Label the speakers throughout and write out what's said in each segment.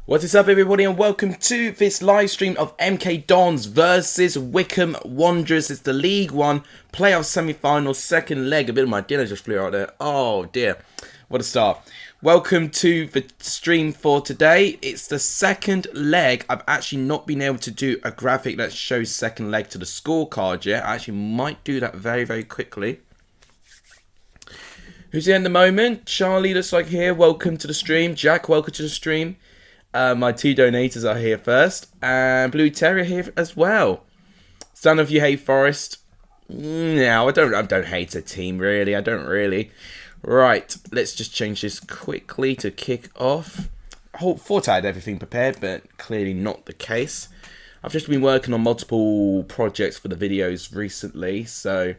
Speaker 1: What is up, everybody, and welcome to this live stream of MK Dons versus Wycombe Wanderers. It's the League One playoff semi-final second leg. A bit of my dinner just flew out there. Oh dear, what a start. Welcome to the stream for today. It's the second leg. I've actually not been able to do a graphic that shows second leg to the scorecard yet. I actually might do that very quickly. Who's here in the moment? Charlie looks like here. Welcome to the stream. Jack, welcome to the stream. My two donators are here first, and Blue Terrier here as well. Son of You Hate Forest. No, I don't hate a team really. I don't really. Right, let's just change this quickly to kick off. Thought I had everything prepared, but clearly not the case. I've just been working on multiple projects for the videos recently, so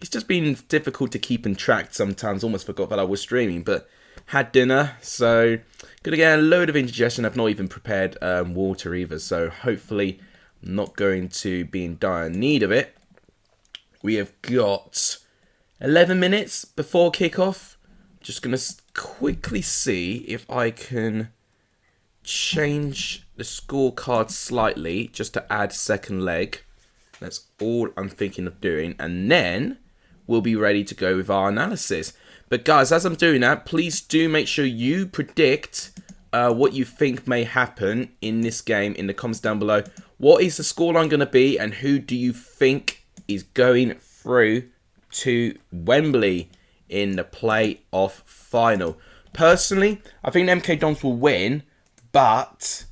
Speaker 1: it's just been difficult to keep in track sometimes. Almost forgot that I was streaming, but had dinner, so gonna get a load of indigestion. I've not even prepared water either, so hopefully I'm not going to be in dire need of it. We have got 11 minutes before kickoff. Just gonna quickly see if I can change the scorecard slightly just to add second leg. That's all I'm thinking of doing, and then we'll be ready to go with our analysis. But guys, as I'm doing that, please do make sure you predict what you think may happen in this game in the comments down below. What is the scoreline going to be, and who do you think is going through to Wembley in the playoff final? Personally, I think MK Dons will win, but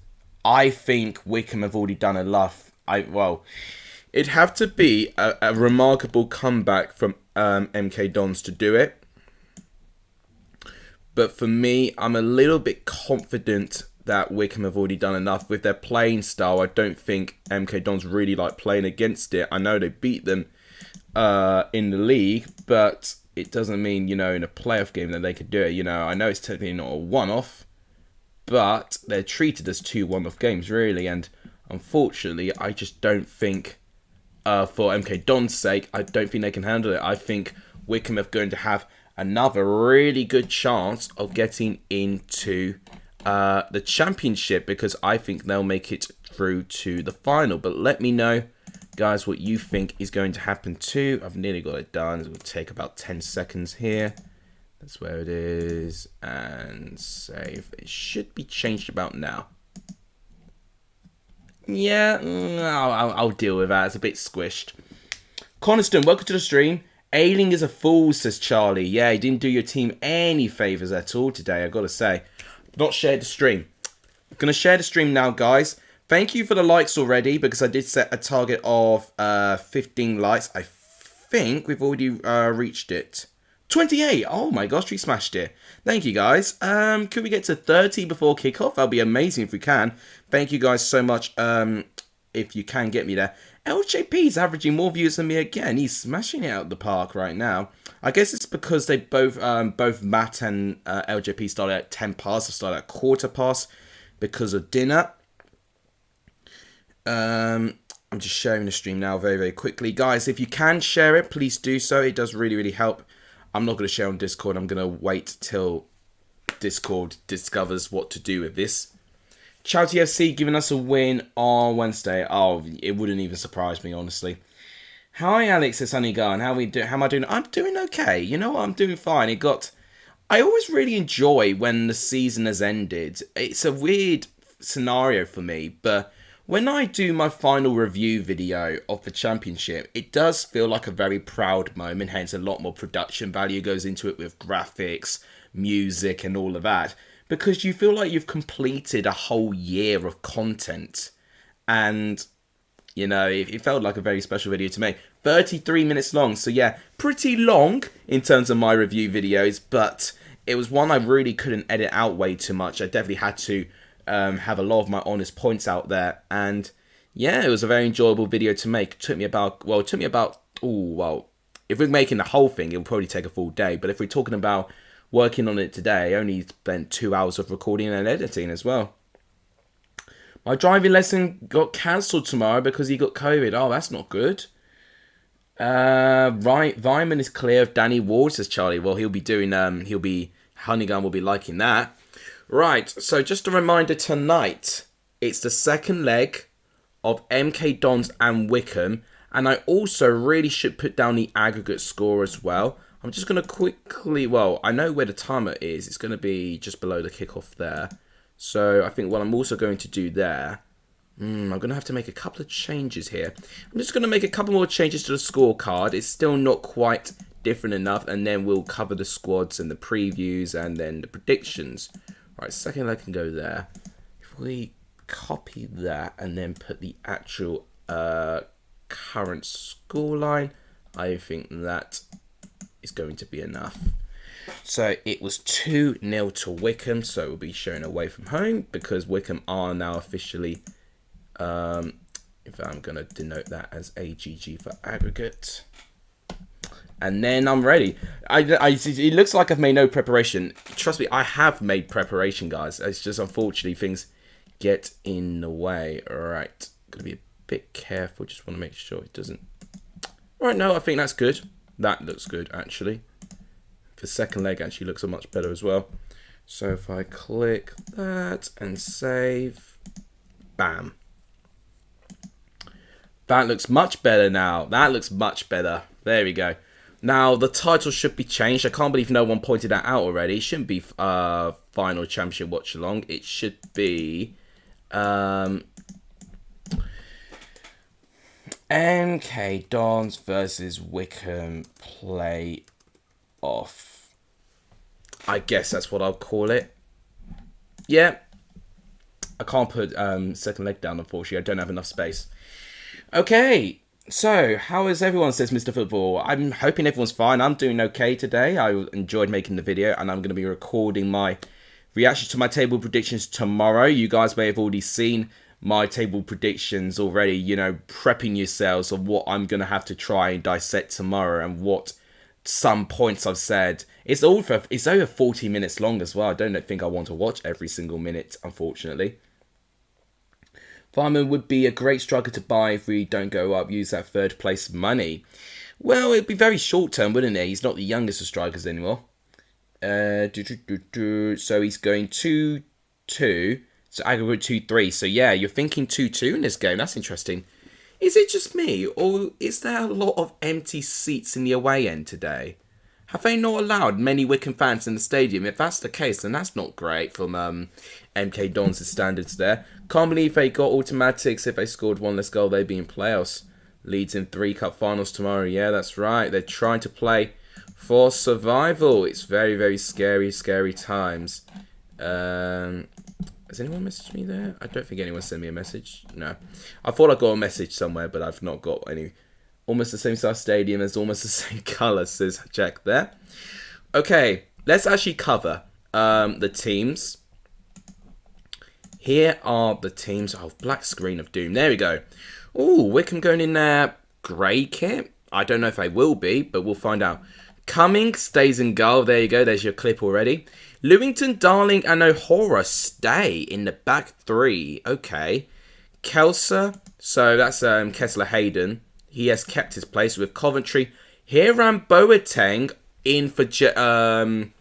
Speaker 1: I think Wycombe have already done enough. It'd have to be a remarkable comeback from MK Dons to do it. But for me, I'm a little bit confident that Wycombe have already done enough. With their playing style, I don't think MK Dons really like playing against it. I know they beat them in the league, but it doesn't mean, in a playoff game that they could do it. I know it's technically not a one-off, but they're treated as two one-off games, really. And unfortunately, I just don't think, for MK Dons' sake, I don't think they can handle it. I think Wycombe are going to have another really good chance of getting into the championship, because I think they'll make it through to the final. But let me know, guys, what you think is going to happen too. I've nearly got it done. It will take about 10 seconds here. That's where it is. And save. It should be changed about now. Yeah, I'll deal with that. It's a bit squished. Coniston, welcome to the stream. Ailing is a fool, says Charlie. Yeah, he didn't do your team any favours at all today, I've got to say. Not shared the stream. I'm going to share the stream now, guys. Thank you for the likes already, because I did set a target of 15 likes. I think we've already reached it. 28! Oh my gosh, we smashed it. Thank you, guys. Could we get to 30 before kickoff? That'll be amazing if we can. Thank you guys so much if you can get me there. LJP's averaging more views than me again. He's smashing it out the park right now. I guess it's because they both Matt and LJP started at 10 past. I started at quarter past because of dinner. I'm just sharing the stream now very quickly. Guys, if you can share it, please do so. It does really help. I'm not going to share on Discord. I'm going to wait till Discord discovers what to do with this. Chowty FC giving us a win on Wednesday. Oh, it wouldn't even surprise me, honestly. Hi, Alex. It's Honey Gun. How am I doing? I'm doing okay. You know what? I'm doing fine. I always really enjoy when the season has ended. It's a weird scenario for me, but when I do my final review video of the championship, it does feel like a very proud moment. Hence, a lot more production value goes into it with graphics, music, and all of that. Because you feel like you've completed a whole year of content. And, it felt like a very special video to make. 33 minutes long. So, yeah, pretty long in terms of my review videos. But it was one I really couldn't edit out way too much. I definitely had to have a lot of my honest points out there. And, yeah, it was a very enjoyable video to make. It took me about, if we're making the whole thing, it will probably take a full day. But if we're talking about working on it today, I only spent 2 hours of recording and editing as well. My driving lesson got cancelled tomorrow because he got COVID. Oh, that's not good. Right, Vyman is clear of Danny Ward, says Charlie. Well, he'll be Honeygun will be liking that. Right, so just a reminder tonight, it's the second leg of MK Dons and Wycombe. And I also really should put down the aggregate score as well. I'm just going to quickly, well, I know where the timer is. It's going to be just below the kickoff there. So I think what I'm also going to do there, I'm going to have to make a couple of changes here. I'm just going to make a couple more changes to the scorecard. It's still not quite different enough. And then we'll cover the squads and the previews and then the predictions. Right, second leg can go there. If we copy that and then put the actual current scoreline, I think that is going to be enough. So it was 2-0 to Wycombe, so it will be shown away from home because Wycombe are now officially, if I'm going to denote that as AGG for aggregate. And then I'm ready. It looks like I've made no preparation. Trust me, I have made preparation, guys. It's just unfortunately things get in the way. Alright, going to be a bit careful. Just want to make sure it doesn't. Right, no, I think that's good. That looks good, actually. The second leg actually looks much better as well. So if I click that and save, bam. That looks much better now. That looks much better. There we go. Now, the title should be changed. I can't believe no one pointed that out already. It shouldn't be Final Championship Watchalong. It should be MK Dons versus Wycombe Play-Off. I guess that's what I'll call it. Yeah. I can't put second leg down, unfortunately. I don't have enough space. Okay. So, how is everyone, says Mr. Football? I'm hoping everyone's fine. I'm doing okay today. I enjoyed making the video, and I'm going to be recording my reaction to my table predictions tomorrow. You guys may have already seen my table predictions already, you know, prepping yourselves on what I'm going to have to try and dissect tomorrow and what some points I've said. It's over 40 minutes long as well. I don't think I want to watch every single minute, unfortunately. Fireman would be a great striker to buy if we don't go up, use that third place money. Well, it'd be very short term, wouldn't it? He's not the youngest of strikers anymore. So he's going 2-2. So aggregate 2-3. So yeah, you're thinking 2-2 in this game. That's interesting. Is it just me, or is there a lot of empty seats in the away end today? Have they not allowed many Wycombe fans in the stadium? If that's the case, then that's not great from MK Dons' standards there. Can't believe they got automatics. If they scored one less goal, they'd be in playoffs. Leeds in 3 cup finals tomorrow. Yeah, that's right. They're trying to play for survival. It's very, very scary, scary times. Has anyone messaged me there? I don't think anyone sent me a message. No. I thought I got a message somewhere, but I've not got any. Almost the same size stadium as almost the same colour, says Jack there. Okay, let's actually cover the teams. Here are the teams. Oh, black screen of doom. There we go. Oh, Wycombe going in their grey kit. I don't know if they will be, but we'll find out. Cummings stays in goal. There you go. There's your clip already. Lewington, Darling and O'Hara stay in the back three. Okay. Kelser. So that's Kessler Hayden. He has kept his place with Coventry. Hiram Boateng in for Josh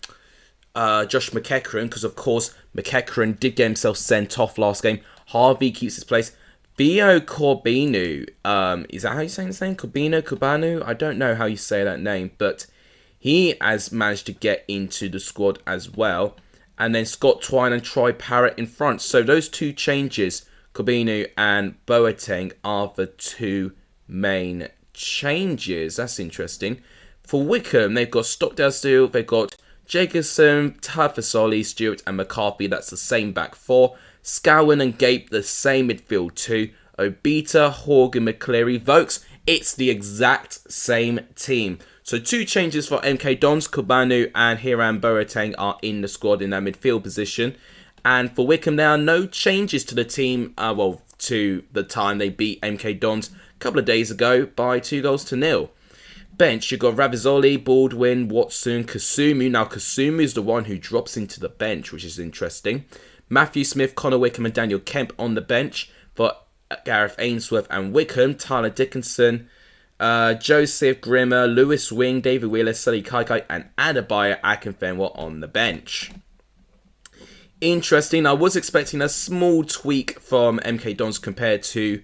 Speaker 1: McEachran, because of course McEachran did get himself sent off last game. Harvey keeps his place. Theo Corbinu, is that how you say his name? Corbanu? I don't know how you say that name, but he has managed to get into the squad as well. And then Scott Twine and Troy Parrott in front. So those two changes, Corbinu and Boateng, are the two main changes. That's interesting. For Wycombe, they've got Stockdale still. They've got Jacobson, Tafasoli, Stewart and McCarthy. That's the same back four. Scowen and Gape, the same midfield two. Obita, Horgan, McCleary, Vokes. It's the exact same team. So two changes for MK Dons. Kubanu and Hiram Boateng are in the squad in their midfield position. And for Wycombe, there are no changes to the team. To the time they beat MK Dons a couple of days ago by 2-0. Bench, you've got Ravizoli, Baldwin, Watson, Kasumu. Now, Kasumu is the one who drops into the bench, which is interesting. Matthew Smith, Connor Wickham and Daniel Kemp on the bench. For Gareth Ainsworth and Wycombe, Tyler Dickinson, Joseph Grimmer, Lewis Wing, David Wheeler, Sully Kaikai, and Adebayo Akinfenwa on the bench. Interesting. I was expecting a small tweak from MK Dons compared to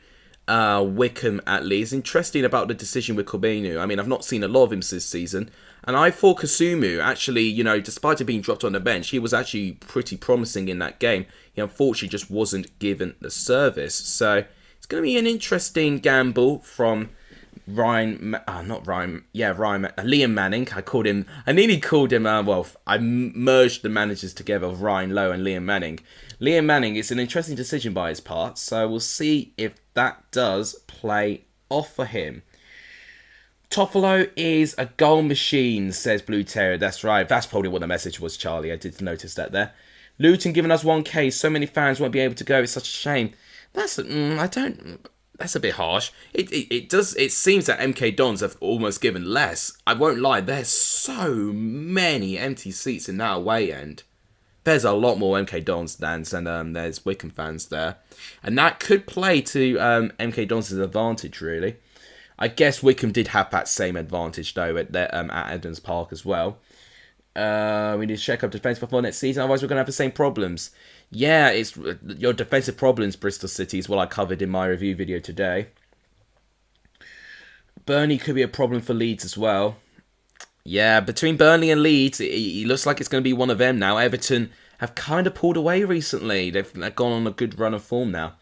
Speaker 1: Wycombe at least. Interesting about the decision with Corbenu. I mean, I've not seen a lot of him this season. And I thought Kasumu, actually, you know, despite it being dropped on the bench, he was actually pretty promising in that game. He unfortunately just wasn't given the service. So it's going to be an interesting gamble from Liam Manning. I nearly called him, I merged the managers together of Ryan Lowe and Liam Manning. Liam Manning, it's an interesting decision by his part, so we'll see if that does play off for him. Toffolo is a goal machine, says Blue Terrier. That's right. That's probably what the message was, Charlie. I did notice that there. Luton giving us 1K. So many fans won't be able to go. It's such a shame. That's a bit harsh. It seems that MK Dons have almost given less. I won't lie. There's so many empty seats in that away end. There's a lot more MK Dons fans than there's Wycombe fans there. And that could play to MK Dons' advantage, really. I guess Wycombe did have that same advantage, though, at Adams Park as well. We need to check up defence before next season, otherwise we're going to have the same problems. Yeah, it's your defensive problems, Bristol City, is what I covered in my review video today. Burnley could be a problem for Leeds as well. Yeah, between Burnley and Leeds, it looks like it's going to be one of them now. Everton have kind of pulled away recently. They've gone on a good run of form now.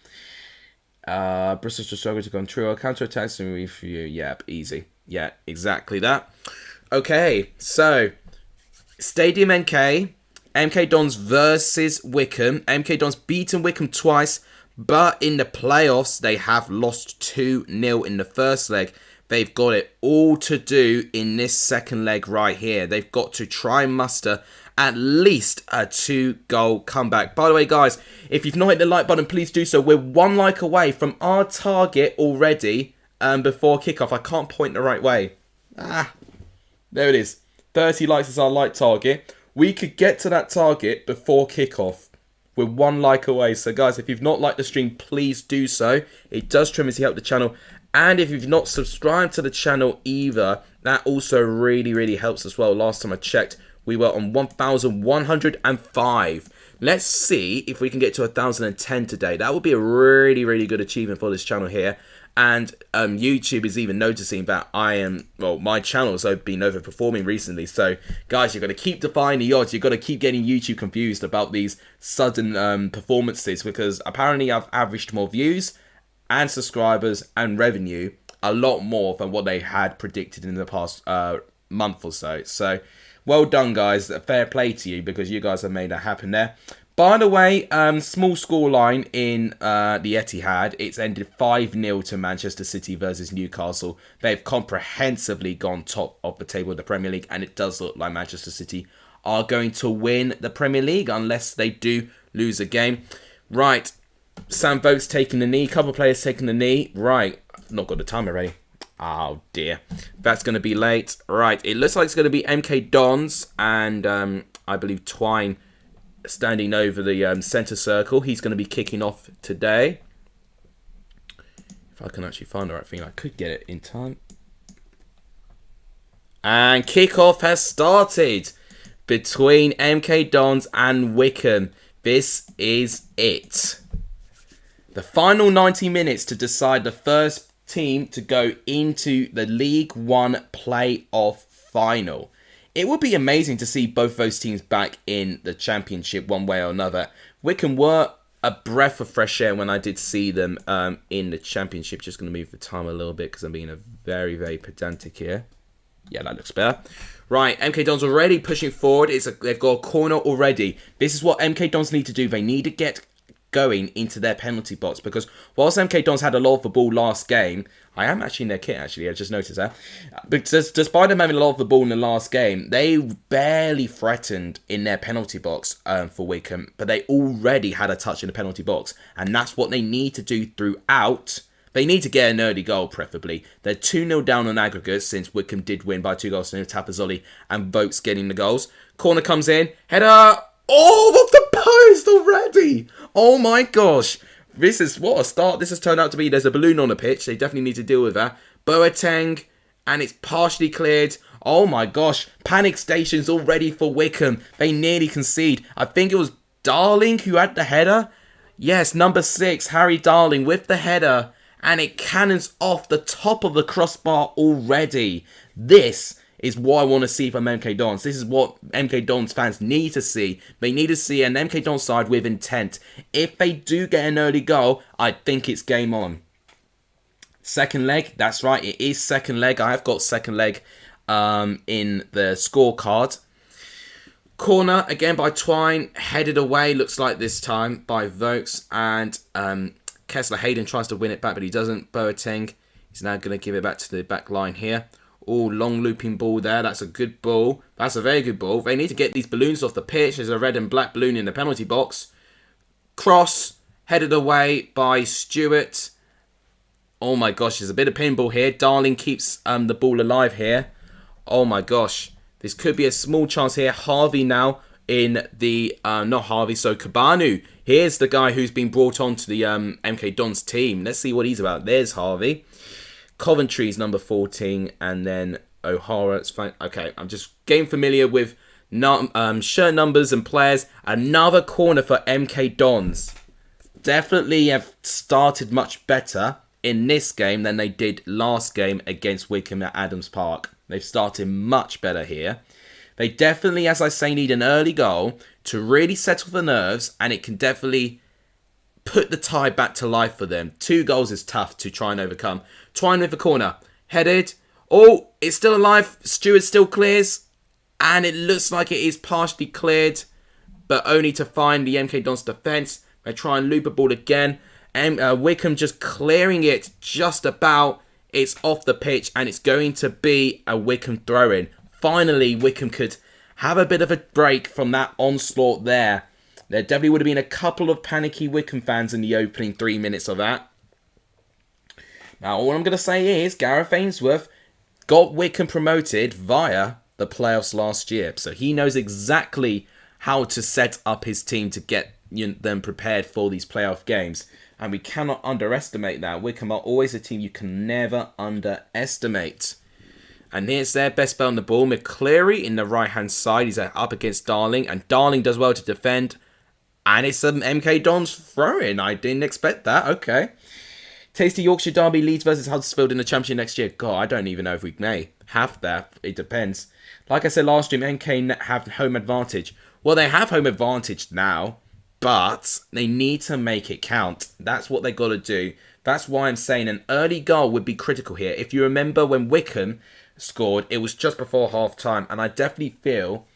Speaker 1: Bristol's just struggled to control counter-attacks and review. Yep, easy. Yeah, exactly that. Okay, so Stadium MK Dons versus Wycombe. MK Dons beaten Wycombe twice, but in the playoffs they have lost 2-0 in the first leg. They've got it all to do in this second leg right here. They've got to try and muster at least a 2-goal comeback. By the way, guys, if you've not hit the like button, please do so. We're 1 like away from our target already before kickoff. I can't point the right way. There it is. 30 likes is our like target. We could get to that target before kickoff. We're 1 like away. So, guys, if you've not liked the stream, please do so. It does tremendously help the channel. And if you've not subscribed to the channel either, that also really, really helps as well. Last time I checked, we were on 1,105. Let's see if we can get to 1,010 today. That would be a really, really good achievement for this channel here. And YouTube is even noticing that my channel has been overperforming recently. So, guys, you've got to keep defying the odds. You've got to keep getting YouTube confused about these sudden performances. Because apparently I've averaged more views and subscribers and revenue a lot more than what they had predicted in the past month or so. So, well done, guys. Fair play to you because you guys have made that happen there. By the way, small scoreline in the Etihad. It's ended 5-0 to Manchester City versus Newcastle. They've comprehensively gone top of the table of the Premier League, and it does look like Manchester City are going to win the Premier League unless they do lose a game. Right, Sam Vogt's taking the knee. A couple of players taking the knee. Right, I've not got the timer ready. Oh dear, that's going to be late. Right, it looks like it's going to be MK Dons and I believe Twine standing over the centre circle. He's going to be kicking off today. If I can actually find the right thing, I could get it in time. And kickoff has started between MK Dons and Wycombe. This is it. The final 90 minutes to decide the first team to go into the League One playoff final. It would be amazing to see both those teams back in the Championship one way or another. Wycombe were a breath of fresh air when I did see them in the Championship. Just going to move the time a little bit because I'm being very, very pedantic here. Yeah, that looks better. Right, MK Dons already pushing forward. They've got a corner already. This is what MK Dons need to do. They need to get going into their penalty box because whilst MK Dons had a lot of the ball last game, I am actually in their kit actually, I just noticed that, but despite them having a lot of the ball in the last game, they barely threatened in their penalty box for Wycombe, but they already had a touch in the penalty box, and that's what they need to do throughout. They need to get an early goal, preferably. They're 2-0 down on aggregate since Wycombe did win by 2 goals to Tapazoli and Vogt's getting the goals. Corner comes in, header. Oh, off the post already! Oh my gosh. This is what a start this has turned out to be. There's a balloon on the pitch. They definitely need to deal with that. Boateng, and it's partially cleared. Oh my gosh, panic stations already for Wycombe. They nearly concede. I think it was Darling who had the header. Yes, number 6, Harry Darling with the header. And it cannons off the top of the crossbar already. This is what I want to see from MK Dons. This is what MK Dons fans need to see. They need to see an MK Dons side with intent. If they do get an early goal, I think it's game on. Second leg, that's right, it is second leg. I have got second leg in the scorecard. Corner, again by Twine, headed away, looks like this time, by Vokes. And Kessler Hayden tries to win it back, but he doesn't. Boateng is now going to give it back to the back line here. Oh, long looping ball there. That's a good ball. That's a very good ball. They need to get these balloons off the pitch. There's a red and black balloon in the penalty box. Cross, headed away by Stewart. Oh my gosh, there's a bit of pinball here. Darling keeps the ball alive here. Oh my gosh. This could be a small chance here. Harvey now in the... not Harvey, so Kabanu. Here's the guy who's been brought on to the MK Dons team. Let's see what he's about. There's Harvey. Coventry's number 14. And then O'Hara. It's fine. Okay, I'm just getting familiar with shirt numbers and players. Another corner for MK Dons. Definitely have started much better in this game than they did last game against Wycombe at Adams Park. They've started much better here. They definitely, as I say, need an early goal to really settle the nerves, and it can definitely put the tie back to life for them. 2 goals is tough to try and overcome. Twine with the corner. Headed. Oh, it's still alive. Stewart still clears. And it looks like it is partially cleared, but only to find the MK Dons defence. They try and loop a ball again. And Wycombe just clearing it just about. It's off the pitch and it's going to be a Wycombe throw-in. Finally, Wycombe could have a bit of a break from that onslaught there. There definitely would have been a couple of panicky Wycombe fans in the opening 3 minutes of that. Now, all I'm going to say is Gareth Ainsworth got Wycombe promoted via the playoffs last year. So he knows exactly how to set up his team to get them prepared for these playoff games. And we cannot underestimate that. Wycombe are always a team you can never underestimate. And here's their best player on the ball. McCleary in the right-hand side. He's up against Darling. And Darling does well to defend. And it's an MK Dons throw-in. I didn't expect that. Okay. Tasty Yorkshire Derby, Leeds versus Huddersfield in the Championship next year. God, I don't even know if we may have that. It depends. Like I said last stream, MK have home advantage. Well, they have home advantage now. But they need to make it count. That's what they got to do. That's why I'm saying an early goal would be critical here. If you remember when Wycombe scored, it was just before half-time. And I definitely feel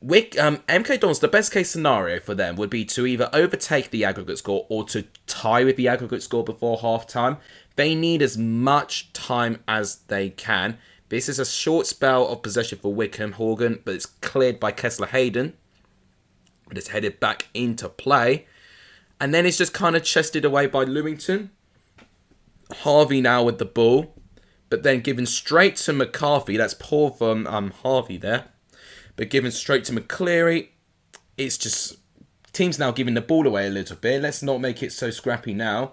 Speaker 1: MK Dons, the best case scenario for them would be to either overtake the aggregate score or to tie with the aggregate score before half-time. They need as much time as they can. This is a short spell of possession for Wycombe, Horgan, but it's cleared by Kessler Hayden. But it's headed back into play. And then it's just kind of chested away by Lewington. Harvey now with the ball. But then given straight to McCarthy. That's poor from Harvey there. But given straight to McCleary. It's just... Team's now giving the ball away a little bit. Let's not make it so scrappy now.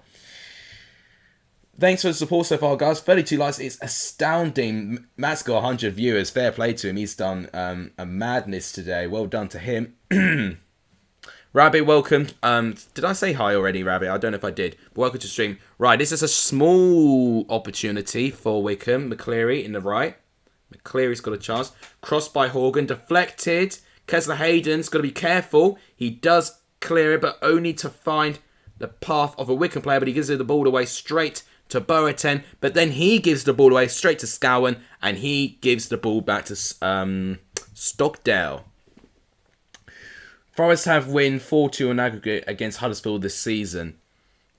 Speaker 1: Thanks for the support so far, guys. 32 likes. It's astounding. Matt's got 100 viewers. Fair play to him. He's done a madness today. Well done to him. Rabbit, welcome. Did I say hi already, Rabbit? I don't know if I did. But welcome to the stream. Right, this is a small opportunity for Wycombe. McCleary in the right. McCleary's got a chance. Crossed by Horgan. Deflected. Kessler Hayden's got to be careful. He does clear it, but only to find the path of a Wycombe player. But he gives the ball away straight to Boateng. But then he gives the ball away straight to Scowen. And he gives the ball back to Stockdale. Forest have win 4-2 on aggregate against Huddersfield this season.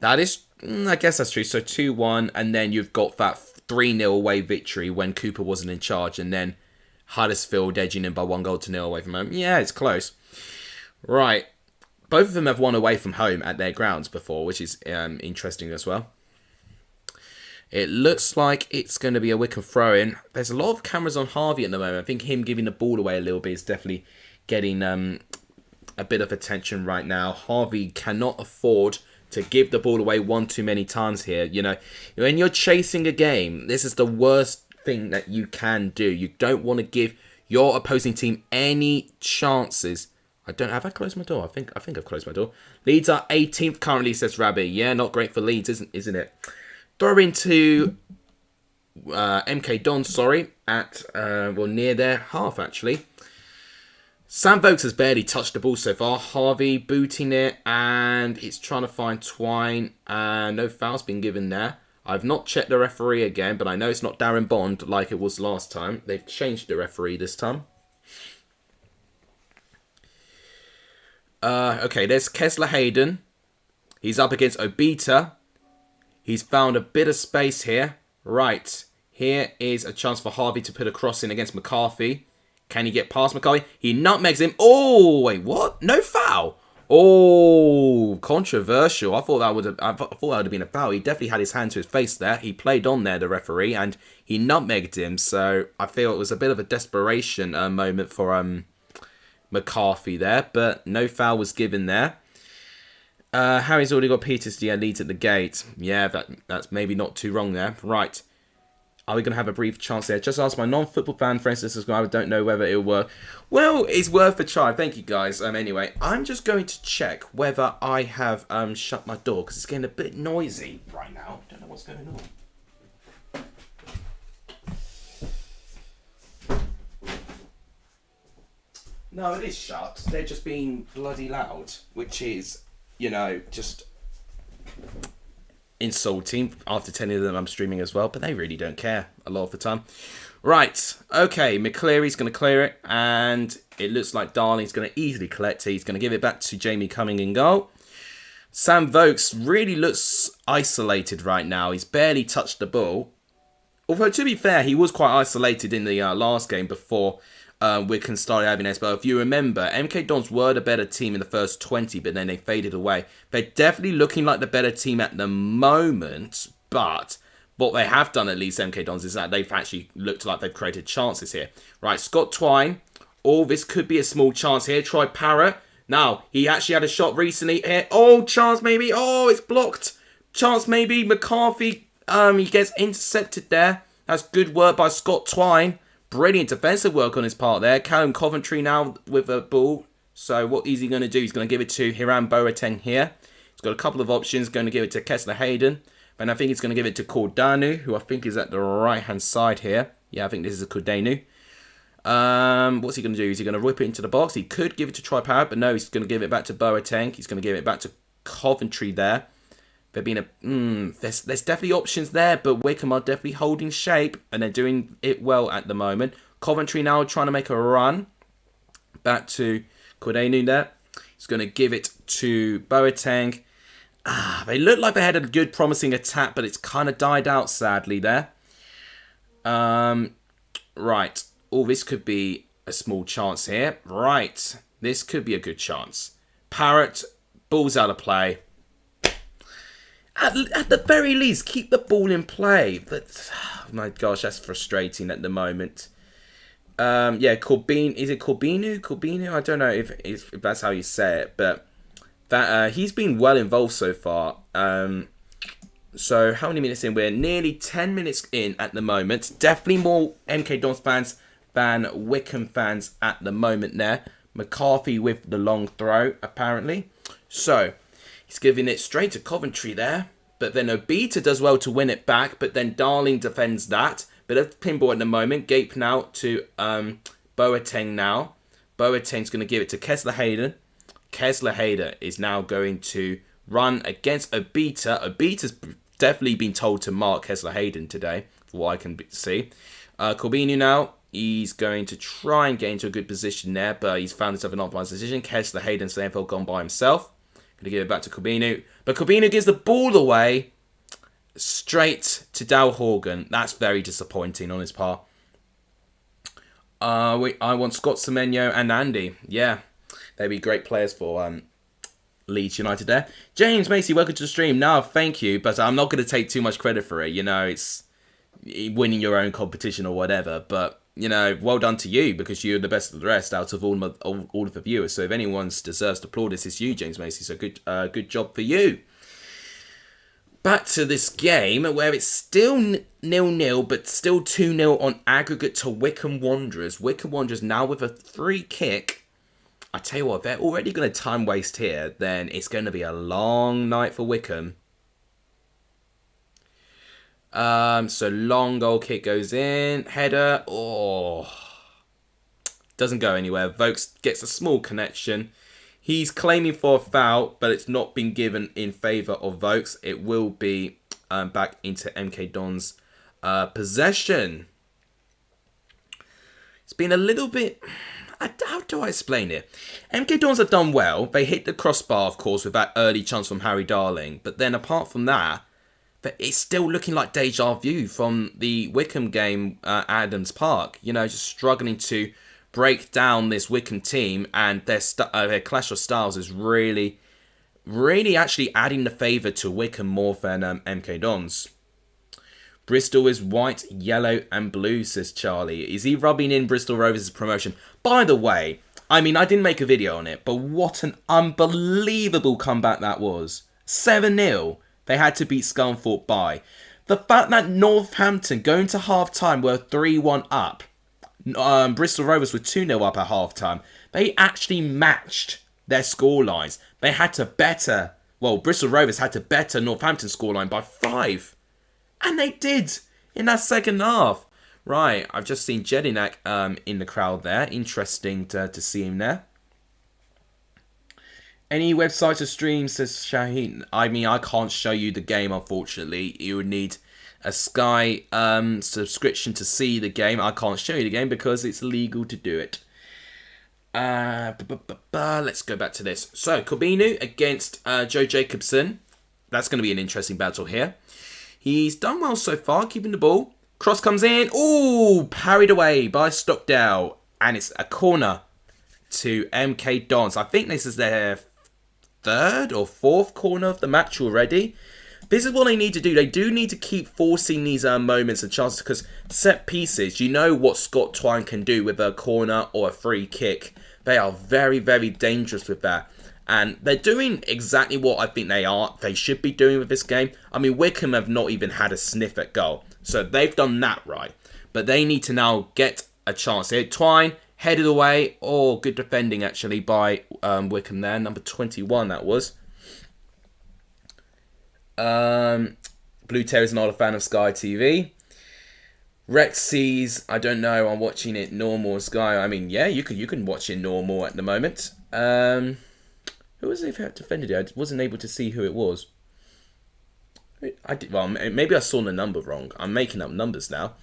Speaker 1: That is, I guess that's true. So 2-1, and then you've got that 3-0 away victory when Cooper wasn't in charge, and then Huddersfield edging in by 1-0 away from home. Yeah, it's close. Right. Both of them have won away from home at their grounds before, which is interesting as well. It looks like it's going to be a Wycombe throw-in. There's a lot of cameras on Harvey at the moment. I think him giving the ball away a little bit is definitely getting a bit of attention right now. Harvey cannot afford to give the ball away one too many times here. You know, when you're chasing a game, this is the worst thing that you can do. You don't want to give your opposing team any chances. Have I closed my door? I think I've closed my door. Leeds are 18th currently, says Rabbi. Yeah, not great for Leeds, isn't it? Throw into MK Don, sorry, at near their half actually. Sam Vokes has barely touched the ball so far. Harvey booting it, and he's trying to find Twine, and no foul's been given there. I've not checked the referee again, but I know it's not Darren Bond like it was last time. They've changed the referee this time. Okay, there's Kessler Hayden. He's up against Obita. He's found a bit of space here. Right, here is a chance for Harvey to put a cross in against McCarthy. Can he get past McCarthy? He nutmegs him. Oh, wait, what? No foul. Oh, controversial. I thought that would have been a foul. He definitely had his hand to his face there. He played on there, the referee, and he nutmegged him. So I feel it was a bit of a desperation moment for McCarthy there, but no foul was given there. Harry's already got Peters to Leeds at the gate. Yeah, that's maybe not too wrong there. Right. Are we going to have a brief chance there? Just ask my non-football fan friends to subscribe. I don't know whether it'll work. Well, it's worth a try. Thank you, guys. Anyway, I'm just going to check whether I have shut my door, because it's getting a bit noisy right now. I don't know what's going on. No, it is shut. They're just being bloody loud, which is, you know, just insulting after telling them I'm streaming as well, but they really don't care a lot of the time. Right, okay, McCleary's going to clear it, and it looks like Darling's going to easily collect it. He's going to give it back to Jamie Cumming in goal. Sam Vokes really looks isolated right now. He's barely touched the ball. Although, to be fair, he was quite isolated in the last game before Wycombe started having this. But if you remember, MK Dons were the better team in the first 20, but then they faded away. They're definitely looking like the better team at the moment, but what they have done, at least MK Dons, is that they've actually looked like they've created chances here. Right, Scott Twine. Oh, this could be a small chance here. Troy Parrott. Now, he actually had a shot recently here. Oh, chance maybe. Oh, it's blocked. Chance maybe. McCarthy, he gets intercepted there. That's good work by Scott Twine. Brilliant defensive work on his part there. Callum Coventry now with a ball. So what is he going to do? He's going to give it to Hiram Boateng here. He's got a couple of options. Going to give it to Kessler Hayden. And I think he's going to give it to Cordanu, who I think is at the right-hand side here. Yeah, I think this is a Cordanu. What's he going to do? Is he going to whip it into the box? He could give it to Troy Parrott, but no, he's going to give it back to Boateng. He's going to give it back to Coventry there. There's definitely options there, but Wycombe are definitely holding shape, and they're doing it well at the moment. Coventry now trying to make a run. Back to Cordanu there. He's going to give it to Boateng. They look like they had a good, promising attack, but it's kind of died out, sadly, there. Right. Oh, this could be a small chance here. Right. This could be a good chance. Parrott, ball's out of play. At the very least, keep the ball in play. But, oh my gosh, that's frustrating at the moment. Yeah, Corbin. Is it Corbinu? Corbinu? I don't know if that's how you say it, but that he's been well involved so far. So how many minutes in? We're nearly 10 minutes in at the moment. Definitely more MK Dons fans than Wycombe fans at the moment there. McCarthy with the long throw, apparently. So he's giving it straight to Coventry there. But then Obita does well to win it back. But then Darling defends that. Bit of pinball at the moment. Gape now to Boateng now. Boateng's going to give it to Kessler Hayden. Kessler Hayden is now going to run against Obita. Obita's definitely been told to mark Kessler Hayden today, for what I can see. Corbinu now. He's going to try and get into a good position there, but he's found himself an optimised position. Kessler Hayden Steinfeld gone by himself. Going to give it back to Corbinu. But Corbinu gives the ball away straight to Dal Horgan. That's very disappointing on his part. I want Scott Semenyo and Andy. Yeah, they'd be great players for Leeds United there. James Macy, welcome to the stream. No, thank you, but I'm not going to take too much credit for it. You know, it's winning your own competition or whatever, but you know, well done to you, because you're the best of the rest out of all of the viewers. So if anyone deserves to applaud this, it's you, James Macy. So good job for you. back to this game where it's still 0-0, but still 2-0 on aggregate to Wycombe Wanderers. Wycombe Wanderers now with a free kick. I tell you what, if they're already going to time waste here, then it's going to be a long night for Wycombe. So long goal kick goes in. Header. Oh. Doesn't go anywhere. Vokes gets a small connection. He's claiming for a foul, but it's not been given in favour of Vokes. It will be back into MK Dons' possession. It's been a little bit... How do I explain it? MK Dons have done well. They hit the crossbar, of course, with that early chance from Harry Darling. But then apart from that, it's still looking like deja vu from the Wycombe game at Adams Park. You know, just struggling to break down this Wycombe team, and their clash of styles is really actually adding the favour to Wycombe more than MK Dons. Bristol is white, yellow and blue, says Charlie. Is he rubbing in Bristol Rovers' promotion? By the way, I mean, I didn't make a video on it, but what an unbelievable comeback that was. 7-0. They had to beat Scunthorpe by. The fact that Northampton going to half-time were 3-1 up. Bristol Rovers were 2-0 up at half-time. They actually matched their scorelines. They had to better... Well, Bristol Rovers had to better Northampton scoreline by 5. And they did in that second half. Right, I've just seen Jedinak in the crowd there. Interesting to see him there. Any websites or streams, says Shaheen. I mean, I can't show you the game, unfortunately. You would need a Sky subscription to see the game. I can't show you the game because it's illegal to do it. Let's go back to this. So, Corbinu against Joe Jacobson. That's going to be an interesting battle here. He's done well so far, keeping the ball. Cross comes in. Ooh, parried away by Stockdale. And it's a corner to MK Dons. I think this is their third or fourth corner of the match already. This is what they need to do. They do need to keep forcing these moments and chances, because set pieces, you know what Scott Twine can do with a corner or a free kick. They are very, very dangerous with that. And they're doing exactly what I think they should be doing with this game. I mean, Wycombe have not even had a sniff at goal. So they've done that right. But they need to now get a chance here. Twine headed away. Oh, good defending actually by Wycombe there. Number 21 that was. Blue Terry's not a fan of Sky TV. Rex sees, I don't know, I'm watching it normal Sky. I mean, yeah, you can watch it normal at the moment. Who was it that defended it? I wasn't able to see who it was. Well, maybe I saw the number wrong. I'm making up numbers now.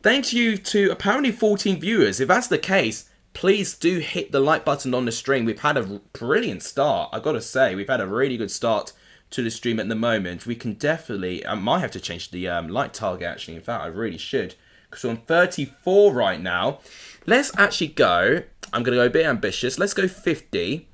Speaker 1: Thank you to apparently 14 viewers. If that's the case, please do hit the like button on the stream. We've had a brilliant start. I've got to say, we've had a really good start to the stream at the moment. We can definitely... I might have to change the like target, actually. In fact, I really should. Because we're on 34 right now. Let's actually go... I'm going to go a bit ambitious. Let's go 50.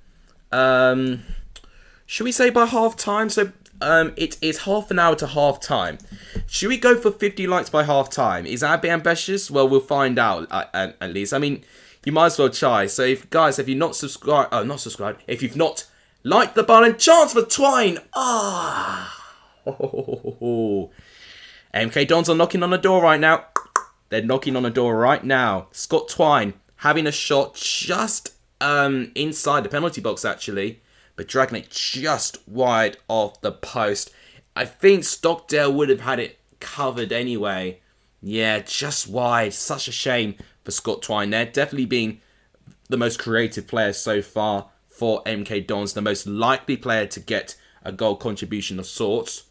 Speaker 1: Should we say by half time? So it is half an hour to half time. Should we go for 50 likes by half time? Is that a bit ambitious? Well, we'll find out at least. I mean, you might as well try. So if you've not subscribed, if you've not liked the button, chance for Twine. MK Dons are knocking on the door right now. They're knocking on the door right now. Scott Twine having a shot just inside the penalty box actually, but dragging it just wide off the post. I think Stockdale would have had it covered anyway. Yeah, just wide. Such a shame for Scott Twine there. Definitely being the most creative player so far for MK Dons. The most likely player to get a goal contribution of sorts.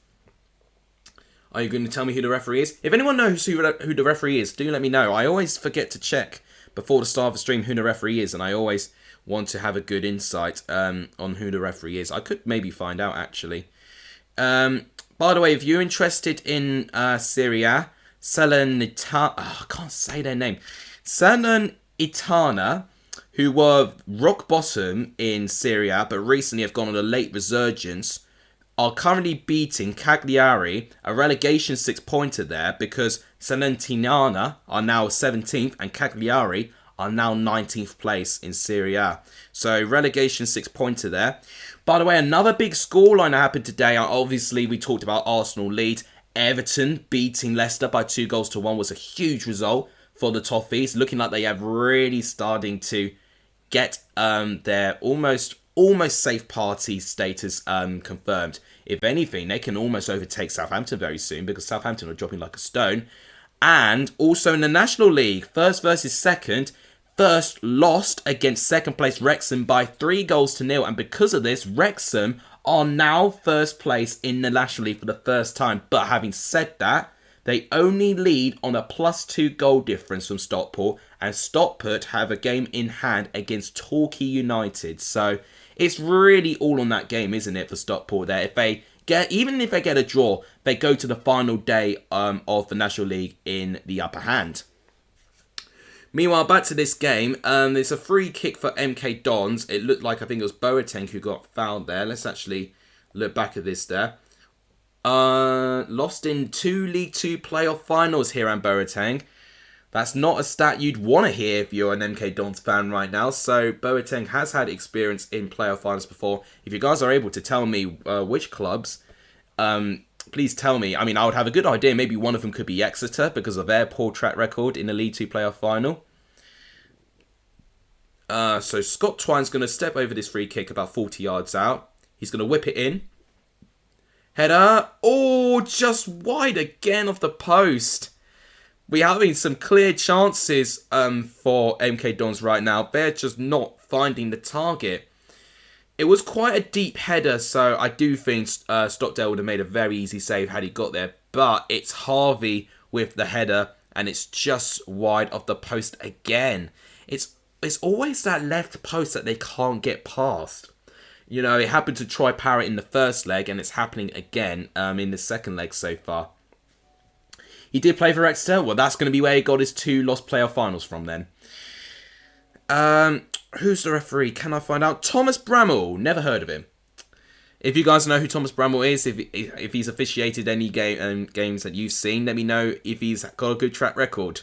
Speaker 1: Are you going to tell me who the referee is? If anyone knows who the referee is, do let me know. I always forget to check before the start of the stream who the referee is, and I always want to have a good insight on who the referee is. I could maybe find out, actually. By the way, if you're interested in Serie A, Salernitana... I can't say their name. Salernitana, who were rock bottom in Serie A, but recently have gone on a late resurgence, are currently beating Cagliari, a relegation 6-pointer there, because Salernitana are now 17th and Cagliari are now 19th place in Serie A. So relegation 6-pointer there. By the way, another big scoreline happened today. Obviously, we talked about Arsenal Leeds. Everton beating Leicester by 2-1 was a huge result for the Toffees. Looking like they have really starting to get their almost safe party status confirmed. If anything, they can almost overtake Southampton very soon because Southampton are dropping like a stone. And also in the National League, first versus second. First lost against second place Wrexham by 3-0. And because of this, Wrexham are now first place in the National League for the first time. But having said that, they only lead on a +2 goal difference from Stockport. And Stockport have a game in hand against Torquay United. So it's really all on that game, isn't it, for Stockport there? Even if they get a draw, they go to the final day of the National League in the upper hand. Meanwhile, back to this game, it's a free kick for MK Dons. It looked like, I think it was Boateng who got fouled there. Let's actually look back at this there. Lost in 2 League 2 playoff finals here, and Boateng. That's not a stat you'd want to hear if you're an MK Dons fan right now. So Boateng has had experience in playoff finals before. If you guys are able to tell me which clubs, please tell me. I mean, I would have a good idea. Maybe one of them could be Exeter because of their poor track record in the League 2 playoff final. So Scott Twine's going to step over this free kick about 40 yards out. He's going to whip it in. Header. Oh, just wide again off the post. We're having some clear chances for MK Dons right now. They're just not finding the target. It was quite a deep header, so I do think Stockdale would have made a very easy save had he got there. But it's Harvey with the header, and it's just wide of the post again. It's always that left post that they can't get past. You know, it happened to Troy Parrott in the first leg, and it's happening again in the second leg so far. He did play for Exeter. Well, that's going to be where he got his 2 lost playoff finals from then. Who's the referee? Can I find out? Thomas Bramall. Never heard of him. If you guys know who Thomas Bramall is, if he's officiated any games that you've seen, let me know if he's got a good track record.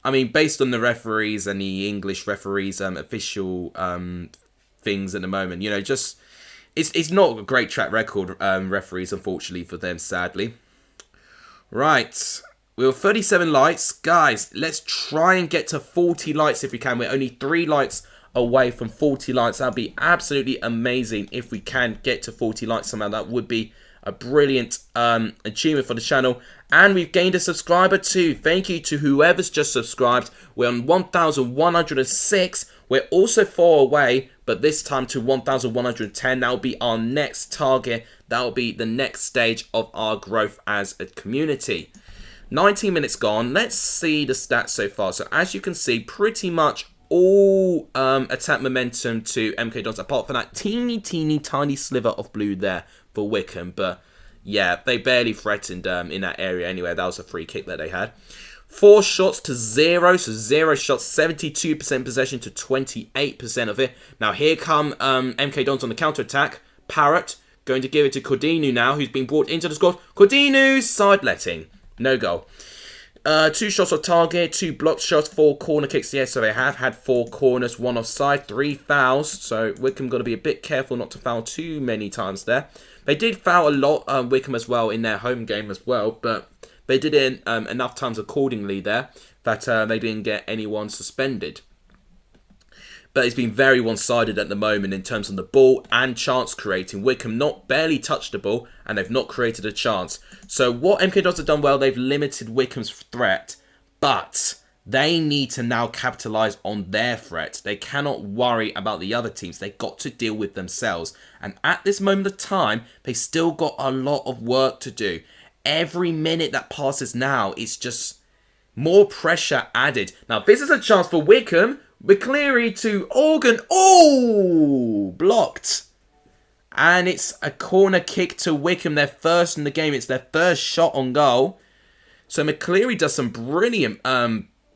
Speaker 1: I mean, based on the referees and the English referees' official things at the moment, you know, just it's not a great track record, referees, unfortunately for them, sadly. Right. We have 37 likes. Guys, let's try and get to 40 likes if we can. We're only 3 likes away from 40 likes. That'd be absolutely amazing if we can get to 40 likes somehow. That would be a brilliant achievement for the channel. And we've gained a subscriber too. Thank you to whoever's just subscribed. We're on 1,106. We're also 4 away, but this time to 1,110. That will be our next target. That will be the next stage of our growth as a community. 19 minutes gone. Let's see the stats so far. So as you can see, pretty much all attack momentum to MK Dons, apart from that teeny tiny sliver of blue there for Wycombe. But yeah, they barely threatened in that area anyway. That was a free kick that they had. 4 shots to 0, so 0 shots, 72% possession to 28% of it. Now here come MK Dons on the counter-attack. Parrott going to give it to Cordinu now, who's been brought into the squad. Cordinu, side-letting. No goal. 2 shots on target, 2 blocked shots, 4 corner kicks. Yes, so they have had 4 corners, 1 offside, 3 fouls. So Wycombe got to be a bit careful not to foul too many times there. They did foul a lot, Wycombe as well, in their home game as well. But they did it enough times accordingly there that they didn't get anyone suspended. But it's been very one-sided at the moment in terms of the ball and chance creating. Wycombe barely touched the ball and they've not created a chance. So what MK Dons have done well, they've limited Wycombe's threat. But they need to now capitalise on their threat. They cannot worry about the other teams. They've got to deal with themselves. And at this moment of time, they still got a lot of work to do. Every minute that passes now, it's just more pressure added. Now, this is a chance for Wycombe. McCleary to Organ. Oh! Blocked. And it's a corner kick to Wycombe. Their first in the game. It's their first shot on goal. So McCleary does some brilliant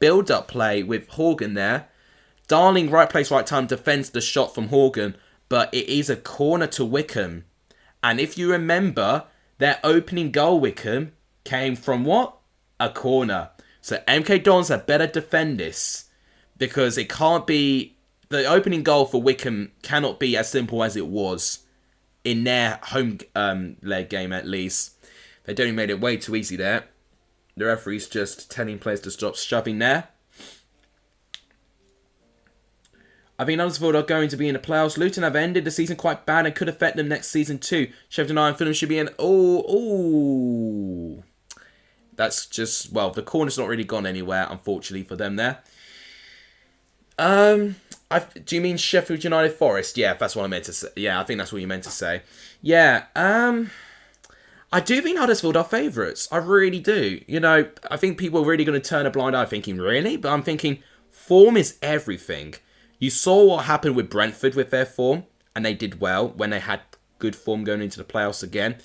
Speaker 1: build-up play with Horgan there. Darling, right place, right time, defends the shot from Horgan. But it is a corner to Wycombe. And if you remember, their opening goal, Wycombe, came from what? A corner. So MK Dons had better defend this. because it can't be... The opening goal for Wycombe cannot be as simple as it was in their home leg game, at least. They don't made it way too easy there. The referee's just telling players to stop shoving there. I think Huddersfield are going to be in the playoffs. Luton have ended the season quite bad and could affect them next season too. Sheffield United and Fulham should be in... Oh. That's just... Well, the corner's not really gone anywhere, unfortunately, for them there. Do you mean Sheffield United Forest? Yeah, that's what I meant to say. Yeah, I think that's what you meant to say. Yeah, I do think Huddersfield are favourites. I really do. You know, I think people are really going to turn a blind eye thinking, really? But I'm thinking, form is everything. You saw what happened with Brentford with their form, and they did well when they had good form going into the playoffs again.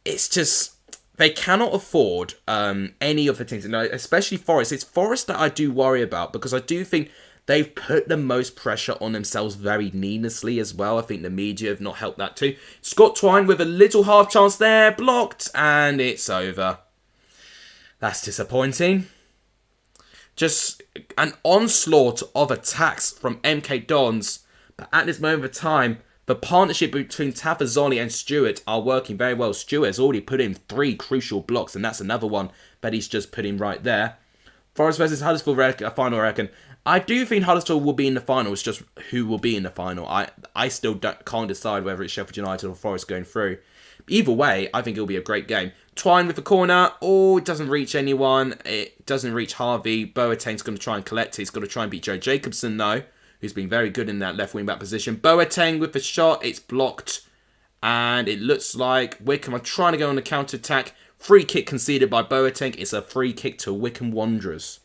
Speaker 1: It's just, they cannot afford any of the teams, especially Forest. It's Forest that I do worry about, because I do think they've put the most pressure on themselves very needlessly as well. I think the media have not helped that too. Scott Twine with a little half chance there, blocked, and it's over. That's disappointing. Just an onslaught of attacks from MK Dons. But at this moment of time, the partnership between Tafazoli and Stewart are working very well. Stewart has already put in 3 crucial blocks, and that's another one that he's just put in right there. Forest versus Huddersfield final, I reckon. I do think Huddersfield will be in the final. It's just who will be in the final. I still can't decide whether it's Sheffield United or Forest going through. Either way, I think it'll be a great game. Twine with the corner. Oh, it doesn't reach anyone. It doesn't reach Harvey. Boateng's going to try and collect it. He's going to try and beat Joe Jacobson, though, who's been very good in that left wing-back position. Boateng with the shot. It's blocked. And it looks like Wycombe are trying to go on the counter-attack. Free kick conceded by Boateng. It's a free kick to Wycombe Wanderers.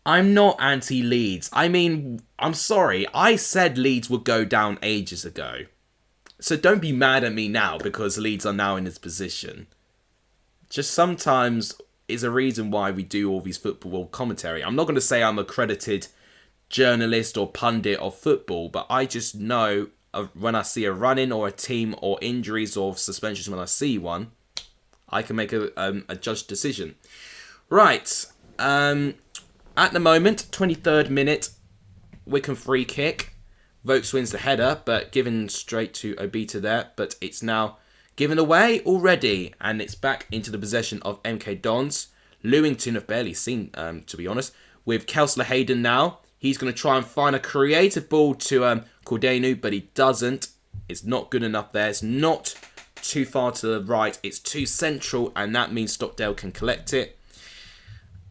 Speaker 1: I'm not anti-Leeds. I mean, I'm sorry. I said Leeds would go down ages ago. So don't be mad at me now because Leeds are now in this position. Just sometimes is a reason why we do all these football commentary. I'm not going to say I'm accredited journalist or pundit of football, but I just know when I see a run-in or a team or injuries or suspensions when I see one, I can make a judged decision. Right. At the moment, 23rd minute, Wycombe free kick. Vokes wins the header, but given straight to Obita there. But it's now given away already, and it's back into the possession of MK Dons. Lewington have barely seen, to be honest. With Kelsler Hayden now, he's going to try and find a creative ball to Cordenu, but he doesn't. It's not good enough there. It's not too far to the right. It's too central, and that means Stockdale can collect it.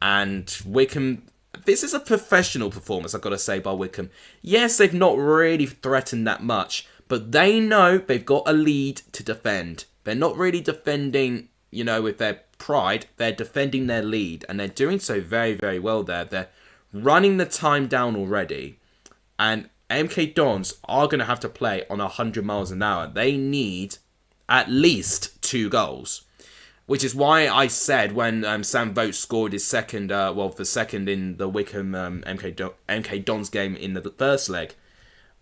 Speaker 1: And Wycombe... This is a professional performance, I've got to say, by Wycombe. Yes, they've not really threatened that much, but they know they've got a lead to defend. They're not really defending, you know, with their pride. They're defending their lead, and they're doing so very, very well there. They're running the time down already, and MK Dons are going to have to play on 100 miles an hour. They need at least 2 goals. Which is why I said when Sam Vokes scored his second, the second in the Wycombe MK Dons game in the first leg,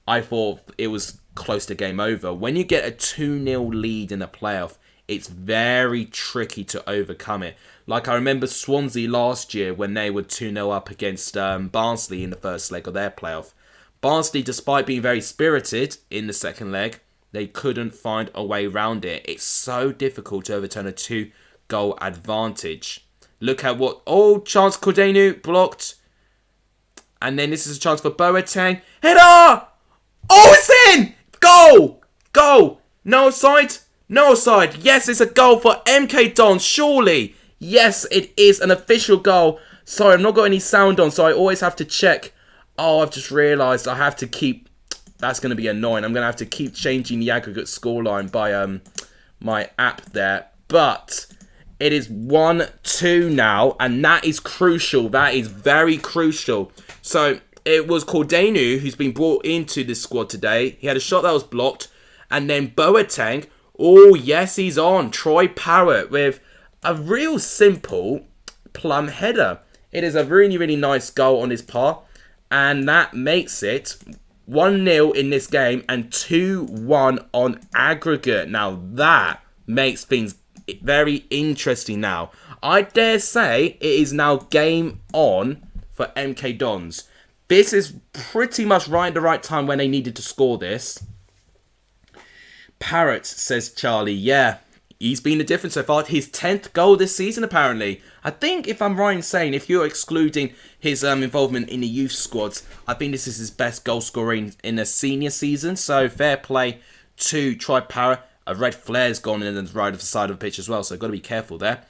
Speaker 1: I thought it was close to game over. When you get a 2-0 lead in a playoff, it's very tricky to overcome it. Like I remember Swansea last year when they were 2-0 up against Barnsley in the first leg of their playoff. Barnsley, despite being very spirited in the second leg, they couldn't find a way around it. It's so difficult to overturn a 2-goal advantage. Look at what... Oh, chance Cordenu blocked. And then this is a chance for Boateng. Header! Oh, it's in! Goal! Goal! No offside? No offside. Yes, it's a goal for MK Dons, surely. Yes, it is an official goal. Sorry, I've not got any sound on, so I always have to check. Oh, I've just realised I have to keep... That's going to be annoying. I'm going to have to keep changing the aggregate scoreline by my app there. But it is 1-2 now, and that is crucial. That is very crucial. So it was Cordenu who's been brought into this squad today. He had a shot that was blocked. And then Boateng. Oh, yes, he's on. Troy Parrott with a real simple plum header. It is a really, really nice goal on his part. And that makes it... 1-0 in this game and 2-1 on aggregate. Now that makes things very interesting now. I dare say it is now game on for MK Dons. This is pretty much right at the right time when they needed to score this. Parrot, says Charlie. Yeah, he's been the difference so far. His 10th goal this season, apparently. I think, if I'm right in saying, if you're excluding his involvement in the youth squads, I think this is his best goal scoring in a senior season. So, fair play to Troy Parrot. A red flare's gone in the right of the side of the pitch as well, so got to be careful there.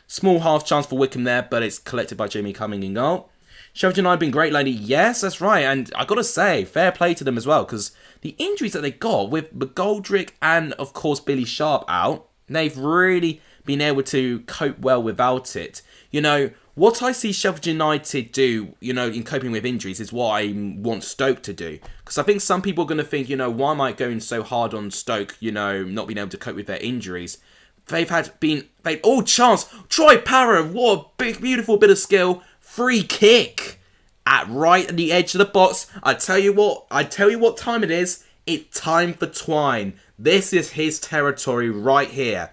Speaker 1: Small half chance for Wycombe there, but it's collected by Jamie Cumming in goal. Sheffield United been great lately. Yes, that's right. And I got to say, fair play to them as well, because the injuries that they got with McGoldrick and, of course, Billy Sharp out, they've really been able to cope well without it. You know, what I see Sheffield United do, you know, in coping with injuries is what I want Stoke to do. Because I think some people are going to think, you know, why am I going so hard on Stoke, you know, not being able to cope with their injuries? They've chance. Troy Parrott, what a big, beautiful bit of skill. Free kick right at the edge of the box. I tell you what time it is. It's time for Twine. This is his territory right here.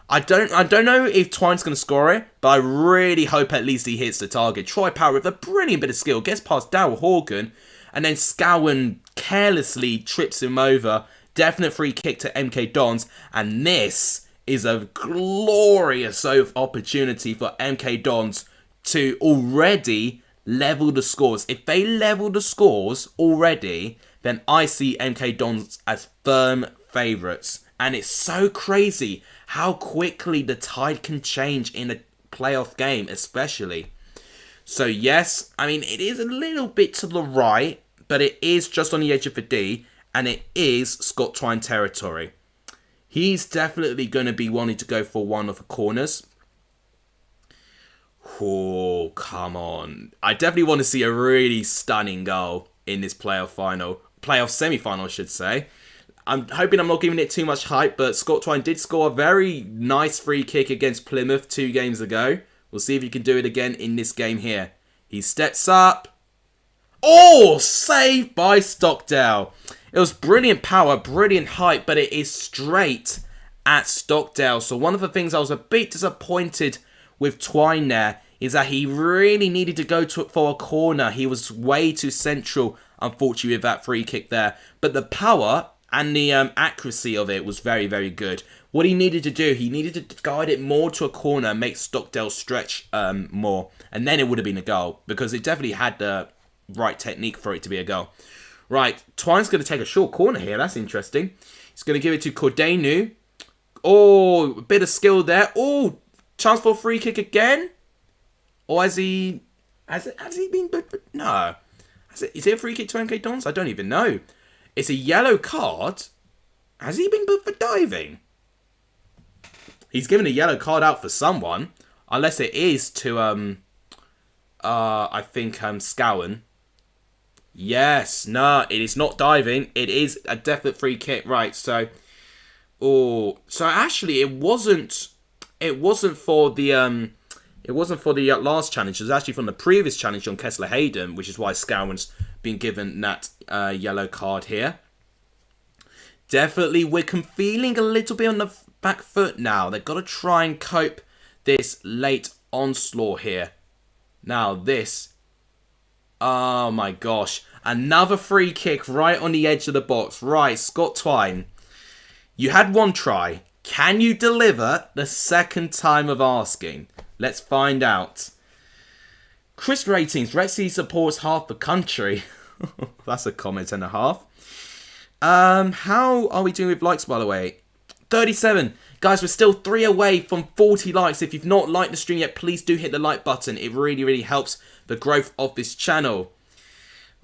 Speaker 1: I don't know if Twine's going to score it, but I really hope at least he hits the target. Troy Parrott with a brilliant bit of skill gets past Darryl Horgan, and then Scowen carelessly trips him over. Definite free kick to MK Dons, and this is a glorious opportunity for MK Dons to already level the scores. If they level the scores already, then I see MK Dons as firm favourites. And it's so crazy how quickly the tide can change in a playoff game, especially. So yes, I mean, it is a little bit to the right, but it is just on the edge of the D, and it is Scott Twine territory. He's definitely going to be wanting to go for one of the corners. Oh, come on. I definitely want to see a really stunning goal in this playoff semi-final, I should say. I'm hoping I'm not giving it too much hype, but Scott Twine did score a very nice free kick against Plymouth 2 games ago. We'll see if he can do it again in this game here. He steps up. Oh, saved by Stockdale. It was brilliant power, brilliant height, but it is straight at Stockdale. So one of the things I was a bit disappointed with Twine there is that he really needed to go for a corner. He was way too central, unfortunately, with that free kick there. But the power and the accuracy of it was very, very good. What he needed to do, he needed to guide it more to a corner and make Stockdale stretch more. And then it would have been a goal, because it definitely had the right technique for it to be a goal. Right, Twine's going to take a short corner here. That's interesting. He's going to give it to Cordenu. Oh, a bit of skill there. Oh, chance for a free kick again. Or has he been... No. Is it a free kick to MK Dons? I don't even know. It's a yellow card. Has he been booked for diving? He's given a yellow card out for someone. Unless it is to, I think, Scowen. Yes, no, it is not diving. It is a definite free kick, right? So, so actually, it wasn't for the last challenge. It was actually from the previous challenge on Kessler Hayden, which is why Scowen's been given that yellow card here. Definitely, Wycombe feeling a little bit on the back foot now. They've got to try and cope this late onslaught here. Now this. Oh my gosh. Another free kick right on the edge of the box. Right, Scott Twine. You had one try. Can you deliver the second time of asking? Let's find out. Chris Ratings. Rexy supports half the country. That's a comment and a half. How are we doing with likes, by the way? 37. Guys, we're still 3 away from 40 likes. If you've not liked the stream yet, please do hit the like button. It really, really helps the growth of this channel.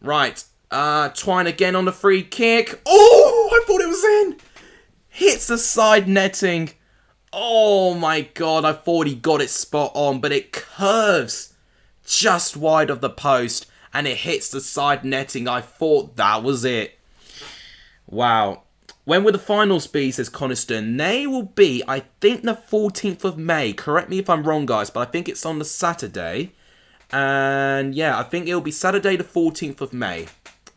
Speaker 1: Right. Twine again on the free kick. Oh, I thought it was in. Hits the side netting. Oh my god, I thought he got it spot on, but it curves just wide of the post and it hits the side netting. I thought that was it. Wow. When will the finals be, says Coniston? They will be, I think, the 14th of May. Correct me if I'm wrong, guys, but I think it's on the Saturday. And yeah, I think it'll be Saturday the 14th of May.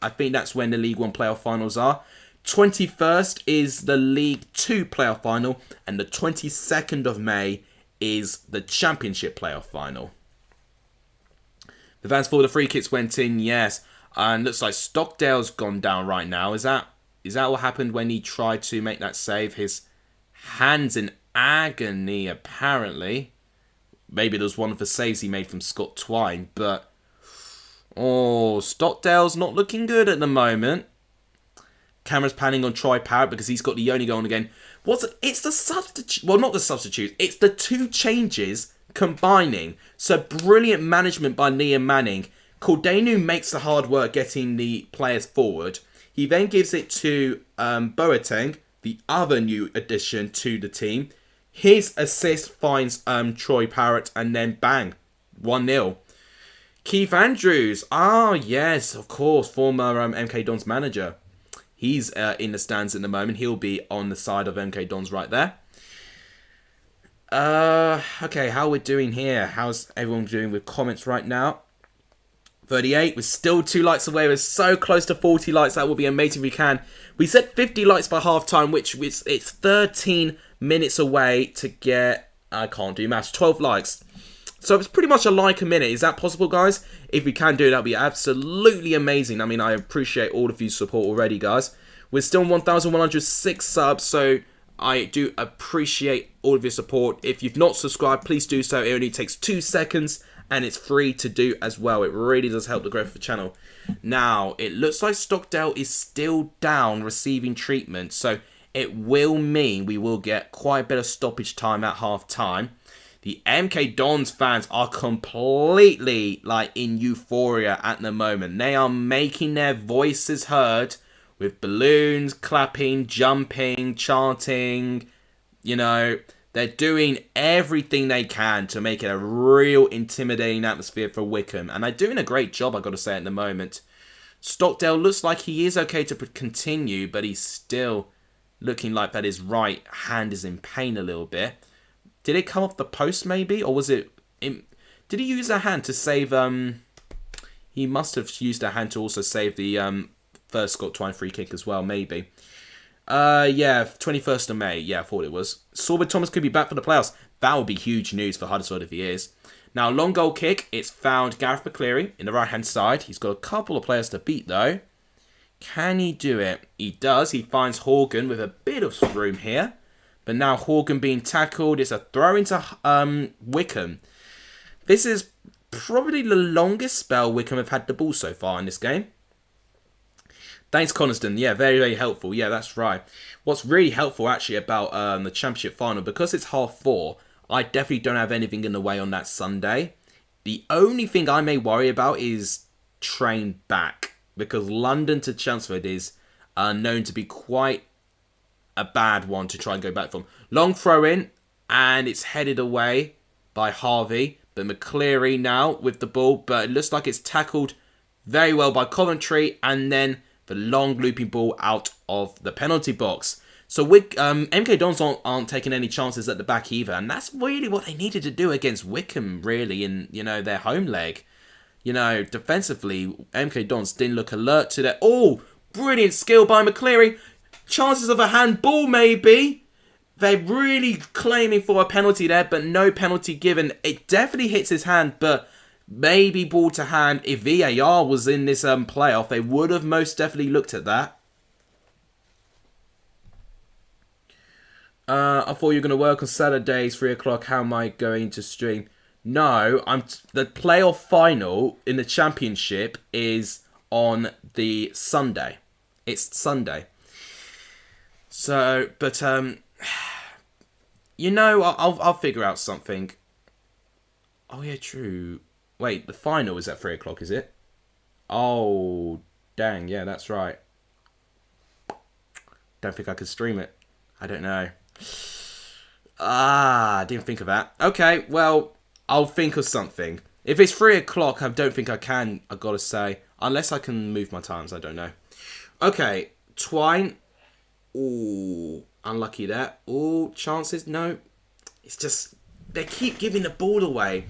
Speaker 1: I think that's when the League One playoff finals are. 21st is the League 2 playoff final, and the 22nd of May is the Championship playoff final. The fans for the free kicks went in, yes. And looks like Stockdale's gone down right now. Is that what happened when he tried to make that save? His hands in agony, apparently. Maybe it was one of the saves he made from Scott Twine, but... Oh, Stockdale's not looking good at the moment. Camera's panning on Troy Parrott because he's got the only goal on again. It's the substitute... Well, not the substitute. It's the two changes combining. So brilliant management by Liam Manning. Cordenu makes the hard work getting the players forward. He then gives it to Boateng, the other new addition to the team. His assist finds Troy Parrott, and then bang, 1-0. Keith Andrews, yes, of course, former MK Dons manager. He's in the stands at the moment. He'll be on the side of MK Dons right there. Okay, how we're doing here? How's everyone doing with comments right now? 38, we're still 2 likes away. We're so close to 40 likes. That will be amazing if we can. We said 50 likes by half time, which it's 13 minutes away to get, I can't do maths, 12 likes. So it's pretty much a like a minute. Is that possible, guys? If we can do it, that'll be absolutely amazing. I mean, I appreciate all of your support already, guys. We're still on 1,106 subs, so I do appreciate all of your support. If you've not subscribed, please do so. It only takes 2 seconds. And it's free to do as well. It really does help the growth of the channel. Now, it looks like Stockdale is still down receiving treatment. So, it will mean we will get quite a bit of stoppage time at half time. The MK Dons fans are completely in euphoria at the moment. They are making their voices heard with balloons, clapping, jumping, chanting, They're doing everything they can to make it a real intimidating atmosphere for Wycombe. And they're doing a great job, I've got to say, at the moment. Stockdale looks like he is okay to continue, but he's still looking like that his right hand is in pain a little bit. Did it come off the post, maybe? Or was it... Did he use a hand to save... He must have used a hand to also save the first Scott Twine free kick as well, maybe. Yeah, 21st of May. Yeah, I thought it was. Sorbert Thomas could be back for the playoffs. That would be huge news for Huddersfield if he is. Now, long goal kick. It's found Gareth McCleary in the right-hand side. He's got a couple of players to beat, though. Can he do it? He does. He finds Horgan with a bit of room here. But now Horgan being tackled. It's a throw into Wycombe. This is probably the longest spell Wycombe have had the ball so far in this game. Thanks, Coniston. Yeah, very, very helpful. Yeah, that's right. What's really helpful, actually, about the Championship final, because it's 4:30, I definitely don't have anything in the way on that Sunday. The only thing I may worry about is train back, because London to Chelmsford is known to be quite a bad one to try and go back from. Long throw in, and it's headed away by Harvey, but McCleary now with the ball, but it looks like it's tackled very well by Coventry, and then the long looping ball out of the penalty box. So MK Dons aren't taking any chances at the back either. And that's really what they needed to do against Wycombe, really, in their home leg. Defensively, MK Dons didn't look alert to that. Oh, brilliant skill by McCleary. Chances of a handball, maybe. They're really claiming for a penalty there, but no penalty given. It definitely hits his hand, but... maybe ball to hand. If VAR was in this playoff, they would have most definitely looked at that. I thought you were going to work on Saturdays, 3 o'clock. How am I going to stream? No, the playoff final in the Championship is on the Sunday. It's Sunday. So, but I'll figure out something. Oh yeah, true. Wait, the final is at 3 o'clock, is it? Oh, dang, yeah, that's right. Don't think I could stream it. I don't know. I didn't think of that. Okay, well, I'll think of something. If it's 3 o'clock, I don't think I can, I've got to say. Unless I can move my times, I don't know. Okay, Twine. Ooh, unlucky there. Ooh, chances, no. It's just, they keep giving the ball away.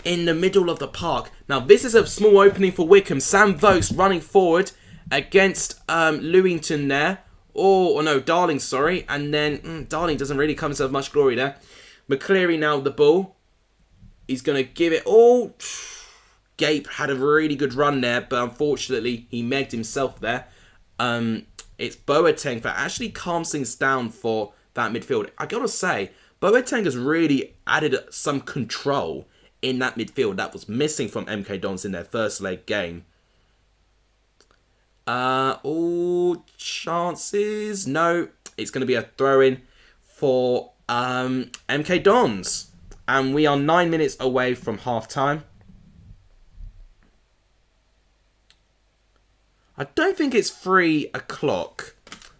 Speaker 1: In the middle of the park. Now, this is a small opening for Wycombe. Sam Vokes running forward against Lewington there. Oh, no, Darling, sorry. And then Darling doesn't really come into much glory there. McCleary now with the ball. He's going to give it all. Gape had a really good run there, but unfortunately he megged himself there. It's Boateng that actually calms things down for that midfield. I gotta say, Boateng has really added some control in that midfield that was missing from MK Dons in their first leg game. All chances. No, it's going to be a throw-in for MK Dons. And we are 9 minutes away from half-time. I don't think it's 3 o'clock.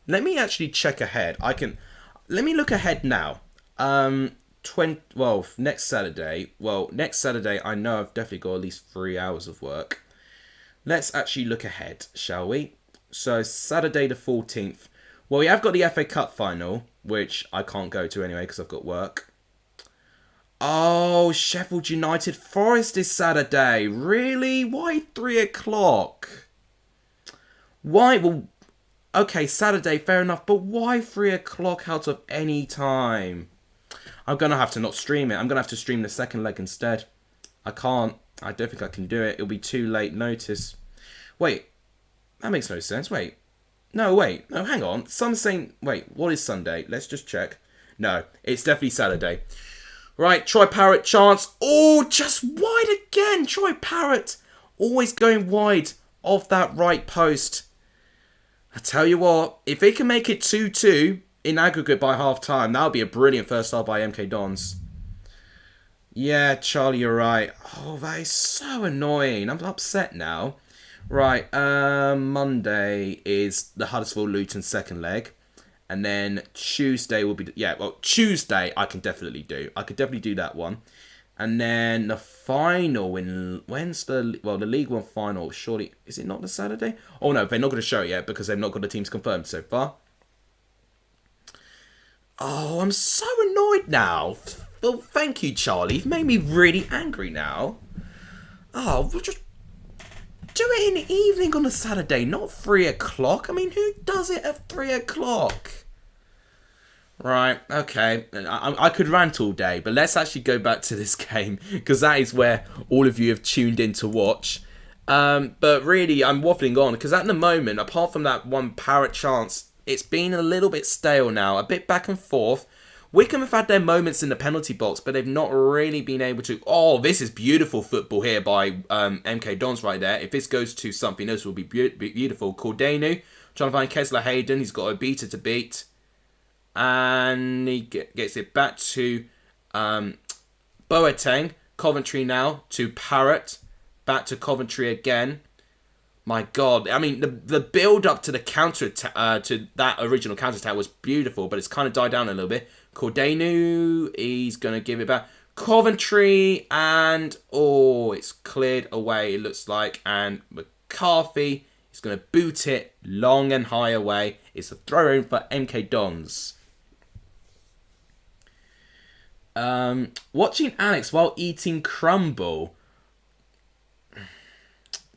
Speaker 1: Let me actually check ahead. Let me look ahead now. Next Saturday. Well, next Saturday, I know I've definitely got at least 3 hours of work. Let's actually look ahead, shall we? So, Saturday the 14th. Well, we have got the FA Cup final, which I can't go to anyway because I've got work. Oh, Sheffield United Forest is Saturday. Really? Why 3 o'clock? Why? Well, okay, Saturday, fair enough. But why 3 o'clock out of any time? I'm going to have to not stream it. I'm going to have to stream the second leg instead. I can't. I don't think I can do it. It'll be too late notice. Wait. That makes no sense. Wait. No, hang on. Some saying... Wait, what is Sunday? Let's just check. No, it's definitely Saturday. Right, Troy Parrott chance. Oh, just wide again. Troy Parrott always going wide of that right post. I tell you what, if they can make it 2-2 in aggregate by half-time, that would be a brilliant first half by MK Dons. Yeah, Charlie, you're right. Oh, that is so annoying. I'm upset now. Right, Monday is the Huddersfield Luton second leg. And then Tuesday will be... Tuesday I can definitely do. I could definitely do that one. And then the final... When's the... Well, the League One final, surely... Is it not the Saturday? Oh, no, they're not going to show it yet because they've not got the teams confirmed so far. Oh, I'm so annoyed now. Well, thank you, Charlie. You've made me really angry now. Oh, we'll just... Do it in the evening on a Saturday, not 3 o'clock. I mean, who does it at 3 o'clock? Right, okay. I could rant all day, but let's actually go back to this game, because that is where all of you have tuned in to watch. But really, I'm waffling on, because at the moment, apart from that one Parrott chance, it's been a little bit stale now, a bit back and forth. Wycombe have had their moments in the penalty box, but they've not really been able to... Oh, this is beautiful football here by MK Dons right there. If this goes to something else, it will be beautiful. Cordenu trying to find Kessler Hayden. He's got a beater to beat. And he gets it back to Boateng. Coventry now to Parrott. Back to Coventry again. My God, I mean, the build up to the counter to that original counter attack was beautiful, but it's kind of died down a little bit. Cordenu, he's going to give it back. Coventry, and it's cleared away, it looks like. And McCarthy is going to boot it long and high away. It's a throw in for MK Dons. Watching Alex while eating crumble.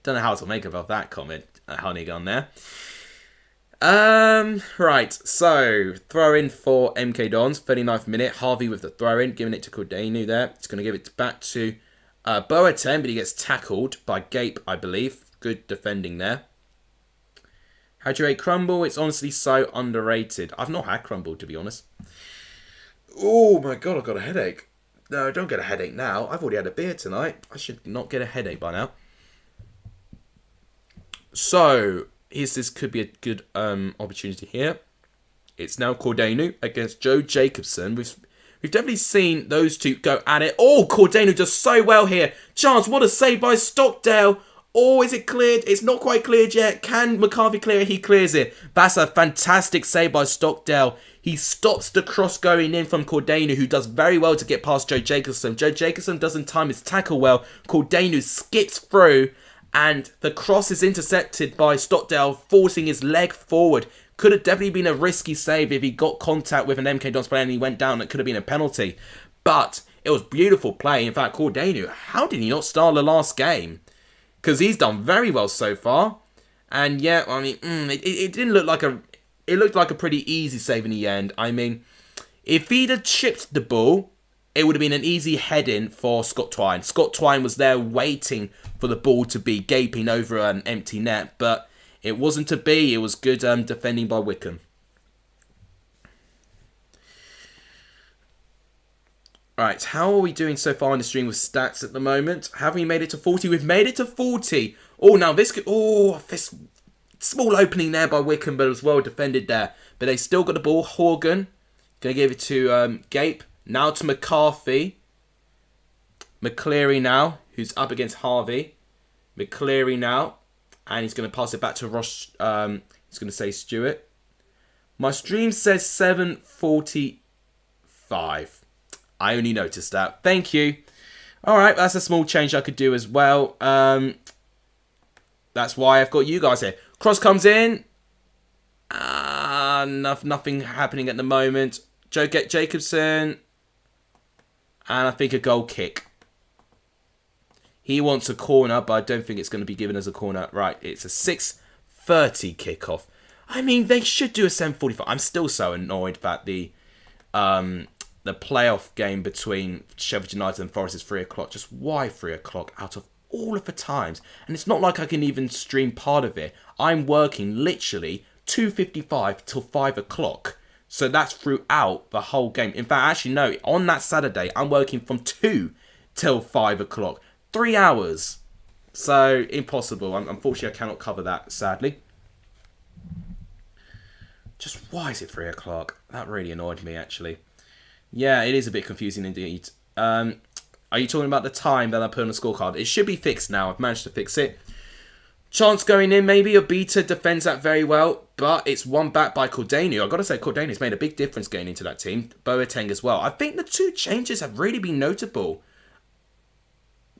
Speaker 1: Don't know how to make about that comment, Honeygun there. Right, so throw in for MK Dons, 39th minute. Harvey with the throw in, giving it to Cordenu there. It's going to give it back to Boateng, but he gets tackled by Gape, I believe. Good defending there. How do you rate crumble? It's honestly so underrated. I've not had crumble, to be honest. Oh my God, I've got a headache. No, don't get a headache now. I've already had a beer tonight. I should not get a headache by now. So, this could be a good opportunity here. It's now Cordenu against Joe Jacobson. We've definitely seen those two go at it. Oh, Cordenu does so well here. Chance, what a save by Stockdale. Oh, is it cleared? It's not quite cleared yet. Can McCarthy clear it? He clears it. That's a fantastic save by Stockdale. He stops the cross going in from Cordenu, who does very well to get past Joe Jacobson. Joe Jacobson doesn't time his tackle well. Cordenu skips through. And the cross is intercepted by Stockdale, forcing his leg forward. Could have definitely been a risky save if he got contact with an MK Dons player and he went down. It could have been a penalty. But it was beautiful play. In fact, Cordenu, how did he not start the last game? Because he's done very well so far. And yeah, I mean, it didn't look like a... it looked like a pretty easy save in the end. I mean, if he'd have chipped the ball, it would have been an easy head-in for Scott Twine. Scott Twine was there waiting for the ball to be gaping over an empty net, but it wasn't to be. It was good defending by Wycombe. Right, how are we doing so far in the stream with stats at the moment? Have we made it to 40? We've made it to 40. Oh, now this could... Oh, this small opening there by Wycombe, but it was well defended there. But they still got the ball. Horgan. Going to give it to Gape. Now to McCarthy. McCleary now, who's up against Harvey. McCleary now. And he's going to pass it back to Ross. He's going to say Stewart. My stream says 7:45. I only noticed that. Thank you. Alright, that's a small change I could do as well. That's why I've got you guys here. Cross comes in. Nothing happening at the moment. Joe Jacobson. And I think a goal kick. He wants a corner, but I don't think it's going to be given as a corner. Right, it's a 6:30 kickoff. I mean, they should do a 7:45. I'm still so annoyed that the playoff game between Sheffield United and Forest is 3 o'clock. Just why 3 o'clock out of all of the times? And it's not like I can even stream part of it. I'm working literally 2:55 till 5 o'clock. So that's throughout the whole game. In fact, actually no, on that Saturday, I'm working from 2 till 5 o'clock. 3 hours. So, impossible. Unfortunately, I cannot cover that, sadly. Just why is it 3 o'clock? That really annoyed me, actually. Yeah, it is a bit confusing indeed. Are you talking about the time that I put on the scorecard? It should be fixed now. I've managed to fix it. Chance going in, maybe. Obita defends that very well, but it's won back by Cordanio. I've got to say, Cordanio's made a big difference getting into that team. Boateng as well. I think the two changes have really been notable.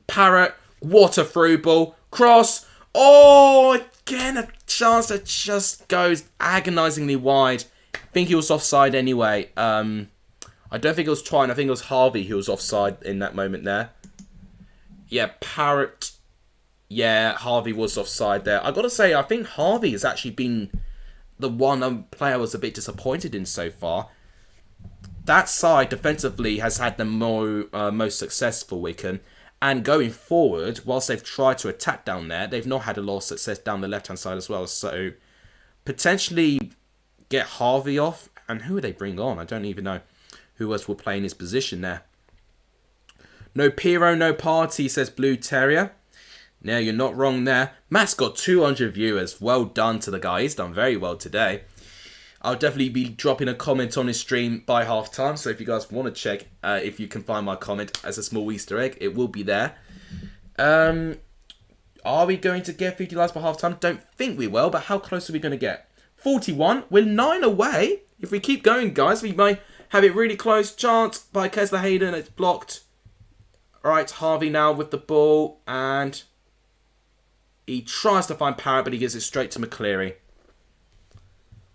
Speaker 1: Parrott, what a through ball. Cross. Oh, again, a chance that just goes agonisingly wide. I think he was offside anyway. I don't think it was Twine. I think it was Harvey who was offside in that moment there. Yeah, Parrott. Yeah, Harvey was offside there. I got to say, I think Harvey has actually been the one player I was a bit disappointed in so far. That side defensively has had the most successful Wycombe. And going forward, whilst they've tried to attack down there, they've not had a lot of success down the left-hand side as well. So, potentially get Harvey off. And who would they bring on? I don't even know who else will play in his position there. No Piro, no party, says Blue Terrier. No, you're not wrong there. Matt's got 200 viewers. Well done to the guy. He's done very well today. I'll definitely be dropping a comment on his stream by half-time. So if you guys want to check if you can find my comment as a small Easter egg, it will be there. Are we going to get 50 likes by half-time? Don't think we will, but how close are we going to get? 41. We're 9 away. If we keep going, guys, we may have it really close. Chance by Kesler Hayden. It's blocked. All right, Harvey now with the ball. And he tries to find Parrott, but he gives it straight to McCleary.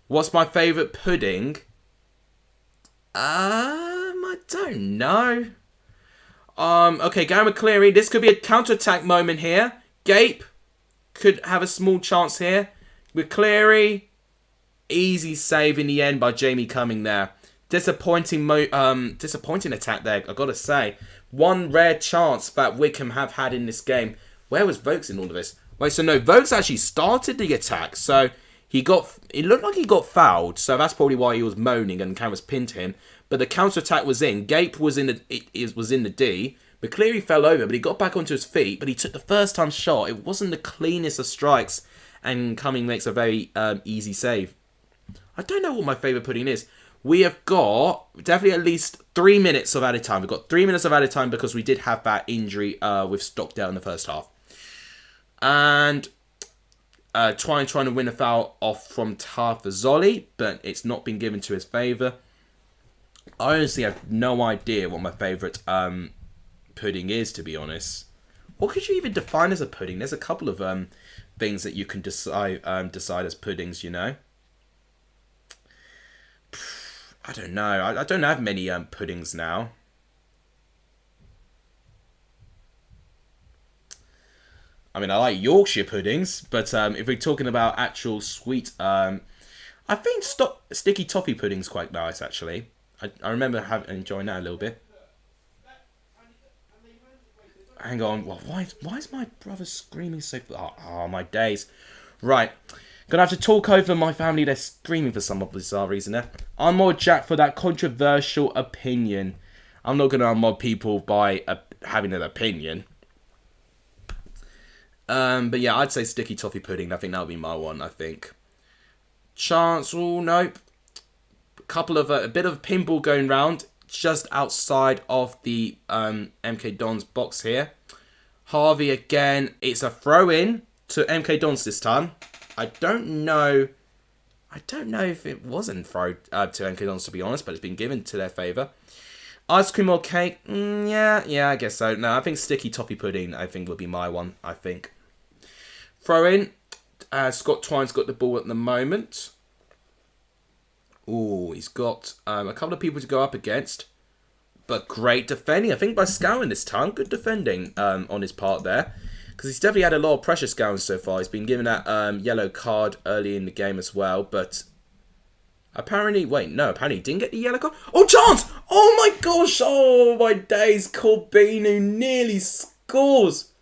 Speaker 1: What's my favourite pudding? I don't know. Okay, Gary McCleary. This could be a counter-attack moment here. Gape could have a small chance here. McCleary. Easy save in the end by Jamie Cumming there. Disappointing attack there, I've got to say. One rare chance that Wycombe have had in this game. Where was Vokes in all of this? Wait, so no, Vokes actually started the attack. So it looked like he got fouled. So that's probably why he was moaning and cameras pinned to him. But the counter-attack was in. Gape was in the D. McCleary fell over, but he got back onto his feet. But he took the first time shot. It wasn't the cleanest of strikes. And Cumming makes a very easy save. I don't know what my favourite pudding is. We have got definitely at least 3 minutes of added time. We've got 3 minutes of added time because we did have that injury with Stockdale in the first half. And trying to win a foul off from Tarfazoli, but it's not been given to his favour. I honestly have no idea what my favourite pudding is, to be honest. What could you even define as a pudding? There's a couple of things that you can decide as puddings, you know. I don't know. I don't have many puddings now. I mean, I like Yorkshire puddings, but if we're talking about actual sweet, I I think sticky toffee pudding's quite nice, actually. I remember enjoying that a little bit. Hang on. Well, why is my brother screaming so... Oh, my days. Right. Gonna have to talk over my family. They're screaming for some bizarre reason there. I'm more Jack for that controversial opinion. I'm not gonna unmod people by having an opinion. But yeah, I'd say sticky toffee pudding. I think that would be my one, I think. Chance, oh, nope. A bit of pinball going round just outside of the MK Dons box here. Harvey again. It's a throw-in to MK Dons this time. I don't know if it wasn't thrown to MK Dons, to be honest, but it's been given to their favour. Ice cream or cake? Yeah, I guess so. No, I think sticky toffee pudding, I think, would be my one, I think. Throw in. Scott Twine's got the ball at the moment. Oh, he's got a couple of people to go up against. But great defending, I think, by Scowen this time. Good defending on his part there. Because he's definitely had a lot of pressure, Scowen, so far. He's been given that yellow card early in the game as well. But apparently, apparently he didn't get the yellow card. Oh, chance! Oh my gosh! Oh my days! Corbinu nearly scores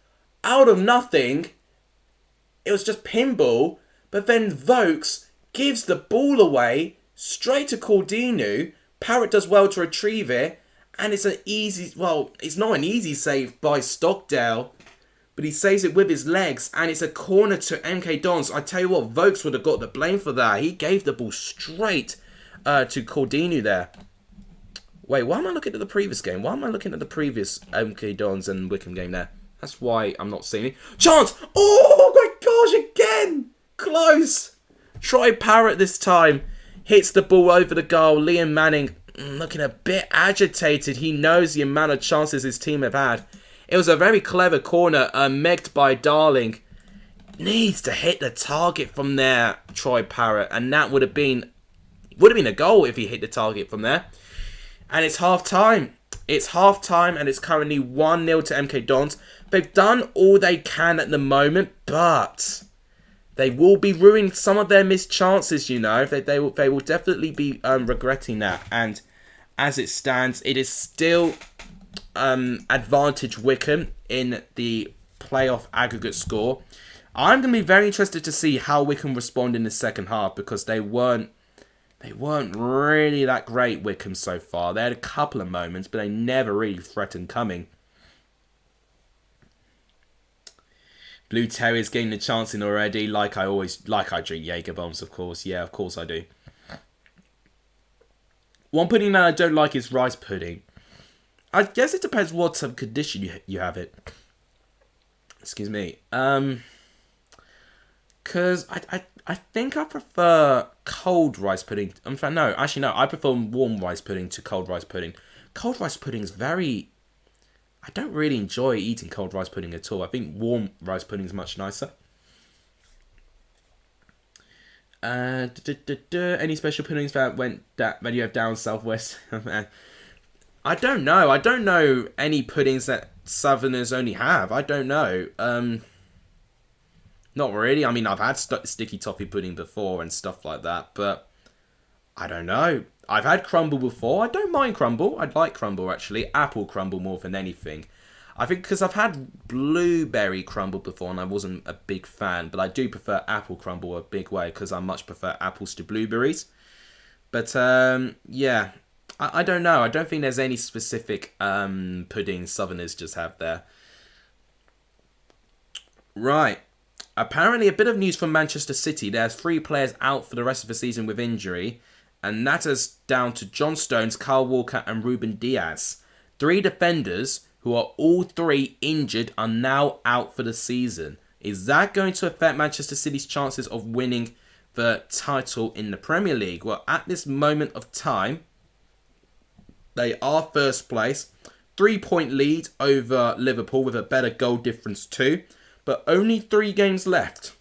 Speaker 1: out of nothing. It was just pinball. But then Vokes gives the ball away straight to Cordinu. Parrott does well to retrieve it. And it's an easy... Well, it's not an easy save by Stockdale. But he saves it with his legs. And it's a corner to MK Dons. I tell you what, Vokes would have got the blame for that. He gave the ball straight to Cordinu there. Wait, why am I looking at the previous game? Why am I looking at the previous MK Dons and Wycombe game there? That's why I'm not seeing it. Chance! Oh my gosh, again! Close! Troy Parrott this time. Hits the ball over the goal. Liam Manning looking a bit agitated. He knows the amount of chances his team have had. It was a very clever corner, megged by Darling. Needs to hit the target from there, Troy Parrott. And that would have been a goal if he hit the target from there. And it's half time. It's half time and it's currently 1-0 to MK Dons. They've done all they can at the moment, but they will be ruining some of their missed chances, you know. They will definitely be regretting that. And as it stands, it is still advantage Wycombe in the playoff aggregate score. I'm going to be very interested to see how Wycombe respond in the second half, because they weren't really that great, Wycombe, so far. They had a couple of moments, but they never really threatened coming. Blue Terrier's getting the chance in already, like I drink Jaeger bombs, of course. Yeah, of course I do. One pudding that I don't like is rice pudding. I guess it depends what type of condition you have it. Excuse me. Because I think I prefer cold rice pudding. In fact, no. Actually, no. I prefer warm rice pudding to cold rice pudding. Cold rice pudding is very... I don't really enjoy eating cold rice pudding at all. I think warm rice pudding is much nicer. Any special puddings that you have down southwest? I don't know. I don't know any puddings that Southerners only have. I don't know. Not really. I mean, I've had sticky toffee pudding before and stuff like that, but I don't know. I've had crumble before. I don't mind crumble. I like crumble, actually. Apple crumble more than anything. I think because I've had blueberry crumble before and I wasn't a big fan, but I do prefer apple crumble a big way because I much prefer apples to blueberries. But, yeah, I don't know. I don't think there's any specific pudding Southerners just have there. Right. Apparently, a bit of news from Manchester City. There's 3 players out for the rest of the season with injury. And that is down to John Stones, Kyle Walker and Ruben Diaz. 3 defenders who are all 3 injured are now out for the season. Is that going to affect Manchester City's chances of winning the title in the Premier League? Well, at this moment of time, they are first place. 3-point lead over Liverpool with a better goal difference too. But only 3 games left.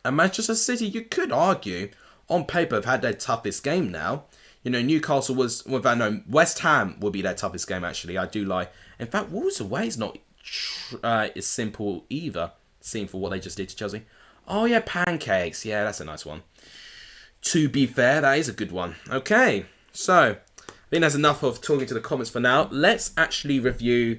Speaker 1: And Manchester City, you could argue, on paper, have had their toughest game now. You know, Newcastle was... Well, no, West Ham will be their toughest game, actually. I do lie. In fact, Wolves away is not as simple either, seeing for what they just did to Chelsea. Oh, yeah, pancakes. Yeah, that's a nice one. To be fair, that is a good one. Okay, so I think that's enough of talking to the comments for now. Let's actually review.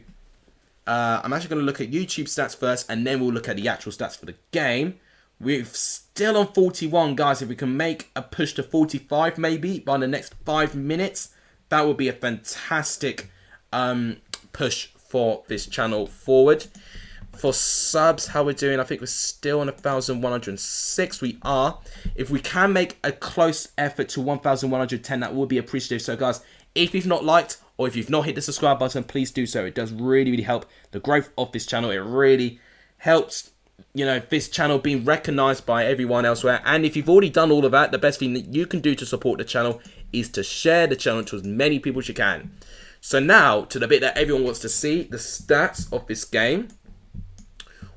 Speaker 1: I'm actually going to look at YouTube stats first, and then we'll look at the actual stats for the game. We're still on 41, guys. If we can make a push to 45 maybe by the next 5 minutes, that would be a fantastic push for this channel forward. For subs, how we're doing, I think we're still on 1,106. We are. If we can make a close effort to 1,110, that would be appreciative. So, guys, if you've not liked or if you've not hit the subscribe button, please do so. It does really, really help the growth of this channel. It really helps, you know, this channel being recognized by everyone elsewhere. And if you've already done all of that, the best thing that you can do to support the channel is to share the channel to as many people as you can. So now to the bit that everyone wants to see, the stats of this game.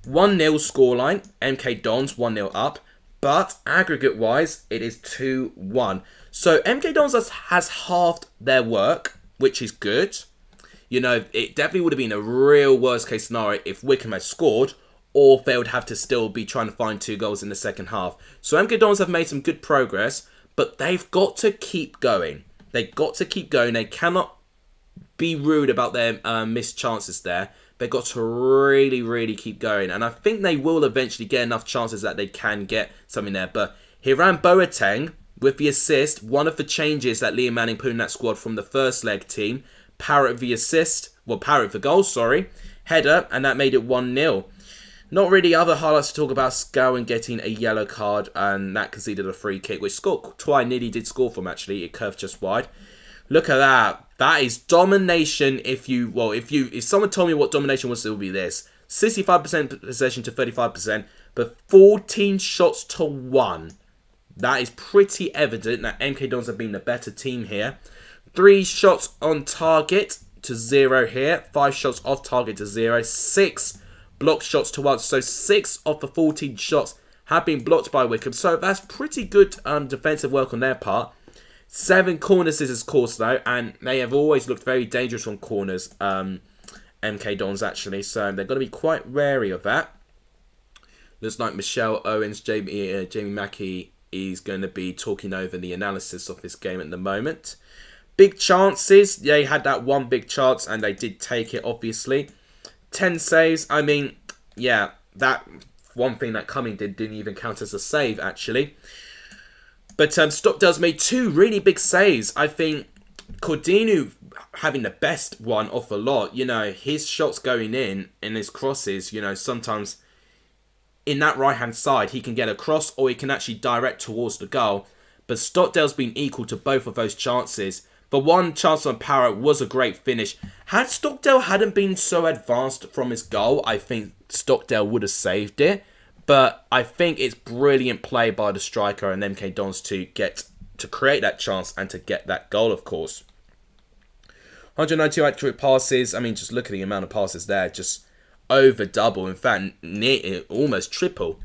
Speaker 1: 1-0 scoreline, MK Dons 1-0 up, but aggregate wise it is 2-1. So MK Dons has halved their work, which is good. You know, it definitely would have been a real worst case scenario if Wycombe had scored, or they would have to still be trying to find 2 goals in the second half. So MK Dons have made some good progress, but they've got to keep going. They've got to keep going. They cannot be rude about their missed chances there. They've got to really, really keep going. And I think they will eventually get enough chances that they can get something there. But Hiram Boateng, with the assist, one of the changes that Liam Manning put in that squad from the first leg team. Parrott the assist, well, Parrott the goal, sorry. Header, and that made it 1-0. Not really other highlights to talk about. Scowen getting a yellow card, and that conceded a free kick, which Scott Twine nearly did score from, actually. It curved just wide. Look at that. That is domination. If someone told me what domination was, it would be this. 65% possession to 35%, but 14 shots to 1. That is pretty evident that MK Dons have been the better team here. 3 shots on target to 0 here. 5 shots off target to 0. 6 blocked shots to 1. So 6 of the 14 shots have been blocked by Wycombe. So that's pretty good defensive work on their part. 7 corner scissors calls though, and they have always looked very dangerous on corners, MK Dons actually, so they're going to be quite wary of that. Looks like Michelle Owens, Jamie Mackey is going to be talking over the analysis of this game at the moment. Big chances, they had that one big chance and they did take it obviously. 10 saves, I mean, yeah, that one thing that Cumming didn't even count as a save actually. But Stockdale's made 2 really big saves. I think Cordino having the best one off a lot. You know, his shots going in and his crosses, you know, sometimes in that right-hand side, he can get across or he can actually direct towards the goal. But Stockdale's been equal to both of those chances. But one chance on Parrott was a great finish. Had Stockdale hadn't been so advanced from his goal, I think Stockdale would have saved it. But I think it's brilliant play by the striker and MK Dons to create that chance and to get that goal, of course. 192 accurate passes. I mean, just look at the amount of passes there. Just over double. In fact, almost triple.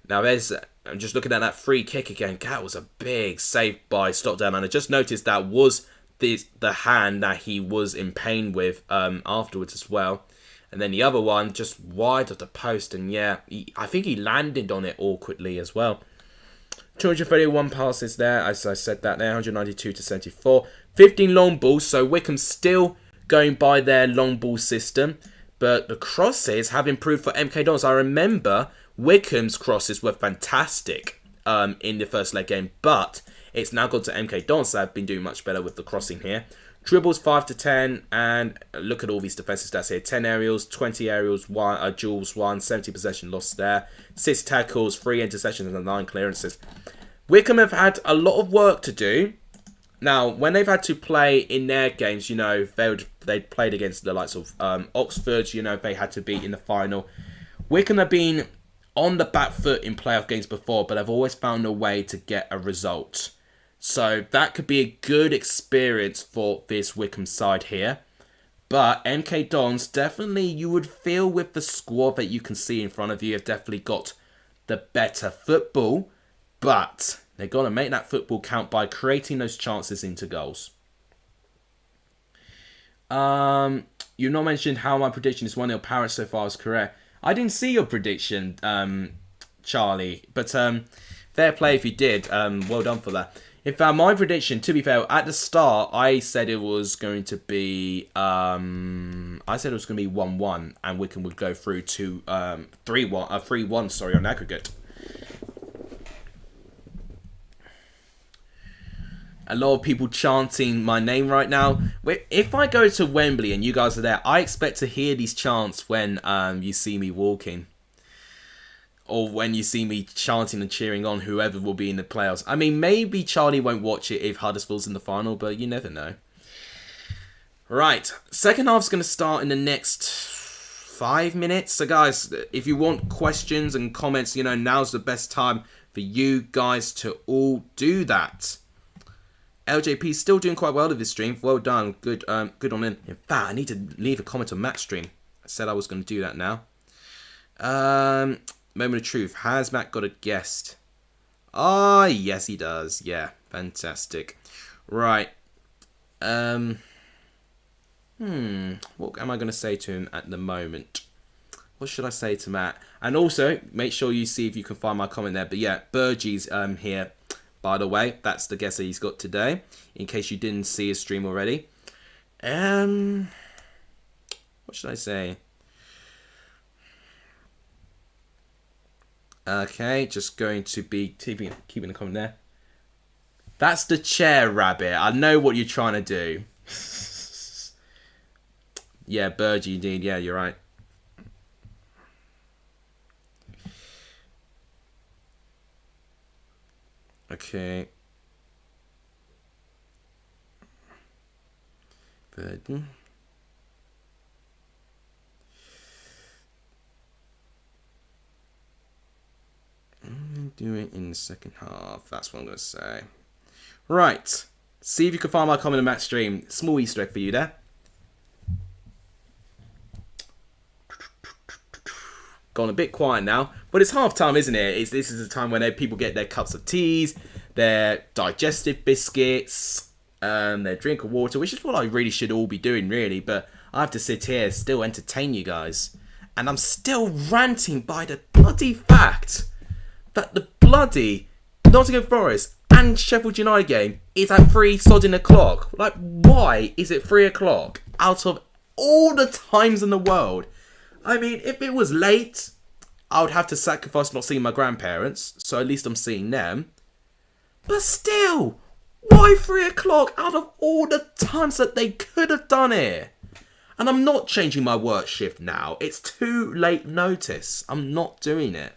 Speaker 1: Now, I'm just looking at that free kick again. That was a big save by Stockdale. And I just noticed that was the hand that he was in pain with afterwards as well. And then the other one just wide of the post. And yeah, I think he landed on it awkwardly as well. 231 passes there. As I said that there. 192 to 74. 15 long balls. So Wycombe still going by their long ball system. But the crosses have improved for MK Dons. I remember Wycombe's crosses were fantastic in the first leg game. But it's now gone to MK Dons that have been doing much better with the crossing here. Dribbles 5 to 10, and look at all these defensive stats here. 10 aerials, 20 aerials, duels 1, 70 possession lost there. 6 tackles, 3 interceptions, and 9 clearances. Wycombe have had a lot of work to do. Now, when they've had to play in their games, you know, they'd played against the likes of Oxford, you know, they had to beat in the final. Wycombe have been on the back foot in playoff games before, but have always found a way to get a result. So that could be a good experience for this Wycombe side here. But MK Dons, definitely you would feel with the squad that you can see in front of you, have definitely got the better football. But they've got to make that football count by creating those chances into goals. You've not mentioned how my prediction is 1-0 Paris so far is correct. I didn't see your prediction, Charlie. But fair play if you did. Well done for that. In fact, my prediction, to be fair, at the start, I said it was going to be, I said it was going to be 1-1, and Wycombe would go through to 3-1, sorry, on aggregate. A lot of people chanting my name right now. If I go to Wembley and you guys are there, I expect to hear these chants when you see me walking. Or when you see me chanting and cheering on whoever will be in the playoffs. I mean, maybe Charlie won't watch it if Huddersfield's in the final, but you never know. Right, second half's going to start in the next 5 minutes. So guys, if you want questions and comments, you know, now's the best time for you guys to all do that. LJP's still doing quite well with this stream. Well done. Good good on him. In fact, I need to leave a comment on Matt's stream. I said I was going to do that now. Moment of truth. Has Matt got a guest? Ah, yes he does. Yeah, fantastic. Right. What am I going to say to him at the moment? What should I say to Matt? And also, make sure you see if you can find my comment there. But yeah, Burgie's here. By the way, that's the guest that he's got today. In case you didn't see his stream already. What should I say? Okay, just going to be keeping the comment there. That's the chair, Rabbit. I know what you're trying to do. Yeah, Burgie, indeed. Yeah, you're right. Okay. Burden. Do it in the second half. That's what I'm going to say. Right. See if you can find my comment on Matt's stream. Small Easter egg for you there. Gone a bit quiet now. But it's half time, isn't it? This is the time when people get their cups of teas, their digestive biscuits, their drink of water, which is what I really should all be doing, really. But I have to sit here, still entertain you guys. And I'm still ranting by the bloody fact that the bloody Nottingham Forest and Sheffield United game is at 3 sodding o'clock. Like, why is it 3 o'clock out of all the times in the world? I mean, if it was late, I would have to sacrifice not seeing my grandparents, so at least I'm seeing them. But still, why 3 o'clock out of all the times that they could have done it? And I'm not changing my work shift now. It's too late notice. I'm not doing it.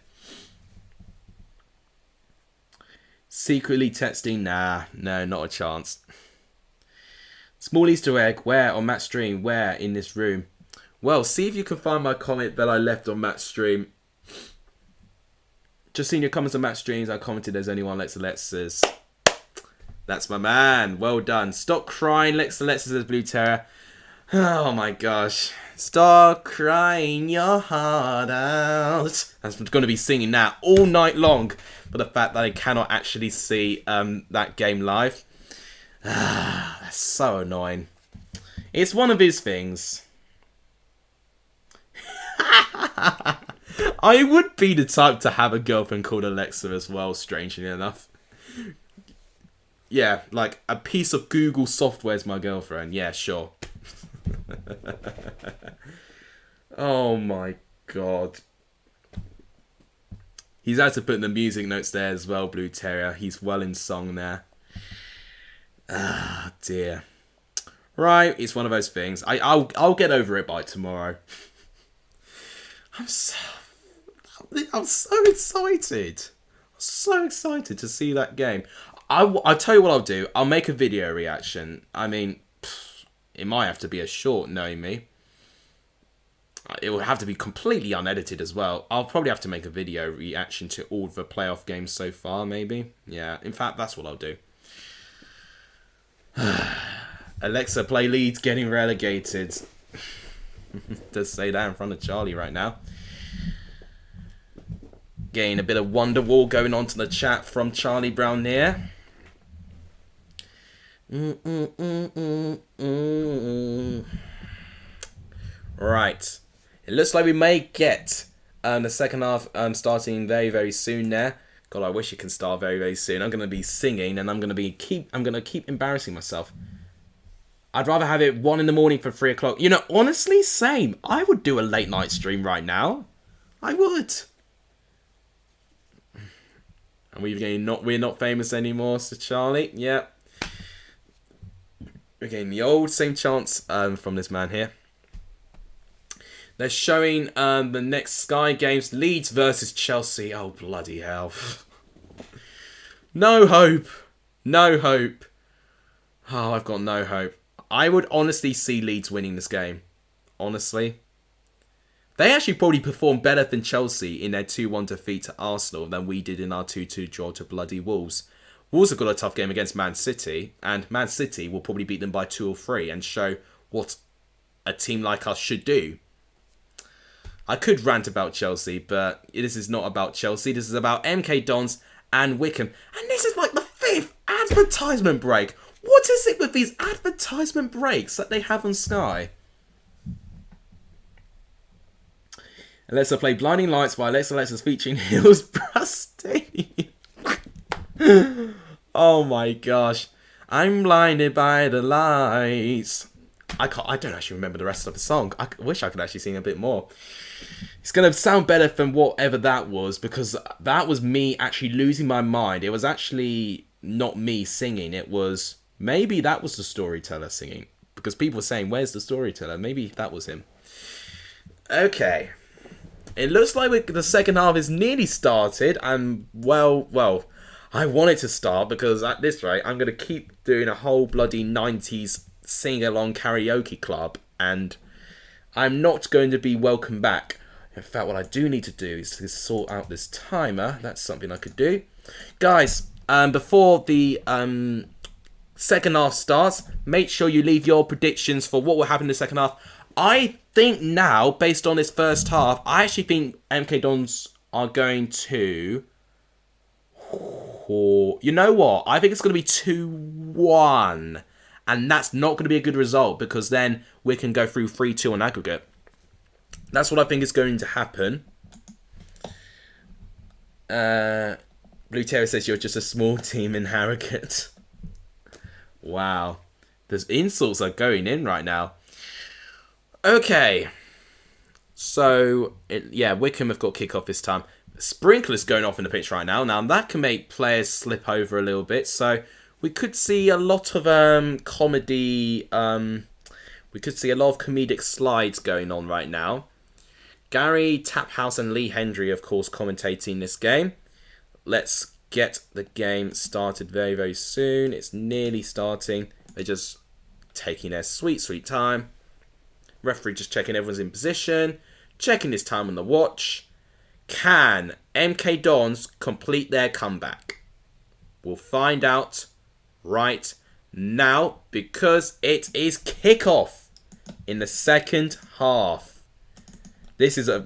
Speaker 1: Secretly texting? Nah, no, not a chance. Small Easter egg. Where on Matt's stream? Where in this room? Well, see if you can find my comment that I left on Matt's stream. Just seeing your comments on Matt's streams, I commented there's only one Lexa Lexus. That's my man. Well done. Stop crying, Lexa Lexus, says Blue Terror. Oh my gosh. Stop crying your heart out. I'm going to be singing that all night long for the fact that I cannot actually see that game live. That's so annoying. It's one of his things. I would be the type to have a girlfriend called Alexa as well, strangely enough. Yeah, like a piece of Google software is my girlfriend. Yeah, sure. Oh my god. He's had to put the music notes there as well, Blue Terrier. He's well in song there. Ah, dear. Right, it's one of those things. I'll get over it by tomorrow. I'm so excited. I'm so excited to see that game. I'll tell you what I'll do. I'll make a video reaction. I mean, it might have to be a short, knowing me. It will have to be completely unedited as well. I'll probably have to make a video reaction to all the playoff games so far, maybe. Yeah, in fact, that's what I'll do. Alexa, play Leeds getting relegated. Does say that in front of Charlie right now. Getting a bit of Wonderwall going on to the chat from Charlie Brown there. Right. It looks like we may get the second half starting very, very soon there. God, I wish it can start very, very soon. I'm going to be singing, and I'm going to keep embarrassing myself. I'd rather have it 1 in the morning for 3 o'clock. You know, honestly, same. I would do a late night stream right now. I would. And we're not famous anymore, Sir Charlie. Yeah. We're getting the old same chance from this man here. They're showing the next Sky Games, Leeds versus Chelsea. Oh, bloody hell. No hope. No hope. Oh, I've got no hope. I would honestly see Leeds winning this game. Honestly. They actually probably performed better than Chelsea in their 2-1 defeat to Arsenal than we did in our 2-2 draw to bloody Wolves. Wolves have got a tough game against Man City, and Man City will probably beat them by 2 or 3 and show what a team like us should do. I could rant about Chelsea, but this is not about Chelsea. This is about MK Dons and Wycombe. And this is like the 5th advertisement break. What is it with these advertisement breaks that they have on Sky? Alexa play Blinding Lights by Alexis featuring Hillsborough Stadium. Oh my gosh. I'm blinded by the lights. I don't actually remember the rest of the song. I wish I could actually sing a bit more. It's going to sound better than whatever that was, because that was me actually losing my mind. It was actually not me singing. It was, maybe that was the storyteller singing. Because people were saying, where's the storyteller? Maybe that was him. Okay. It looks like the second half is nearly started. And, well, I want it to start, because at this rate, I'm going to keep doing a whole bloody 90s sing-along karaoke club. And I'm not going to be welcome back. In fact, what I do need to do is to sort out this timer. That's something I could do. Guys, before the second half starts, make sure you leave your predictions for what will happen in the second half. I think now, based on this first half, I actually think MK Dons are going to... You know what? I think it's going to be 2-1. And that's not going to be a good result, because then we can go through 3-2 on aggregate. That's what I think is going to happen. Blue Terror says you're just a small team in Harrogate. Wow. Those insults are going in right now. Okay. So, Wycombe have got Kickoff this time. Sprinklers going off in the pitch right now. Now, that can make players slip over a little bit. So, we could see a lot of comedy... we could see a lot of comedic slides going on right now. Gary Taphouse and Lee Hendry, of course, commentating this game. Let's get the game started very, very soon. It's nearly starting. They're just taking their sweet, sweet time. Referee just checking everyone's in position. Checking his time on the watch. Can MK Dons complete their comeback? We'll find out right now, because it is kickoff in the second half. This is a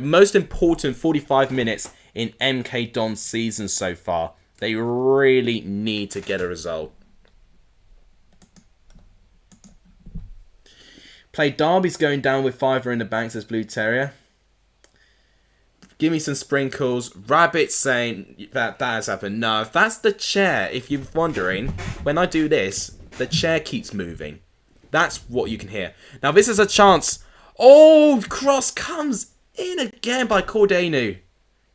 Speaker 1: most important 45 minutes in MK Don's season so far. They really need to get a result. Play Derby's going down with Fiver in the bank, says Blue Terrier. Give me some sprinkles. Rabbit saying that has happened. No, that's the chair. If you're wondering, when I do this, the chair keeps moving. That's what you can hear. Now, this is a chance. Oh, cross comes in again by Cordenu.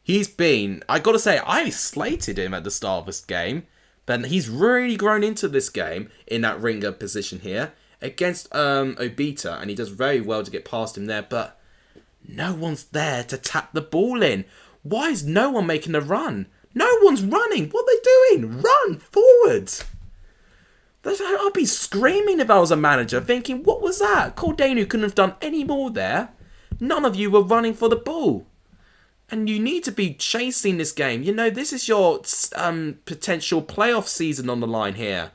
Speaker 1: He's been, I got to say, I slated him at the start of this game. But he's really grown into this game in that ringer position here against Obita. And he does very well to get past him there. But no one's there to tap the ball in. Why is no one making a run? No one's running. What are they doing? Run forwards. I'd be screaming if I was a manager, thinking, what was that? Cordenu couldn't have done any more there. None of you were running for the ball. And you need to be chasing this game. You know, this is your potential playoff season on the line here.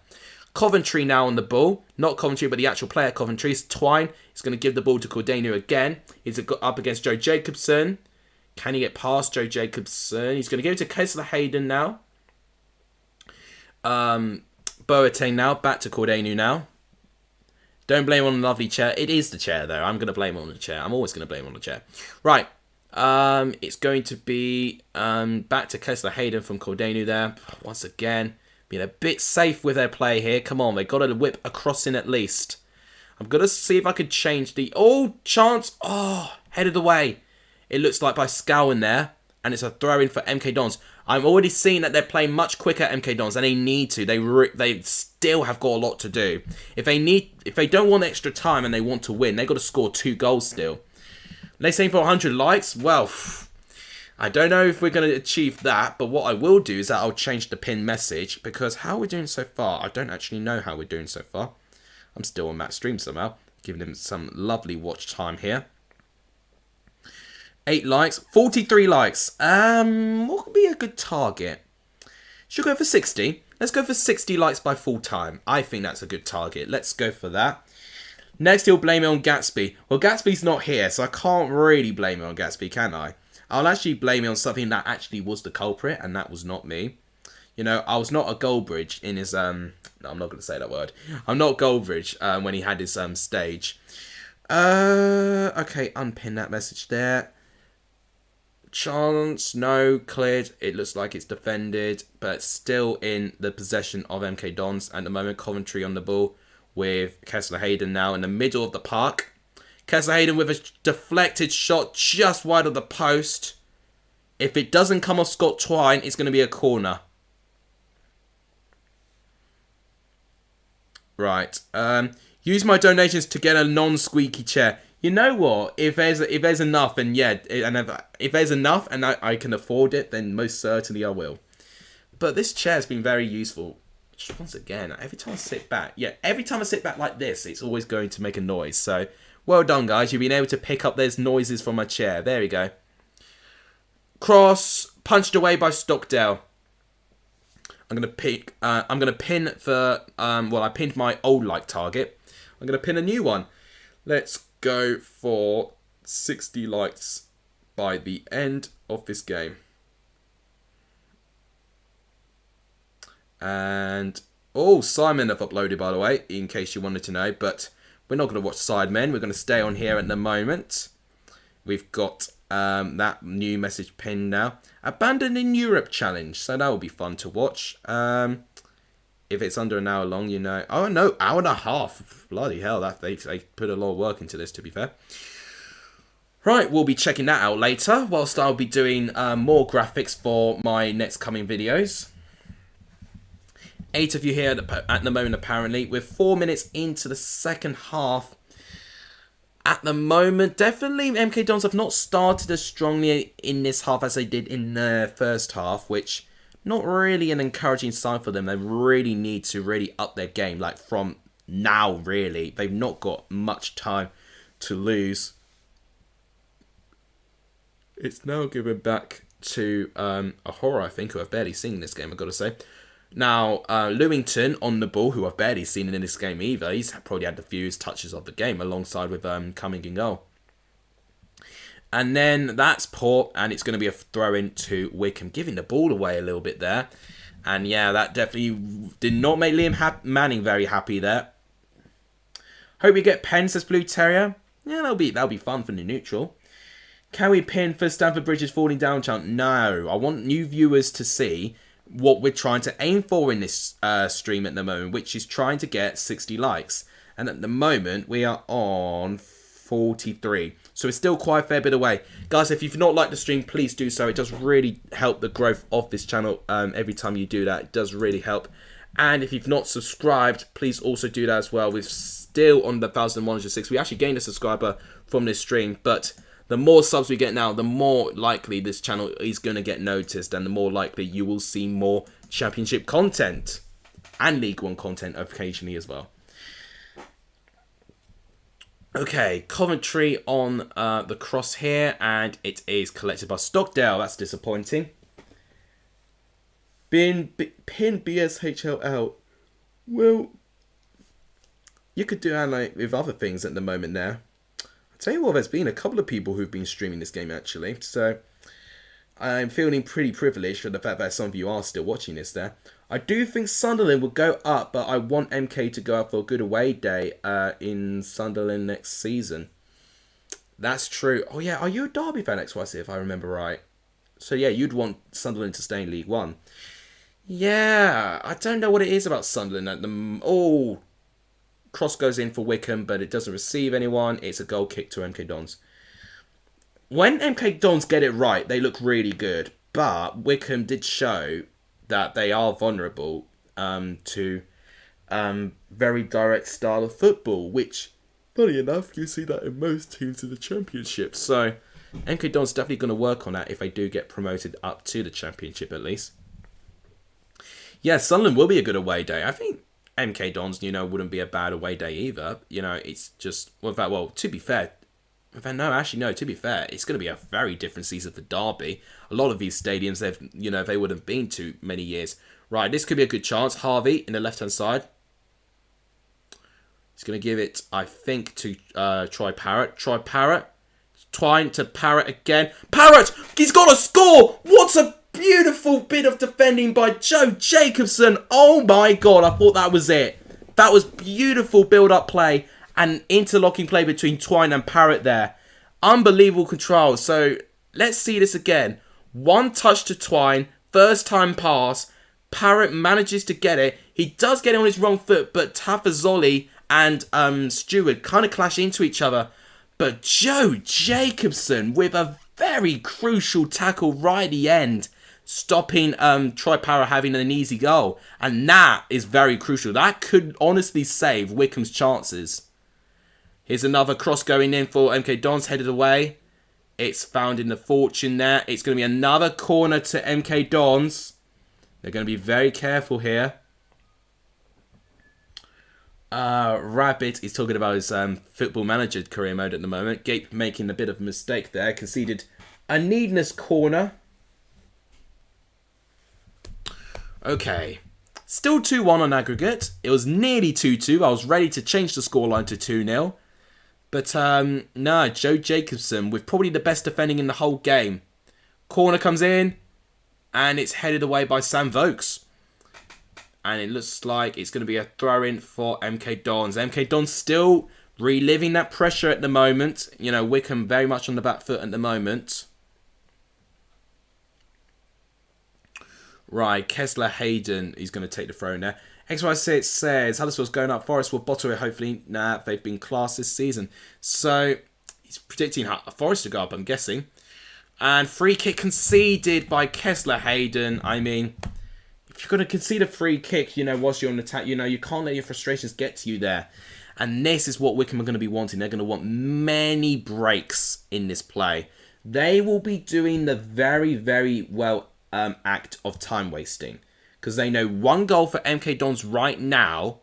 Speaker 1: Coventry now on the ball. Not Coventry, but the actual player Coventry. It's Twine. He's going to give the ball to Cordenu again. He's up against Joe Jacobson. Can he get past Joe Jacobson? He's going to give it to Kessler Hayden now. Boateng now, back to Cordenu now. Don't blame on the lovely chair. It is the chair, though. I'm going to blame it on the chair. I'm always going to blame it on the chair. Right. It's going to be back to Kessler Hayden from Cordenu there. Once again, being a bit safe with their play here. Come on, they've got to whip a crossing at least. I'm going to see if I could change the... Oh, chance. Oh, headed away. It looks like by Scowen there. And it's a throw-in for MK Dons. I'm already seeing that they're playing much quicker at MK Dons. And they need to. They still have got a lot to do. If they don't want extra time and they want to win, they've got to score 2 goals still. They're saying for 100 likes. Well, I don't know if we're going to achieve that. But what I will do is that I'll change the pin message. Because how we're doing so far, I don't actually know how we're doing so far. I'm still on Matt's stream somehow, giving him some lovely watch time here. 8 likes, 43 likes. What could be a good target? Should we go for 60? Let's go for 60 likes by full time. I think that's a good target. Let's go for that. Next, he'll blame it on Gatsby. Well, Gatsby's not here, so I can't really blame it on Gatsby, can I? I'll actually blame it on something that actually was the culprit, and that was not me. You know, I was not a Goldbridge in his... No, I'm not going to say that word. I'm not Goldbridge when he had his stage. Okay, unpin that message there. Chance, no, cleared. It looks like it's defended, but still in the possession of MK Dons at the moment. Coventry on the ball with Kessler Hayden now in the middle of the park. Kessler Hayden with a deflected shot just wide of the post. If it doesn't come off Scott Twine, it's going to be a corner. Right. Use my donations to get a non-squeaky chair. You know what? If there's enough, and yeah, if there's enough and I can afford it, then most certainly I will. But this chair's been very useful. Just once again, every time I sit back, like this, it's always going to make a noise. So, well done, guys. You've been able to pick up those noises from my chair. There we go. Cross punched away by Stockdale. I'm gonna pin for well, I pinned my old like target. I'm gonna pin a new one. Let's go for 60 likes by the end of this game. And Simon have uploaded, by the way, in case you wanted to know. But we're not gonna watch Sidemen. We're gonna stay on here at the moment. We've got that new message pinned now. Abandoned in Europe challenge. So that will be fun to watch. If it's under an hour long, you know. Oh no, hour and a half. Bloody hell, they put a lot of work into this, to be fair. Right, we'll be checking that out later. Whilst I'll be doing more graphics for my next coming videos. 8 of you here at the moment, apparently. We're 4 minutes into the second half. At the moment, definitely MK Dons have not started as strongly in this half as they did in the first half, which not really an encouraging sign for them. They really need to really up their game, like from now, really. They've not got much time to lose. It's now given back to a horror, I think, who I've barely seen in this game, I've got to say. Now, Lewington on the ball, who I've barely seen in this game either. He's probably had the fewest touches of the game alongside with Cumming in goal. And then that's poor, and it's going to be a throw-in to Wycombe, giving the ball away a little bit there. And yeah, that definitely did not make Liam Manning very happy there. Hope we get pens, says Blue Terrier. Yeah, that'll be fun for the neutral. Can we pin for Stamford Bridge's falling down chant? No, I want new viewers to see what we're trying to aim for in this stream at the moment, which is trying to get 60 likes. And at the moment, we are on 43. So it's still quite a fair bit away. Guys, if you've not liked the stream, please do so. It does really help the growth of this channel. Every time you do that, it does really help. And if you've not subscribed, please also do that as well. We're still on the 1,106. We actually gained a subscriber from this stream, but the more subs we get now, the more likely this channel is going to get noticed, and the more likely you will see more Championship content and League One content occasionally as well. Okay, Coventry on the cross here, and it is collected by Stockdale. That's disappointing. Pin BSHLL. Well, you could do that like with other things at the moment there. I'll tell you what, there's been a couple of people who've been streaming this game actually, so I'm feeling pretty privileged for the fact that some of you are still watching this there. I do think Sunderland will go up, but I want MK to go up for a good away day in Sunderland next season. That's true. Oh yeah, are you a Derby fan, XYC, if I remember right? So yeah, you'd want Sunderland to stay in League One. Yeah, I don't know what it is about Sunderland at the... Oh, cross goes in for Wycombe, but it doesn't receive anyone. It's a goal kick to MK Dons. When MK Dons get it right, they look really good. But Wycombe did show that they are vulnerable to very direct style of football, which, funny enough, you see that in most teams in the Championship. So MK Dons definitely going to work on that if they do get promoted up to the Championship at least. Yeah, Sunderland will be a good away day. I think MK Dons, wouldn't be a bad away day either. It's just... Well, to be fair... to be fair, it's going to be a very different season for Derby. A lot of these stadiums, they wouldn't have been to many years. Right, this could be a good chance. Harvey in the left-hand side. He's going to give it, I think, to Troy Parrott. Troy Parrott. Twine to Parrott again. Parrott! He's got to score! What a beautiful bit of defending by Joe Jacobson. Oh my God, I thought that was it. That was beautiful build-up play and interlocking play between Twine and Parrott there. Unbelievable control. So let's see this again. One touch to Twine. First time pass. Parrott manages to get it. He does get it on his wrong foot, but Tafazoli and Stewart kind of clash into each other. But Joe Jacobson with a very crucial tackle right at the end, stopping Troy Parrott having an easy goal. And that is very crucial. That could honestly save Wycombe's chances. Here's another cross going in for MK Dons, headed away. It's found in the fortune there. It's going to be another corner to MK Dons. They're going to be very careful here. Rabbit is talking about his football manager career mode at the moment. Gape making a bit of a mistake there. Conceded a needless corner. Okay. Still 2-1 on aggregate. It was nearly 2-2. I was ready to change the scoreline to 2-0. But, no, Joe Jacobson with probably the best defending in the whole game. Corner comes in. And it's headed away by Sam Vokes. And it looks like it's going to be a throw-in for MK Dons. MK Dons still reliving that pressure at the moment. Wycombe very much on the back foot at the moment. Right, Kessler Hayden is going to take the throw in there. XY6 says, Huddersfield's going up. Forest will bottle it, hopefully. Nah, they've been class this season. So, he's predicting Forest to go up, I'm guessing. And free kick conceded by Kessler Hayden. I mean, if you're going to concede a free kick, whilst you're on attack, you can't let your frustrations get to you there. And this is what Wycombe are going to be wanting. They're going to want many breaks in this play. They will be doing the very, very well act of time wasting. Because they know one goal for MK Dons right now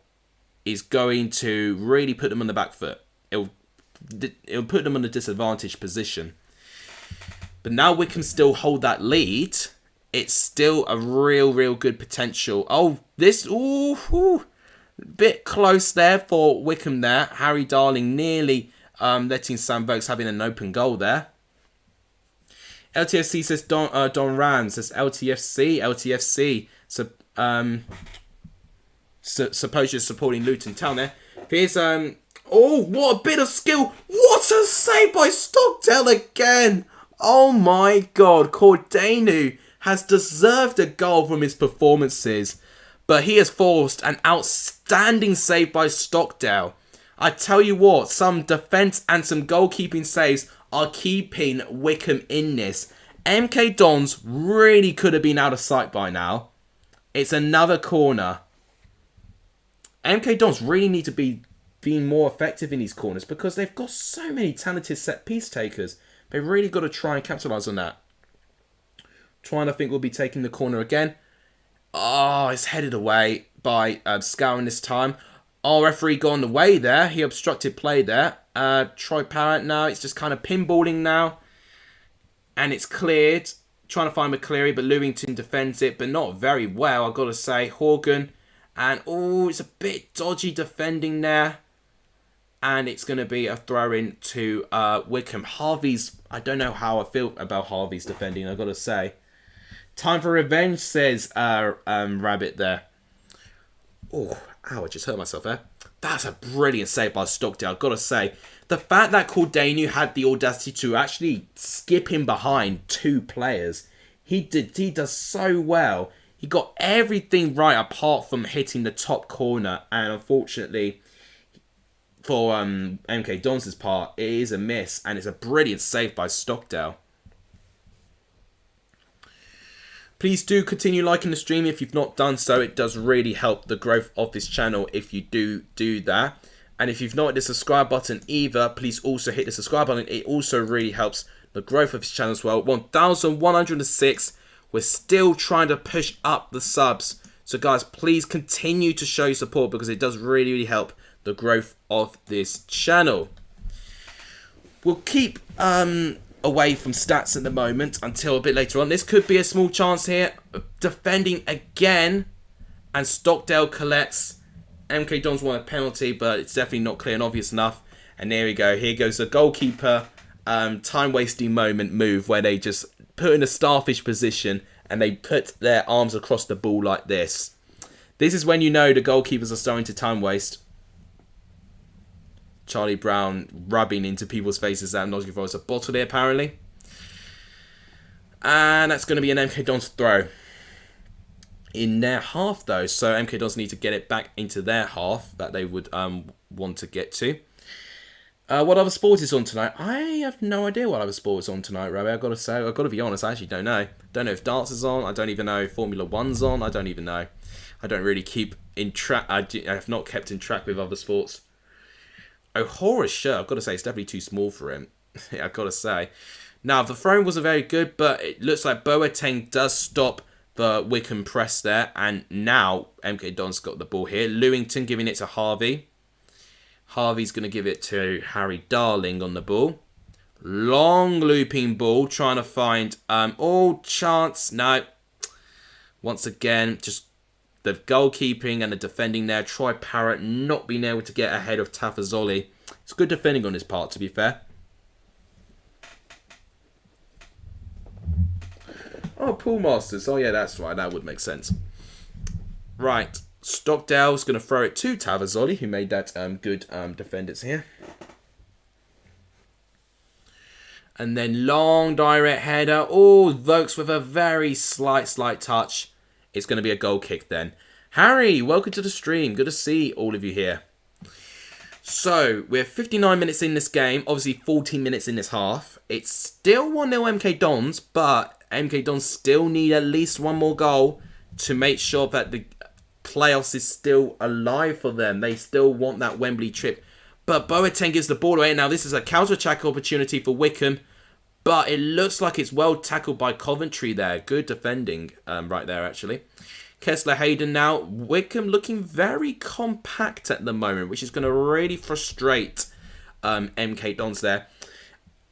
Speaker 1: is going to really put them on the back foot. It'll put them in a disadvantaged position. But now Wycombe still hold that lead. It's still a real good potential. Oh, this... Ooh, bit close there for Wycombe there. Harry Darling nearly letting Sam Vokes having an open goal there. LTFC says Don Ram says LTFC. So, suppose you're supporting Luton Town there. Here's... Oh, what a bit of skill. What a save by Stockdale again. Oh my God, Cordenu has deserved a goal from his performances, but he has forced an outstanding save by Stockdale. I tell you what, some defence and some goalkeeping saves are keeping Wycombe in this. MK Dons really could have been out of sight by now. It's another corner. MK Dons really need to be being more effective in these corners because they've got so many talented set-piece takers. They've really got to try and capitalise on that. Twine, I think, will be taking the corner again. Oh, it's headed away by Scowen this time. Oh, referee gone away there. He obstructed play there. Troy Parrott now. It's just kind of pinballing now. And it's cleared. Trying to find McCleary, but Lewington defends it, but not very well, I've got to say. Horgan. And, oh, it's a bit dodgy defending there. And it's going to be a throw-in to Wycombe. Harvey's... I don't know how I feel about Harvey's defending, I've got to say. Time for revenge, says Rabbit there. Oh, Ow, I just hurt myself there. That's a brilliant save by Stockdale, I've got to say. The fact that Cordano had the audacity to actually skip him behind 2 players, he does so well. He got everything right apart from hitting the top corner, and unfortunately for MK Dons' part, it is a miss, and it's a brilliant save by Stockdale. Please do continue liking the stream if you've not done so. It does really help the growth of this channel if you do that. And if you've not hit the subscribe button either, please also hit the subscribe button. It also really helps the growth of this channel as well. 1,106. We're still trying to push up the subs. So guys, please continue to show your support because it does really, really help the growth of this channel. We'll keep away from stats at the moment until a bit later on. This could be a small chance here. Defending again, and Stockdale collects. MK Dons won a penalty, but it's definitely not clear and obvious enough. And there we go. Here goes the goalkeeper time-wasting moment move where they just put in a starfish position and they put their arms across the ball like this. This is when you know the goalkeepers are starting to time waste. Charlie Brown rubbing into people's faces that Nottingham Forest a bottle there, apparently. And that's going to be an MK Dons throw. In their half, though. So MK Dons need to get it back into their half that they would want to get to. What other sport is on tonight? I have no idea what other sport is on tonight, Robbie. I've got to say, I've got to be honest, I actually don't know. Don't know if darts is on. I don't even know if Formula 1's on. I don't even know. I don't really keep in track. I have not kept in track with other sports. O'Hora's shirt, I've got to say, it's definitely too small for him. Yeah, I've got to say. Now, the throw wasn't very good, but it looks like Boateng does stop the Wycombe press there. And now MK Dons got the ball here. Lewington giving it to Harvey. Harvey's going to give it to Harry Darling on the ball. Long looping ball, trying to find all chance. No. Once again, just the goalkeeping and the defending there. Troy Parrott not being able to get ahead of Tafazoli. It's good defending on his part, to be fair. Oh, Pool Masters. Oh, yeah, that's right. That would make sense. Right. Stockdale's going to throw it to Tavazoli, who made that good defenders here. And then long direct header. Oh, Vokes with a very slight touch. It's going to be a goal kick then. Harry, welcome to the stream. Good to see all of you here. So, we're 59 minutes in this game. Obviously, 14 minutes in this half. It's still 1-0 MK Dons, but MK Dons still need at least one more goal to make sure that the playoffs is still alive for them. They still want that Wembley trip. But Boateng gives the ball away. Now, this is a counter-attack opportunity for Wycombe. But it looks like it's well tackled by Coventry there. Good defending right there, actually. Kessler Hayden now. Wycombe looking very compact at the moment, which is going to really frustrate MK Dons there.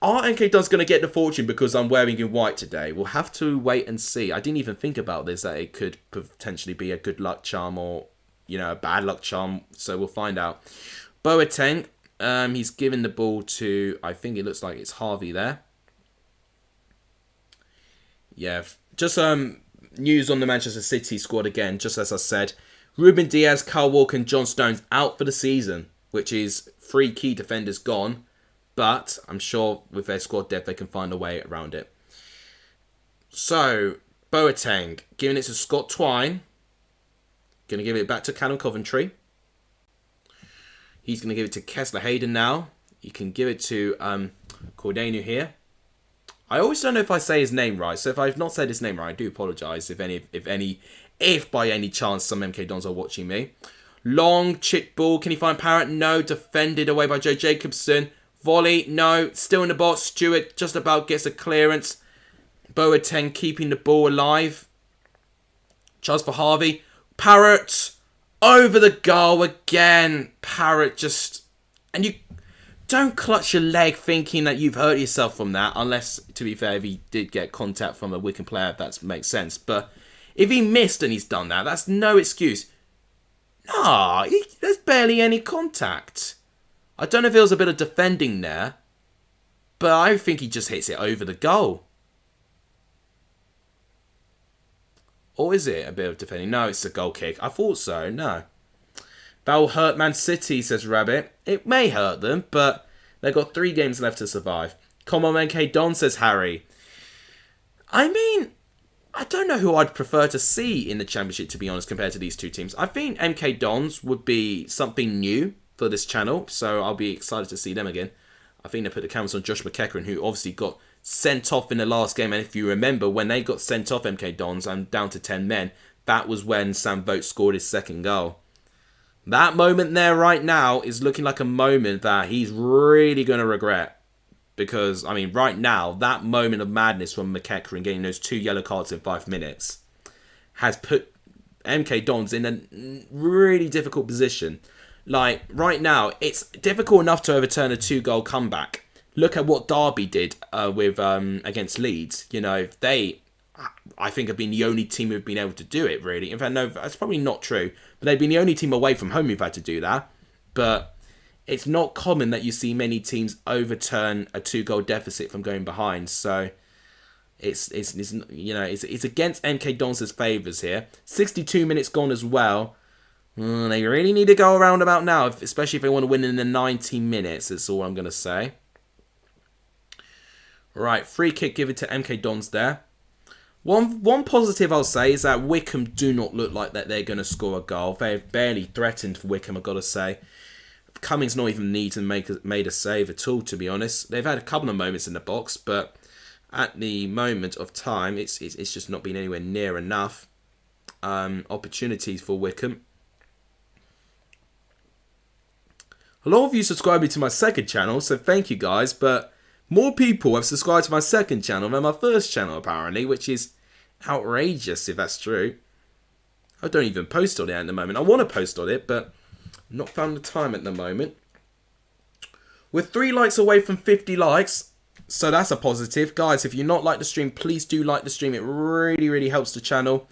Speaker 1: Are MK Dons going to get the fortune because I'm wearing in white today? We'll have to wait and see. I didn't even think about this, that it could potentially be a good luck charm or, you know, a bad luck charm. So we'll find out. Boateng, he's given the ball to, I think it looks like it's Harvey there. Yeah, just news on the Manchester City squad again, just as I said. Ruben Diaz, Kyle Walker and John Stones out for the season, which is 3 key defenders gone. But I'm sure with their squad depth, they can find a way around it. So, Boateng giving it to Scott Twine. Going to give it back to Callum Coventry. He's going to give it to Kessler Hayden now. You can give it to Cordano here. I always don't know if I say his name right. So if I've not said his name right, I do apologise if by any chance some MK Dons are watching me. Long chip ball. Can he find Parrott? No. Defended away by Joe Jacobson. Volley. No. Still in the box. Stewart just about gets a clearance. Boateng keeping the ball alive. Chance for Harvey. Parrott. Over the goal again. Parrott just... And you... Don't clutch your leg thinking that you've hurt yourself from that. Unless, to be fair, if he did get contact from a Wycombe player, that makes sense. But if he missed and he's done that, that's no excuse. Nah, there's barely any contact. I don't know if there was a bit of defending there. But I think he just hits it over the goal. Or is it a bit of defending? No, it's a goal kick. I thought so. No. That'll hurt Man City, says Rabbit. It may hurt them, but they've got 3 games left to survive. Come on, MK Don, says Harry. I mean, I don't know who I'd prefer to see in the Championship, to be honest, compared to these two teams. I think MK Dons would be something new for this channel, so I'll be excited to see them again. I think they put the cameras on Josh McEachran, who obviously got sent off in the last game. And if you remember, when they got sent off, MK Dons, and down to 10 men, that was when Sam Vogt scored his 2nd goal. That moment there right now is looking like a moment that he's really going to regret. Because, I mean, right now, that moment of madness from McEachran getting those 2 yellow cards in 5 minutes has put MK Dons in a really difficult position. Like, right now, it's difficult enough to overturn a 2-goal comeback. Look at what Derby did with against Leeds. You know, they, I think, have been the only team who've been able to do it, really. In fact, no, that's probably not true. But they've been the only team away from home who've had to do that. But it's not common that you see many teams overturn a 2-goal deficit from going behind. So it's you know, it's against MK Dons' favours here. 62 minutes gone as well. They really need to go around about now, especially if they want to win in the 90 minutes. That's all I'm going to say. Right, free kick given to MK Dons there. One positive I'll say is that Wycombe do not look like that they're going to score a goal. They've barely threatened Wycombe, I've got to say. Cummings not even need to made a save at all, to be honest. They've had a couple of moments in the box, but at the moment of time, it's just not been anywhere near enough opportunities for Wycombe. A lot of you subscribed to my 2nd channel, so thank you guys, but more people have subscribed to my 2nd channel than my 1st channel, apparently, which is outrageous if that's true. I don't even post on it at the moment. I want to post on it, but not found the time at the moment. We're 3 likes away from 50 likes, so that's a positive. Guys, if you're not like the stream, please do like the stream. It really, really helps the channel.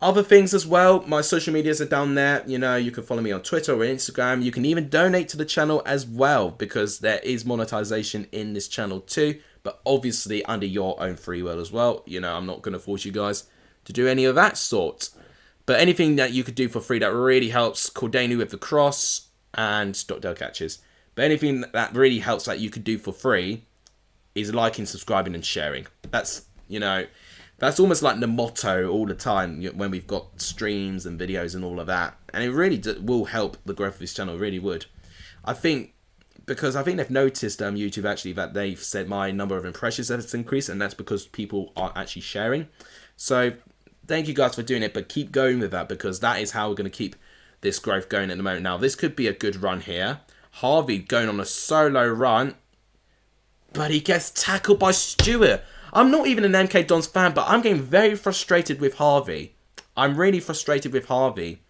Speaker 1: Other things as well, my social medias are down there. You know, you can follow me on Twitter or Instagram. You can even donate to the channel as well, because there is monetization in this channel too, but obviously under your own free will as well. You know, I'm not going to force you guys to do any of that sort. But anything that you could do for free that really helps, Cordenu with the cross and Stockdale catches. But anything that really helps that you could do for free is liking, subscribing and sharing. That's, you know, that's almost like the motto all the time when we've got streams and videos and all of that. And it really will help the growth of this channel, it really would. I think, because I think they've noticed, YouTube actually, that they've said my number of impressions has increased, and that's because people are actually sharing. So thank you guys for doing it, but keep going with that, because that is how we're going to keep this growth going at the moment. Now, this could be a good run here. Harvey going on a solo run, but he gets tackled by Stewart. I'm not even an MK Dons fan, but I'm getting very frustrated with Harvey. I'm really frustrated with Harvey.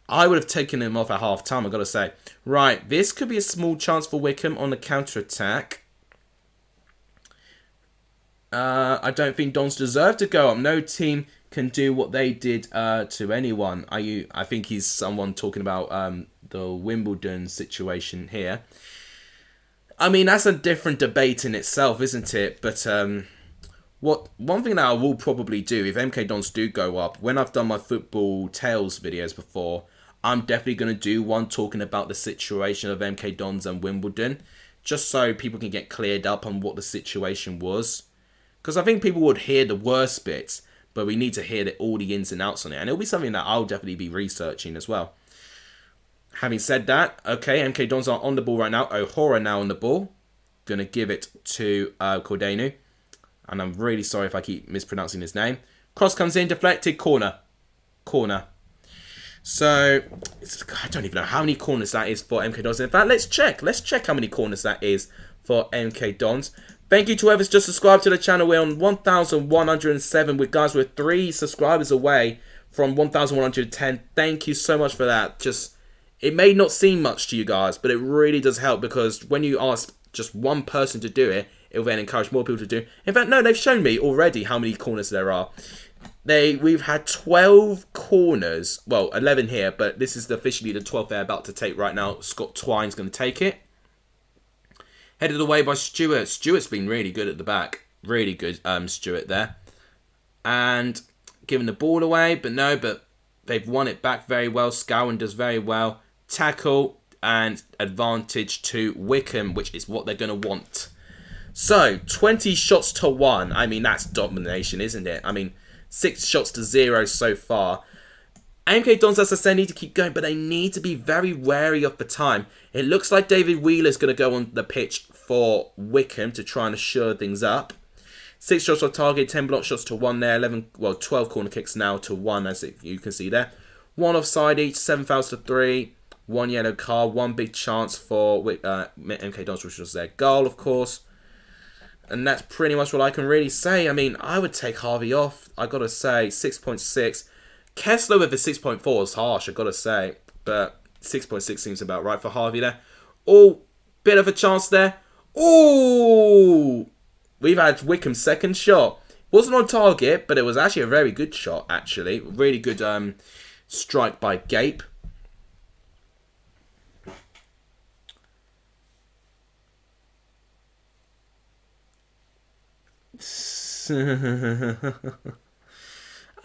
Speaker 1: I would have taken him off at half-time, I've got to say. Right, this could be a small chance for Wycombe on the counter-attack. I don't think Dons deserve to go up. No team can do what they did to anyone. I think he's someone talking about the Wimbledon situation here. I mean, that's a different debate in itself, isn't it? But one thing that I will probably do, if MK Dons do go up, when I've done my football tales videos before, I'm definitely going to do one talking about the situation of MK Dons and Wimbledon, just so people can get cleared up on what the situation was. Because I think people would hear the worst bits, but we need to hear all the ins and outs on it. And it'll be something that I'll definitely be researching as well. Having said that, okay, MK Dons are on the ball right now. O'Hara now on the ball. Going to give it to Cordenu. And I'm really sorry if I keep mispronouncing his name. Cross comes in, deflected, corner. Corner. So, I don't even know how many corners that is for MK Dons. In fact, let's check. Let's check how many corners that is for MK Dons. Thank you to whoever's just subscribed to the channel. We're on 1,107. We're 3 subscribers away from 1,110. Thank you so much for that. It may not seem much to you guys, but it really does help, because when you ask just one person to do it, it will then encourage more people to do. In fact, no, they've shown me already how many corners there are. We've had 12 corners, well, 11 here, but this is officially the 12th they're about to take right now. Scott Twine's going to take it. Headed away by Stewart. Stewart's been really good at the back. Really good, Stewart there. And giving the ball away, but They've won it back very well. Scowen does very well. Tackle and advantage to Wycombe, which is what they're going to want. So, 20 shots to 1. I mean, that's domination, isn't it? I mean, 6 shots to 0 so far. MK Dons, as I said, need to keep going, but they need to be very wary of the time. It looks like David Wheeler's going to go on the pitch for Wycombe to try and assure things up. 6 shots on target, 10 block shots to 1 there, 12 corner kicks now to 1, as you can see there. 1 offside each, 7 fouls to 3, 1 yellow card, 1 big chance for MK Dons, which was their goal, of course. And that's pretty much what I can really say. I mean, I would take Harvey off. I got to say, 6.6. Kessler with a 6.4 is harsh, I got to say. But 6.6 seems about right for Harvey there. Oh, bit of a chance there. Oh, we've had Wycombe's second shot. Wasn't on target, but it was actually a very good shot, actually. Really good strike by Gape.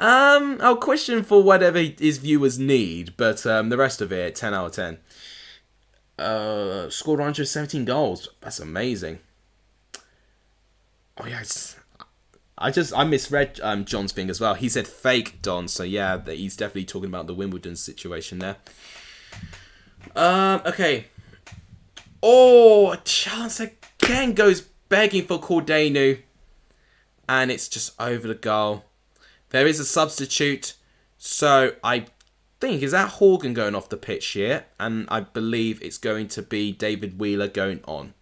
Speaker 1: I'll question for whatever his viewers need, but the rest of it, 10 out of 10. Scored 117 goals. That's amazing. Oh yeah, I misread John's thing as well. He said fake Don, so yeah, he's definitely talking about the Wimbledon situation there. Okay. Oh, a chance again goes begging for Cordenu. And it's just over the goal. There is a substitute. So I think, is that Horgan going off the pitch here? And I believe it's going to be David Wheeler going on.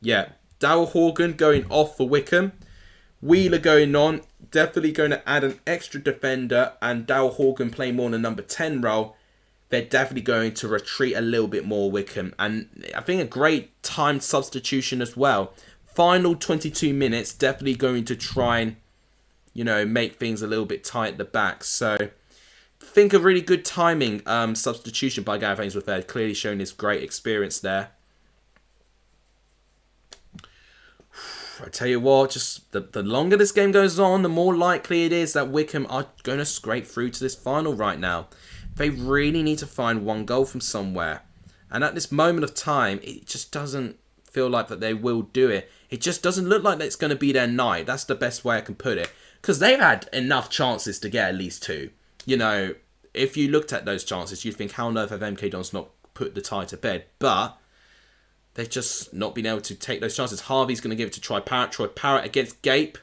Speaker 1: Yeah, Darryl Horgan going off for Wycombe. Wheeler going on. Definitely going to add an extra defender. And Darryl Horgan playing more in the number 10 role. They're definitely going to retreat a little bit more, Wycombe. And I think a great timed substitution as well. Final 22 minutes, definitely going to try and, make things a little bit tight at the back. So, I think a really good timing substitution by Gareth Ainsworth there, clearly showing his great experience there. I tell you what, just the longer this game goes on, the more likely it is that Wycombe are going to scrape through to this final right now. They really need to find one goal from somewhere. And at this moment of time, it just doesn't feel like that they will do it. It just doesn't look like it's going to be their night. That's the best way I can put it. Because they've had enough chances to get at least 2. If you looked at those chances, you'd think, how on earth have MK Dons not put the tie to bed? But they've just not been able to take those chances. Harvey's going to give it to Troy Parrott. Troy Parrott against Gape.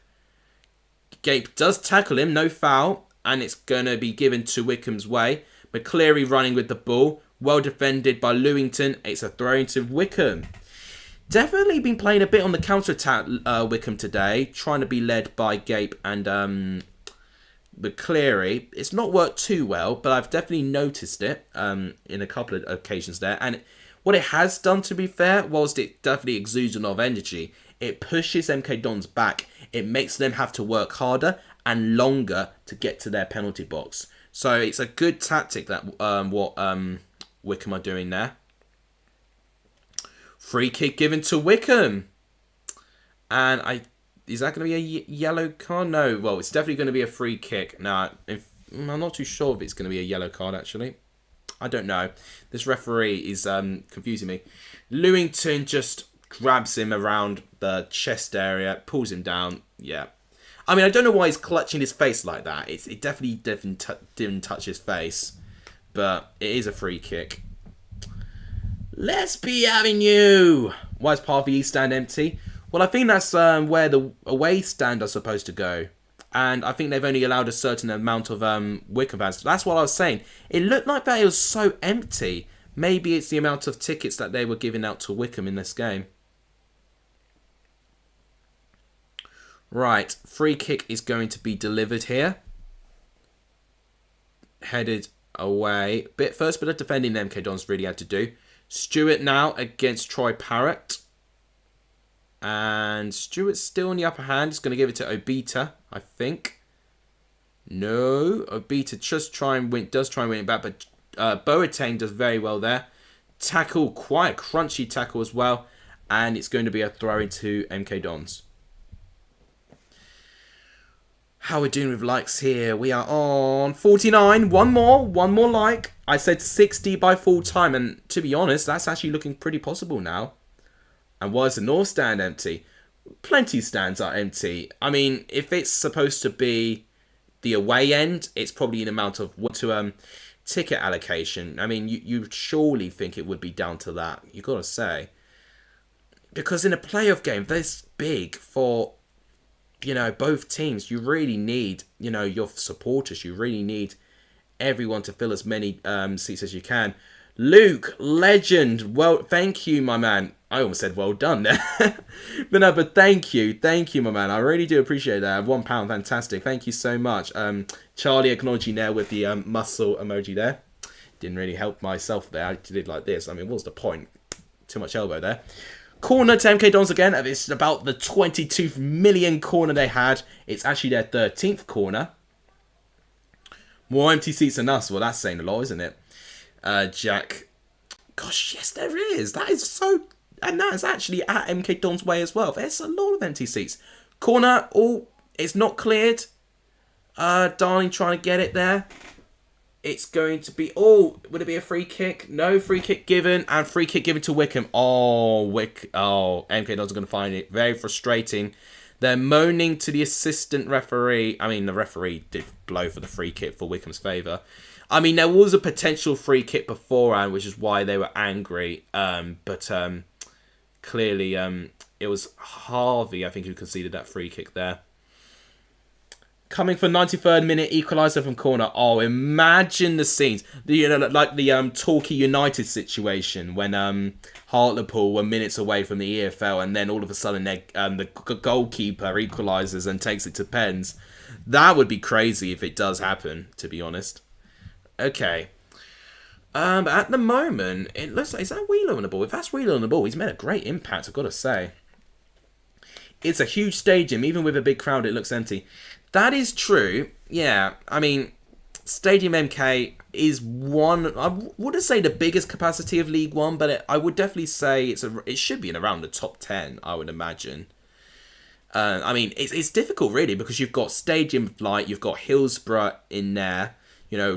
Speaker 1: Gape does tackle him, no foul. And it's going to be given to Wycombe's way. McCleary running with the ball. Well defended by Lewington. It's a throw into Wycombe. Definitely been playing a bit on the counter-attack, Wycombe today. Trying to be led by Gape and McCleary. It's not worked too well, but I've definitely noticed it in a couple of occasions there. And what it has done, to be fair, whilst it definitely exudes a lot of energy, it pushes MK Dons back. It makes them have to work harder and longer to get to their penalty box. So it's a good tactic that what Wycombe are doing there. Free kick given to Wycombe. And is that going to be a yellow card? No. Well, it's definitely going to be a free kick. Now, I'm not too sure if it's going to be a yellow card, actually. I don't know. This referee is confusing me. Lewington just grabs him around the chest area, pulls him down. Yeah. I mean, I don't know why he's clutching his face like that. It definitely didn't touch his face. But it is a free kick. Let's be having you. Why is part of the East stand empty? Well, I think that's where the away stand are supposed to go. And I think they've only allowed a certain amount of Wycombe fans. That's what I was saying. It looked like that it was so empty. Maybe it's the amount of tickets that they were giving out to Wycombe in this game. Right, free kick is going to be delivered here. Headed away. First bit of defending MK Dons really had to do. Stewart now against Troy Parrott. And Stewart's still in the upper hand. He's going to give it to Obita, I think. No, Obita does try and win it back, but Boateng does very well there. Tackle, quite a crunchy tackle as well. And it's going to be a throw into MK Dons. How we're doing with likes here? We are on 49. One more like. I said 60 by full time, and to be honest, that's actually looking pretty possible now. And why is the North Stand empty? Plenty stands are empty. I mean, if it's supposed to be the away end, it's probably an amount of ticket allocation. I mean, you surely think it would be down to that. You got to say, because in a playoff game this big for both teams, you really need your supporters. You really need everyone to fill as many seats as you can. Luke, legend. Well, thank you, my man. I almost said well done there. but thank you, my man. I really do appreciate that. £1, fantastic. Thank you so much. Charlie acknowledging there with the muscle emoji there. Didn't really help myself there. I did like this. I mean, what's the point? Too much elbow there. Corner to MK Dons again. It's about the 22 million corner they had. It's actually their 13th corner. More empty seats than us. Well, that's saying a lot, isn't it? Jack. Gosh, yes, there is. That is so... And that is actually at MK Dons way as well. There's a lot of empty seats. Corner. Oh, it's not cleared. Darling trying to get it there. It's going to be... Oh, would it be a free kick? No, free kick given. And free kick given to Wycombe. Oh, MK Dons are going to find it very frustrating. They're moaning to the assistant referee. I mean, the referee did blow for the free kick for Wycombe's favour. I mean, there was a potential free kick beforehand, which is why they were angry. But clearly, it was Harvey, I think, who conceded that free kick there. Coming for 93rd minute equaliser from corner. Oh, imagine the scenes. Like the Torquay United situation when Hartlepool were minutes away from the EFL, and then all of a sudden the goalkeeper equalises and takes it to pens. That would be crazy if it does happen, to be honest. Okay. But at the moment, it looks like... Is that Wheeler on the ball? If that's Wheeler on the ball, he's made a great impact, I've got to say. It's a huge stadium. Even with a big crowd, it looks empty. That is true. Yeah, I mean, Stadium MK is one... I wouldn't say the biggest capacity of League One, but I would definitely say it should be in around the top 10, I would imagine. I mean, it's difficult, really, because you've got Stadium Flight, you've got Hillsborough in there.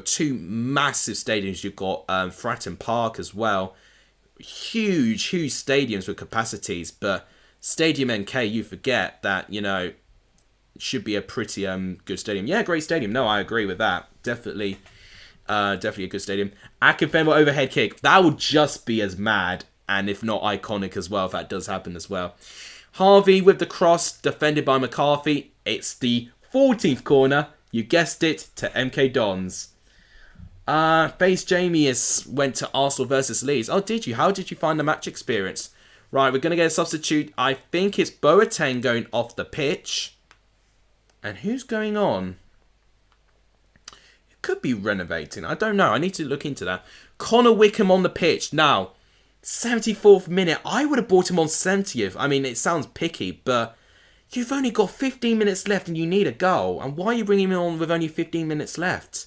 Speaker 1: Two massive stadiums. You've got Fratton Park as well. Huge stadiums with capacities. But Stadium MK, you forget that, should be a pretty good stadium. Yeah, great stadium. No, I agree with that. Definitely a good stadium. Akinfenwa overhead kick. That would just be as mad, and if not iconic as well, if that does happen as well. Harvey with the cross, defended by McCarthy. It's the 14th corner. You guessed it, to MK Dons. Base Jamie went to Arsenal versus Leeds. Oh, did you? How did you find the match experience? Right, we're going to get a substitute. I think it's Boateng going off the pitch. And who's going on? It could be renovating. I don't know. I need to look into that. Connor Wickham on the pitch. Now, 74th minute. I would have brought him on 70th. I mean, it sounds picky, but... You've only got 15 minutes left and you need a goal. And why are you bringing him on with only 15 minutes left?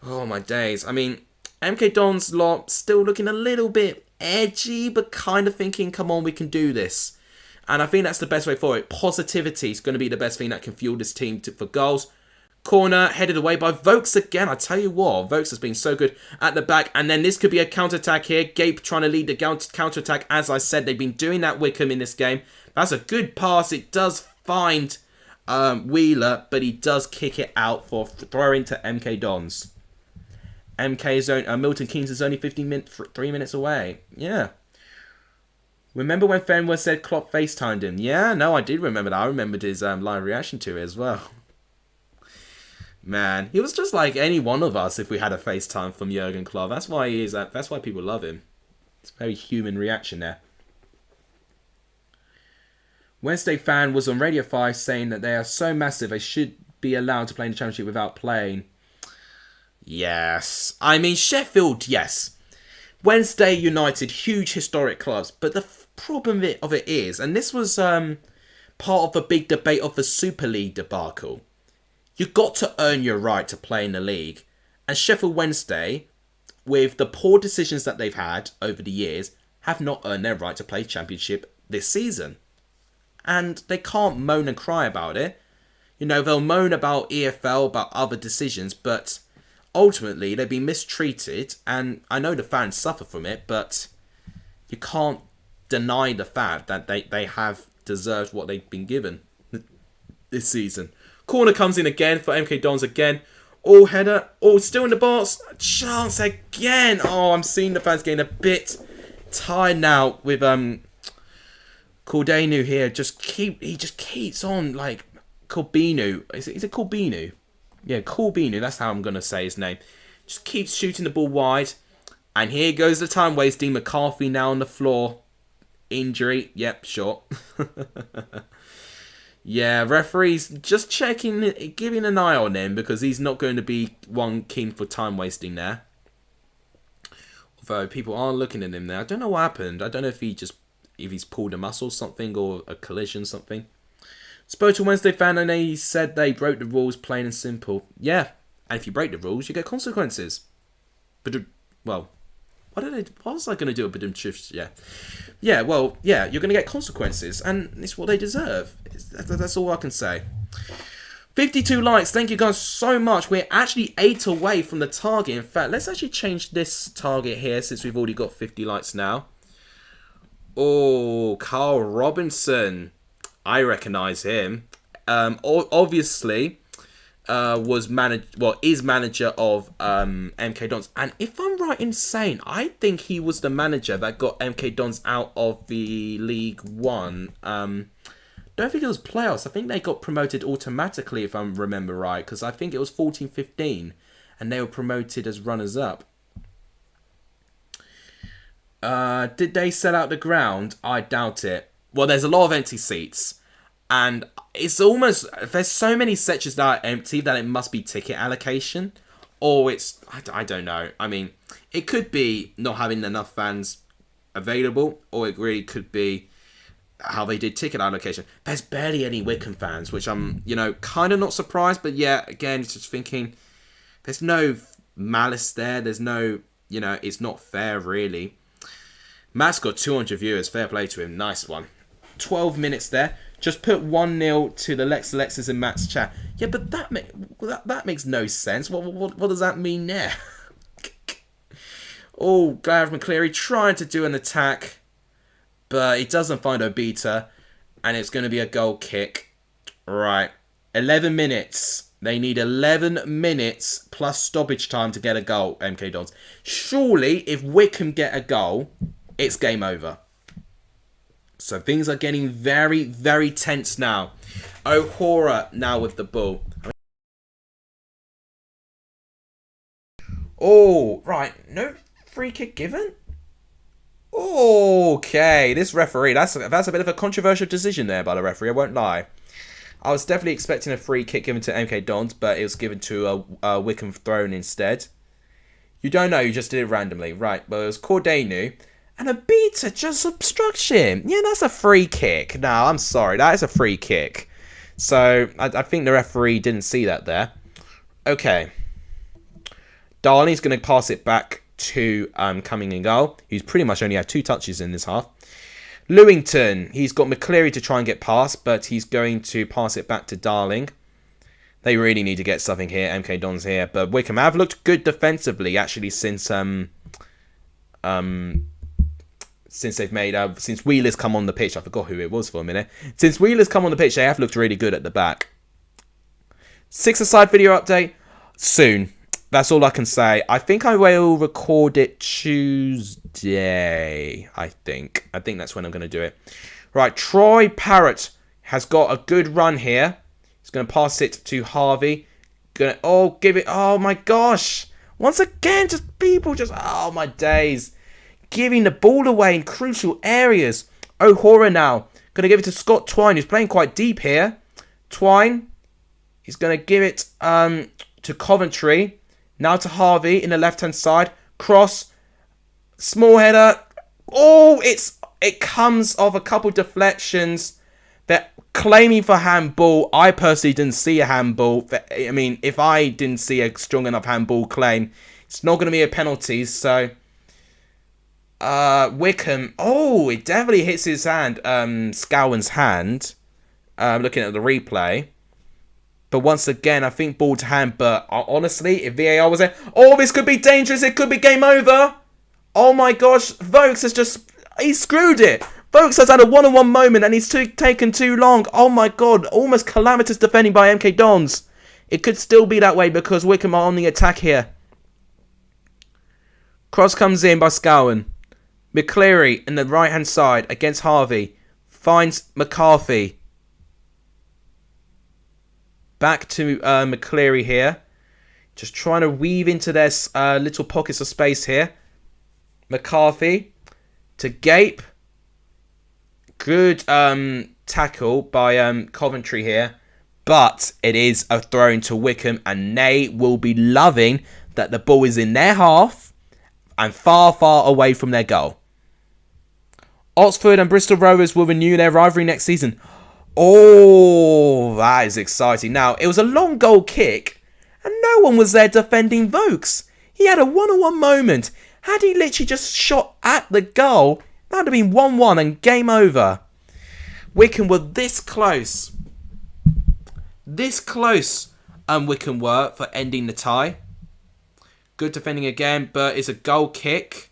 Speaker 1: Oh, my days. I mean, MK Dons lot still looking a little bit edgy, but kind of thinking, come on, we can do this. And I think that's the best way for it. Positivity is going to be the best thing that can fuel this team for goals. Corner, headed away by Vokes again. I tell you what, Vokes has been so good at the back. And then this could be a counter-attack here. Gape trying to lead the counter-attack. As I said, they've been doing that Wycombe in this game. That's a good pass. It does find Wheeler, but he does kick it out for throwing to MK Dons. Milton Keynes is only 3 minutes away. Yeah. Remember when Fenway said Klopp FaceTimed him? Yeah, no, I did remember that. I remembered his live reaction to it as well. Man, he was just like any one of us if we had a FaceTime from Jurgen Klopp. That's why he is. That's why people love him. It's a very human reaction there. Wednesday fan was on Radio 5 saying that they are so massive they should be allowed to play in the Championship without playing. Yes. I mean, Sheffield, yes. Wednesday United, huge historic clubs. But the problem of it is, and this was part of the big debate of the Super League debacle, you've got to earn your right to play in the league. And Sheffield Wednesday, with the poor decisions that they've had over the years, have not earned their right to play Championship this season. And they can't moan and cry about it. You know, they'll moan about EFL, about other decisions, but ultimately they've been mistreated, and I know the fans suffer from it, but you can't deny the fact that they have deserved what they've been given this season. Corner comes in again for MK Dons again. Oh, header. Oh, still in the box. Chance again. Oh, I'm seeing the fans getting a bit tired now with Cordenu here. He just keeps on, like, Corbinu. Is it Corbinu? Yeah, Corbinu. That's how I'm going to say his name. Just keeps shooting the ball wide. And here goes the time wasting. McCarthy now on the floor. Injury. Yep, sure. Yeah, referee's just checking, giving an eye on him because he's not going to be one keen for time wasting there. Although people are looking at him there. I don't know what happened. I don't know if he's pulled a muscle or something or a collision something. Spoke to Wednesday fan and he said they broke the rules, plain and simple. Yeah, and if you break the rules, you get consequences. But, well, what was I going to do? Yeah, well, yeah, you're going to get consequences, and it's what they deserve. That's all I can say. 52 likes, thank you guys so much. We're actually 8 away from the target. In fact, let's actually change this target here since we've already got 50 likes now. Oh, Carl Robinson. I recognise him. Obviously, is manager of MK Dons. And if I'm right in saying, I think he was the manager that got MK Dons out of the League One. Don't think it was playoffs. I think they got promoted automatically, if I remember right, because I think it was 14-15, and they were promoted as runners-up. Did they sell out the ground? I doubt it. Well, there's a lot of empty seats, and it's almost, there's so many sections that are empty that it must be ticket allocation, or it's, I don't know. I mean, it could be not having enough fans available, or it really could be how they did ticket allocation. There's barely any Wycombe fans, which I'm, kind of not surprised, but yeah, again, it's just thinking, there's no malice there, there's no, it's not fair, really. Matt's got 200 viewers, fair play to him, nice one. 12 minutes there, just put 1-0 to the Alexis in Matt's chat. Yeah, but that makes no sense. What does that mean there? Oh, Gareth McCleary trying to do an attack, but he doesn't find Obita, and it's going to be a goal kick. Right, 11 minutes. They need 11 minutes plus stoppage time to get a goal, MK Dons. Surely, if Wycombe get a goal, it's game over. So things are getting very, very tense now. O'Hora now with the ball. Oh, right. No free kick given? Okay, this referee, that's a bit of a controversial decision there by the referee, I won't lie. I was definitely expecting a free kick given to MK Dons, but it was given to a Wycombe thrown instead. You don't know, you just did it randomly. Right, well, it was Cordenu, and Obita just obstructs him. Yeah, that's a free kick. No, I'm sorry, that is a free kick. So, I think the referee didn't see that there. Okay. Darling's going to pass it back to Coming in goal. He's pretty much only had 2 touches in this half. Lewington, he's got McCleary to try and get past, but he's going to pass it back to Darling. They really need to get something here, MK Dons here. But Wycombe have looked good defensively, actually, since since Wheeler's come on the pitch. I forgot who it was for a minute. Since Wheeler's come on the pitch, they have looked really good at the back. 6-a-side video update soon. That's all I can say. I think I will record it Tuesday, I think. I think that's when I'm going to do it. Right, Troy Parrott has got a good run here. He's going to pass it to Harvey. Give it. Oh, my gosh. Once again, oh, my days. Giving the ball away in crucial areas. O'Hora now. Going to give it to Scott Twine, who's playing quite deep here. Twine. He's going to give it to Coventry. Now to Harvey in the left-hand side. Cross. Small header. Oh, it comes off a couple deflections. They're claiming for handball. I personally didn't see a handball. I mean, if I didn't see a strong enough handball claim, it's not going to be a penalty. So, Wycombe. Oh, it definitely hits his hand. Scowen's hand. Looking at the replay. But once again, I think ball to hand. But honestly, if VAR was there... Oh, this could be dangerous. It could be game over. Oh my gosh. Vokes has just... He screwed it. Vokes has had a one-on-one moment and he's taken too long. Oh my god. Almost calamitous defending by MK Dons. It could still be that way because Wycombe are on the attack here. Cross comes in by Scowen. McCleary in the right-hand side against Harvey. Finds McCarthy. Back to McCleary here. Just trying to weave into their little pockets of space here. McCarthy to Gape. Good tackle by Coventry here. But it is a throw into Wycombe. And they will be loving that the ball is in their half. And far, far away from their goal. Oxford and Bristol Rovers will renew their rivalry next season. Oh, that is exciting. Now, it was a long goal kick, and no one was there defending Vokes. He had a one-on-one moment. Had he literally just shot at the goal, that would have been 1-1 and game over. Wycombe were this close. This close, Wycombe were for ending the tie. Good defending again, but it's a goal kick.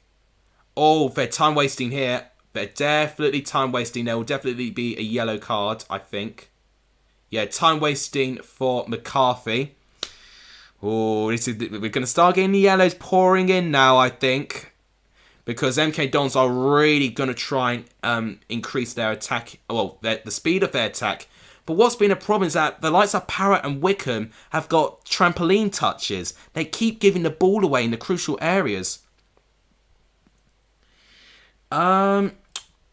Speaker 1: Oh, they're time wasting here. They're definitely time wasting. There will definitely be a yellow card, I think. Yeah, time wasting for McCarthy. Oh, we're going to start getting the yellows pouring in now, I think. Because MK Dons are really going to try and increase their attack. Well, the speed of their attack. But what's been a problem is that the likes of Parrott and Wycombe have got trampoline touches. They keep giving the ball away in the crucial areas.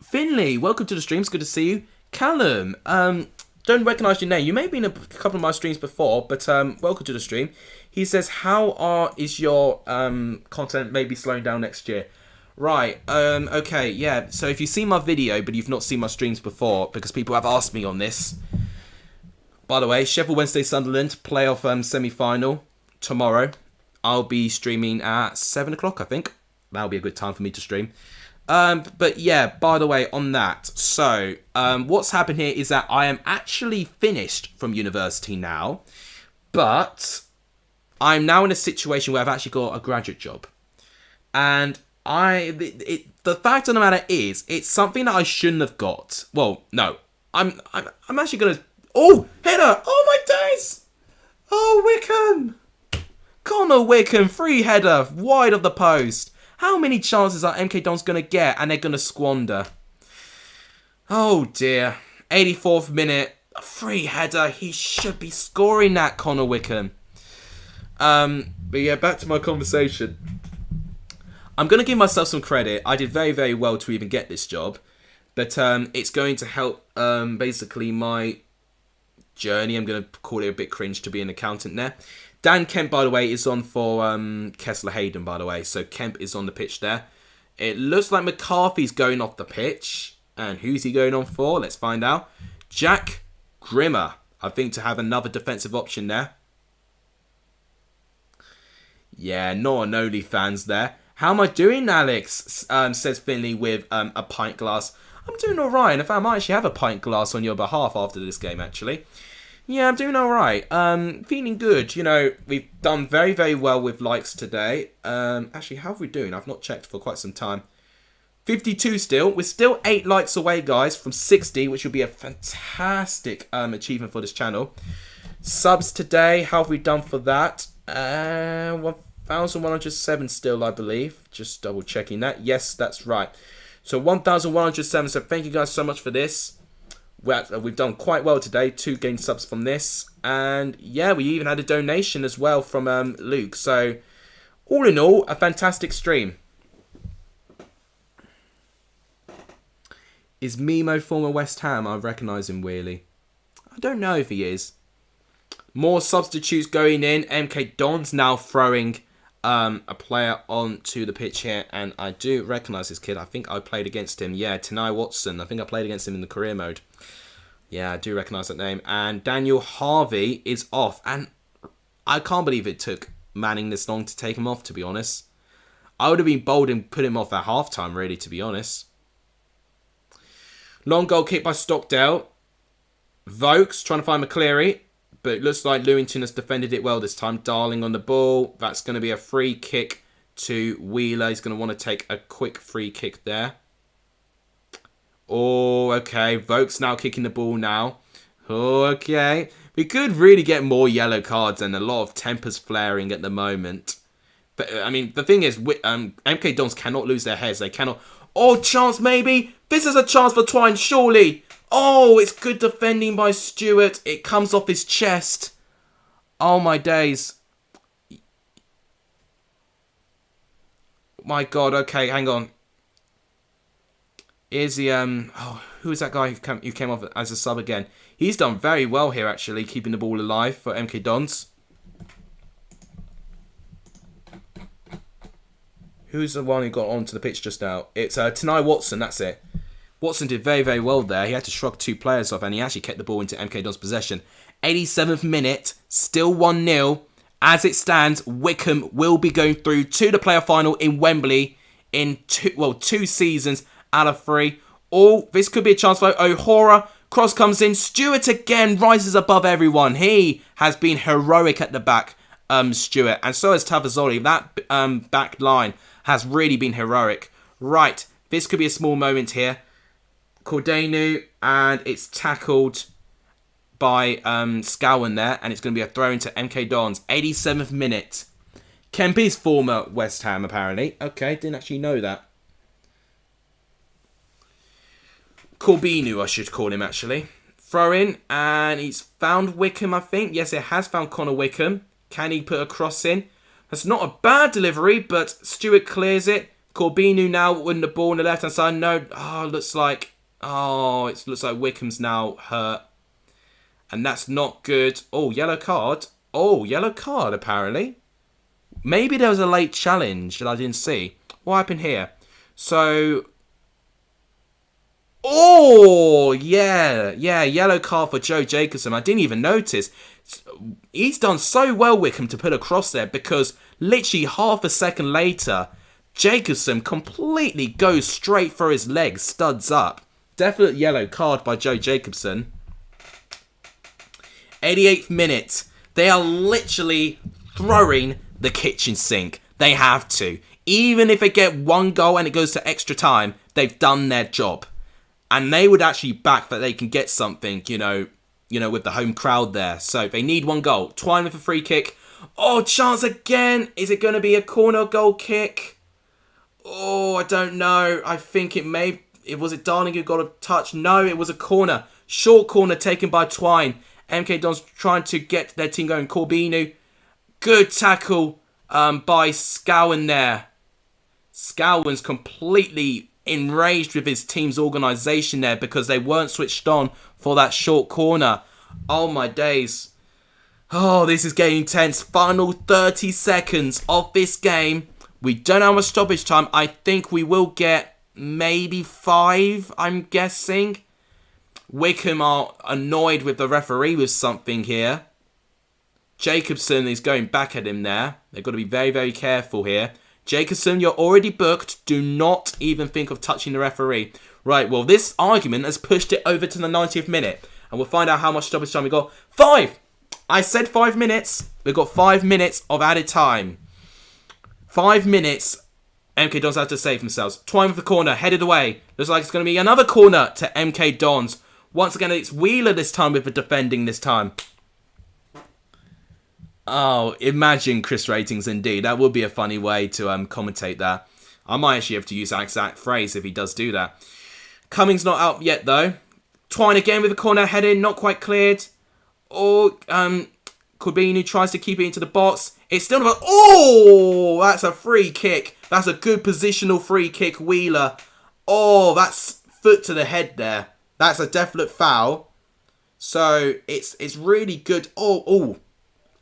Speaker 1: Finley, welcome to the stream. It's good to see you. Callum, don't recognise your name. You may have been in a couple of my streams before, but welcome to the stream. He says, how is your content maybe slowing down next year? Right, okay, yeah. So if you've seen my video, but you've not seen my streams before, because people have asked me on this. By the way, Sheffield Wednesday Sunderland playoff semi-final tomorrow. I'll be streaming at 7 o'clock, I think. That'll be a good time for me to stream. But yeah, by the way, on that, so what's happened here is that I am actually finished from university now, but I'm now in a situation where I've actually got a graduate job, and the fact of the matter is, it's something that I shouldn't have got. Well, no, I'm actually gonna. Oh, header! Oh my days! Oh, Wycombe! Connor Wycombe, free header, wide of the post. How many chances are MK Dons going to get and they're going to squander? Oh dear. 84th minute. A free header. He should be scoring that, Connor Wycombe. But yeah, back to my conversation. I'm going to give myself some credit. I did very, very well to even get this job. But it's going to help basically my journey. I'm going to call it a bit cringe to be an accountant there. Dan Kemp, by the way, is on for Kessler Hayden, by the way. So Kemp is on the pitch there. It looks like McCarthy's going off the pitch. And who's he going on for? Let's find out. Jack Grimmer, I think, to have another defensive option there. Yeah, Noah Noli fans there. How am I doing, Alex? Says Finley with a pint glass. I'm doing all right. And if I might actually have a pint glass on your behalf after this game, actually. Yeah, I'm doing alright. Feeling good. You know, we've done very, very well with likes today. Actually, how are we doing? I've not checked for quite some time. 52 still. We're still 8 likes away, guys, from 60, which will be a fantastic achievement for this channel. Subs today, how have we done for that? 1,107 still, I believe. Just double checking that. Yes, that's right. So 1,107. So thank you guys so much for this. We've done quite well today. 2 gained subs from this. And yeah, we even had a donation as well from Luke. So all in all, a fantastic stream. Is Mimo former West Ham? I recognise him really. I don't know if he is. More substitutes going in. MK Dons now throwing a player onto the pitch here. And I do recognise this kid. I think I played against him. Yeah, Tanai Watson. I think I played against him in the career mode. Yeah, I do recognise that name. And Daniel Harvey is off. And I can't believe it took Manning this long to take him off, to be honest. I would have been bold and put him off at half-time, really, to be honest. Long goal kick by Stockdale. Vokes trying to find McCleary. But it looks like Lewington has defended it well this time. Darling on the ball. That's going to be a free kick to Wheeler. He's going to want to take a quick free kick there. Oh, okay. Vokes now kicking the ball now. Oh, okay. We could really get more yellow cards and a lot of tempers flaring at the moment. But, I mean, the thing is, MK Dons cannot lose their heads. They cannot... Oh, chance maybe. This is a chance for Twine, surely. Oh, it's good defending by Stewart. It comes off his chest. Oh, my days. My God, okay, hang on. Here's the, who is that guy who came off as a sub again? He's done very well here, actually, keeping the ball alive for MK Dons. Who's the one who got onto the pitch just now? It's Tanai Watson, that's it. Watson did very, very well there. He had to shrug 2 players off, and he actually kept the ball into MK Dons' possession. 87th minute, still 1-0. As it stands, Wycombe will be going through to the player final in Wembley in 2 seasons out of 3. Oh, this could be a chance for O'Hara. Cross comes in. Stewart again rises above everyone. He has been heroic at the back, Stewart. And so has Tavazoli. That back line has really been heroic. Right, this could be a small moment here. Cordenu, and it's tackled by Scowen there, and it's going to be a throw into MK Dons. 87th minute. Kempy's former West Ham, apparently. Okay, didn't actually know that. Corbinu, I should call him, actually. Throw in, and he's found Wycombe, I think. Yes, it has found Connor Wycombe. Can he put a cross in? That's not a bad delivery, but Stewart clears it. Corbinu now winning the ball on the left-hand side. No, looks like Wycombe's now hurt. And that's not good. Oh, yellow card. Oh, yellow card, apparently. Maybe there was a late challenge that I didn't see. What happened here? So... Oh, yeah, yellow card for Joe Jacobson. I didn't even notice. He's done so well, Wycombe, to put a cross there, because literally half a second later, Jacobson completely goes straight for his legs, studs up. Definite yellow card by Joe Jacobson. 88th minute. They are literally throwing the kitchen sink. They have to. Even if they get 1 goal and it goes to extra time, they've done their job. And they would actually back that they can get something, you know, with the home crowd there. So they need 1 goal. Twine with a free kick. Oh, chance again. Is it going to be a corner goal kick? Oh, I don't know. I think it may... Was it Darling who got a touch? No, it was a corner. Short corner taken by Twine. MK Dons trying to get their team going. Corbinu. Good tackle by Scowen there. Scowen's completely enraged with his team's organisation there because they weren't switched on for that short corner. Oh my days. Oh, this is getting intense. Final 30 seconds of this game. We don't have a stoppage time. I think we will get maybe 5, I'm guessing. Wycombe are annoyed with the referee with something here. Jacobson is going back at him there. They've got to be very, very careful here. Jacobson, you're already booked. Do not even think of touching the referee. Right, well, this argument has pushed it over to the 90th minute. And we'll find out how much stoppage time we got. 5! I said 5 minutes. We've got 5 minutes of added time. 5 minutes. MK Dons have to save themselves. Twine with the corner, headed away. Looks like it's going to be another corner to MK Dons. Once again, it's Wheeler this time with the defending this time. Oh, imagine Chris Ratings indeed. That would be a funny way to commentate that. I might actually have to use that exact phrase if he does do that. Cummings not out yet though. Twine again with a corner heading, not quite cleared. Oh, Corbinu tries to keep it into the box. It's still about... Oh, that's a free kick. That's a good positional free kick, Wheeler. Oh, that's foot to the head there. That's a definite foul. So, it's really good. Oh.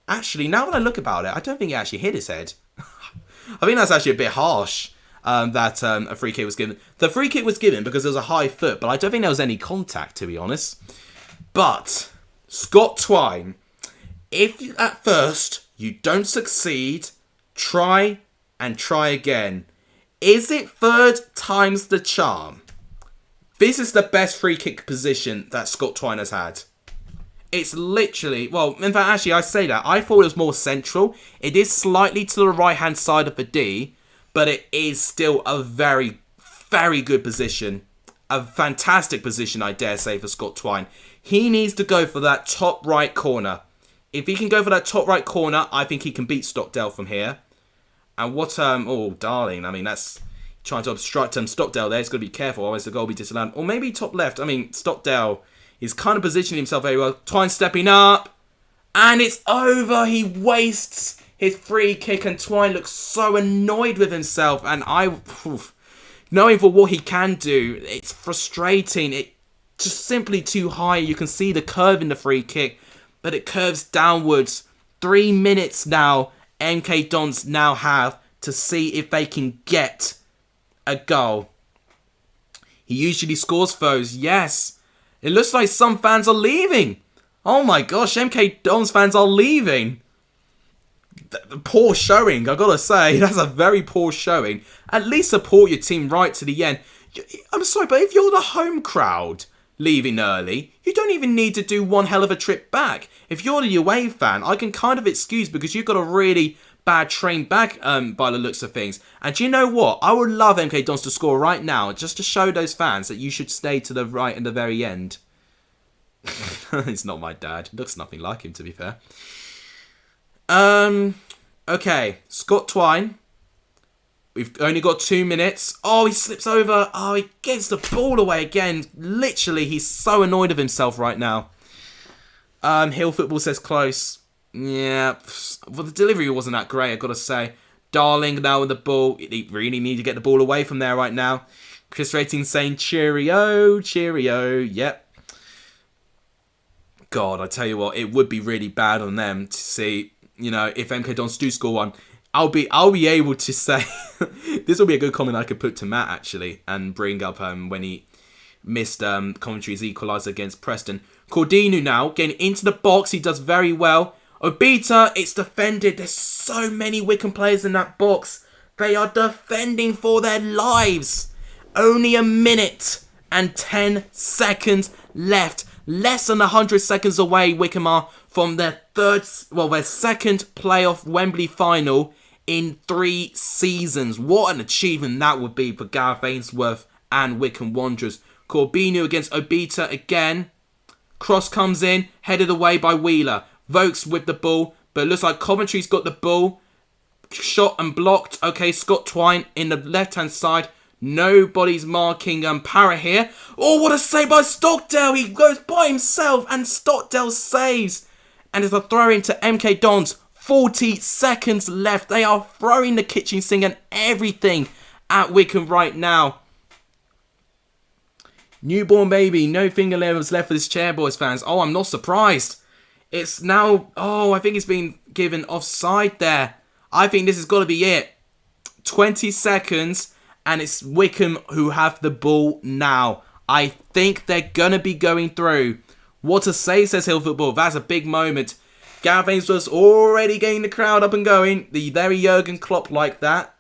Speaker 1: Actually, now that I look about it, I don't think he actually hit his head. I think that's actually a bit harsh that a free kick was given. The free kick was given because there was a high foot, but I don't think there was any contact, to be honest. But, Scott Twine, if at first you don't succeed, try and try again. Is it 3rd time's the charm? This is the best free kick position that Scott Twine has had. It's literally, well, in fact, actually, I say that. I thought it was more central. It is slightly to the right-hand side of the D, but it is still a very, very good position. A fantastic position, I dare say, for Scott Twine. He needs to go for that top right corner. If he can go for that top right corner, I think he can beat Stockdale from here. And what, oh, darling, I mean, that's trying to obstruct Stockdale there. He's got to be careful, otherwise the goal will be disallowed. Or maybe top left. I mean, Stockdale is kind of positioning himself very well. Twine stepping up. And it's over. He wastes his free kick, and Twine looks so annoyed with himself. And knowing for what he can do, it's frustrating. It's just simply too high. You can see the curve in the free kick, but it curves downwards. 3 minutes now, MK Dons now have to see if they can get a goal. He usually scores those, yes. It looks like some fans are leaving. Oh my gosh, MK Dons fans are leaving. Poor showing, I gotta say. That's a very poor showing. At least support your team right to the end. I'm sorry, but if you're the home crowd leaving early, you don't even need to do one hell of a trip back. If you're the away fan, I can kind of excuse because you've got a really bad train back by the looks of things. And do you know what? I would love MK Dons to score right now just to show those fans that you should stay to the right in the very end. It's not my dad. Looks nothing like him, to be fair. Okay. Scott Twine. We've only got 2 minutes. Oh, he slips over. Oh, he gets the ball away again. Literally, he's so annoyed of himself right now. Hill Football says close. Yeah. Well, the delivery wasn't that great, I've got to say. Darling now with the ball. He really need to get the ball away from there right now. Chris Rating saying cheerio, cheerio. Yep. God, I tell you what, it would be really bad on them to see, you know, if MK Dons do score one. I'll be able to say this will be a good comment I could put to Matt actually and bring up when he missed Coventry's equaliser against Preston. Cordino now getting into the box. He does very well. Obita, it's defended. There's so many Wycombe players in that box. They are defending for their lives. Only a minute and 10 seconds left. Less than 100 seconds away, Wycombe are from their second playoff Wembley final in 3 seasons. What an achievement that would be for Gareth Ainsworth and Wycombe Wanderers. Corbino against Obita again. Cross comes in, headed away by Wheeler. Vokes with the ball, but it looks like Coventry's got the ball. Shot and blocked. Okay, Scott Twine in the left-hand side. Nobody's marking Parrott here. Oh, what a save by Stockdale. He goes by himself and Stockdale saves. And it's a throw into MK Dons. 40 seconds left. They are throwing the kitchen sink and everything at Wycombe right now. Newborn baby. No finger levels left for this chair, boys fans. Oh, I'm not surprised. It's now... Oh, I think it's been given offside there. I think this has got to be it. 20 seconds... And it's Wycombe who have the ball now. I think they're going to be going through. What a save, says Hill Football. That's a big moment. Gareth Ainsworth's already getting the crowd up and going. The very Jurgen Klopp like that.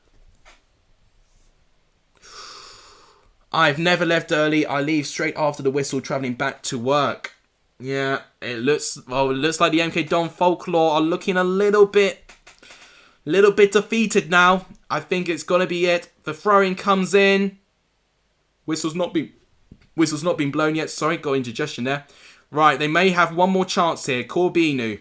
Speaker 1: I've never left early. I leave straight after the whistle, travelling back to work. Yeah, it looks like the MK Don Folklore are looking a little bit defeated now. I think it's going to be it. The throwing comes in. Whistle's not been blown yet. Sorry, got indigestion there. Right, they may have one more chance here. Corbino.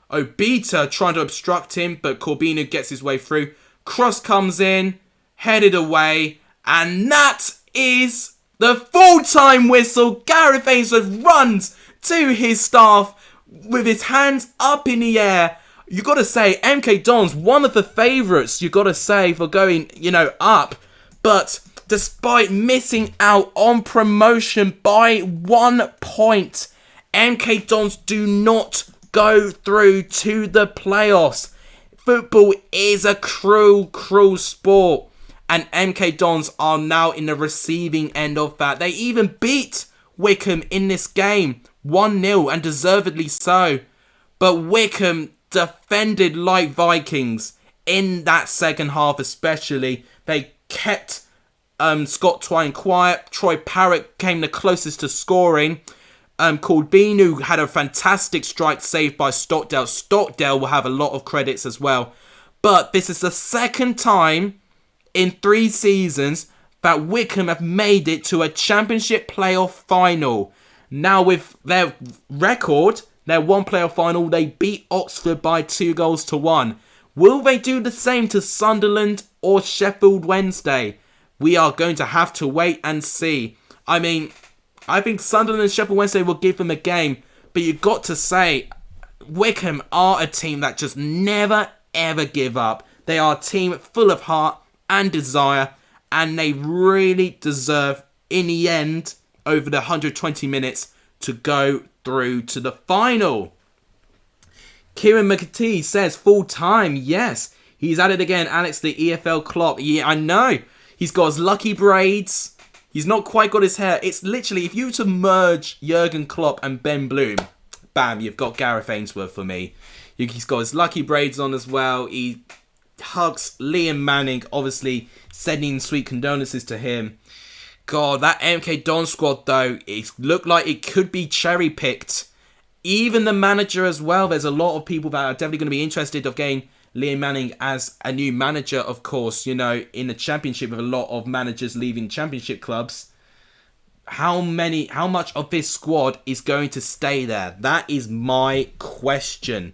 Speaker 1: Obita trying to obstruct him, but Corbino gets his way through. Cross comes in, headed away, and that is the full-time whistle. Gareth Ainsworth runs to his staff with his hands up in the air. You got to say, MK Dons, one of the favourites, you got to say, for going, up. But despite missing out on promotion by 1 point, MK Dons do not go through to the playoffs. Football is a cruel, cruel sport. And MK Dons are now in the receiving end of that. They even beat Wycombe in this game. 1-0, and deservedly so. But Wycombe defended like Vikings in that second half especially. They kept Scott Twine quiet. Troy Parrott came the closest to scoring. called Bean, who had a fantastic strike saved by Stockdale. Stockdale will have a lot of credits as well. But this is the second time in 3 seasons that Wycombe have made it to a championship playoff final. Now with their record, their 1 playoff final, they beat Oxford by 2-1. Will they do the same to Sunderland or Sheffield Wednesday? We are going to have to wait and see. I mean, I think Sunderland and Sheffield Wednesday will give them a game. But you've got to say, Wycombe are a team that just never ever give up. They are a team full of heart and desire. And they really deserve, in the end, over the 120 minutes, to go through to the final. Kieran McAtee says, full time, yes. He's at it again, Alex, the EFL Klopp. Yeah, I know. He's got his lucky braids. He's not quite got his hair. It's literally, if you were to merge Jurgen Klopp and Ben Bloom, bam, you've got Gareth Ainsworth for me. He's got his lucky braids on as well. He hugs Liam Manning, obviously sending sweet condolences to him. God, that MK Don squad, though, it looked like it could be cherry-picked. Even the manager as well. There's a lot of people that are definitely going to be interested of getting Liam Manning as a new manager, of course, you know, in the championship with a lot of managers leaving championship clubs. How much of this squad is going to stay there? That is my question.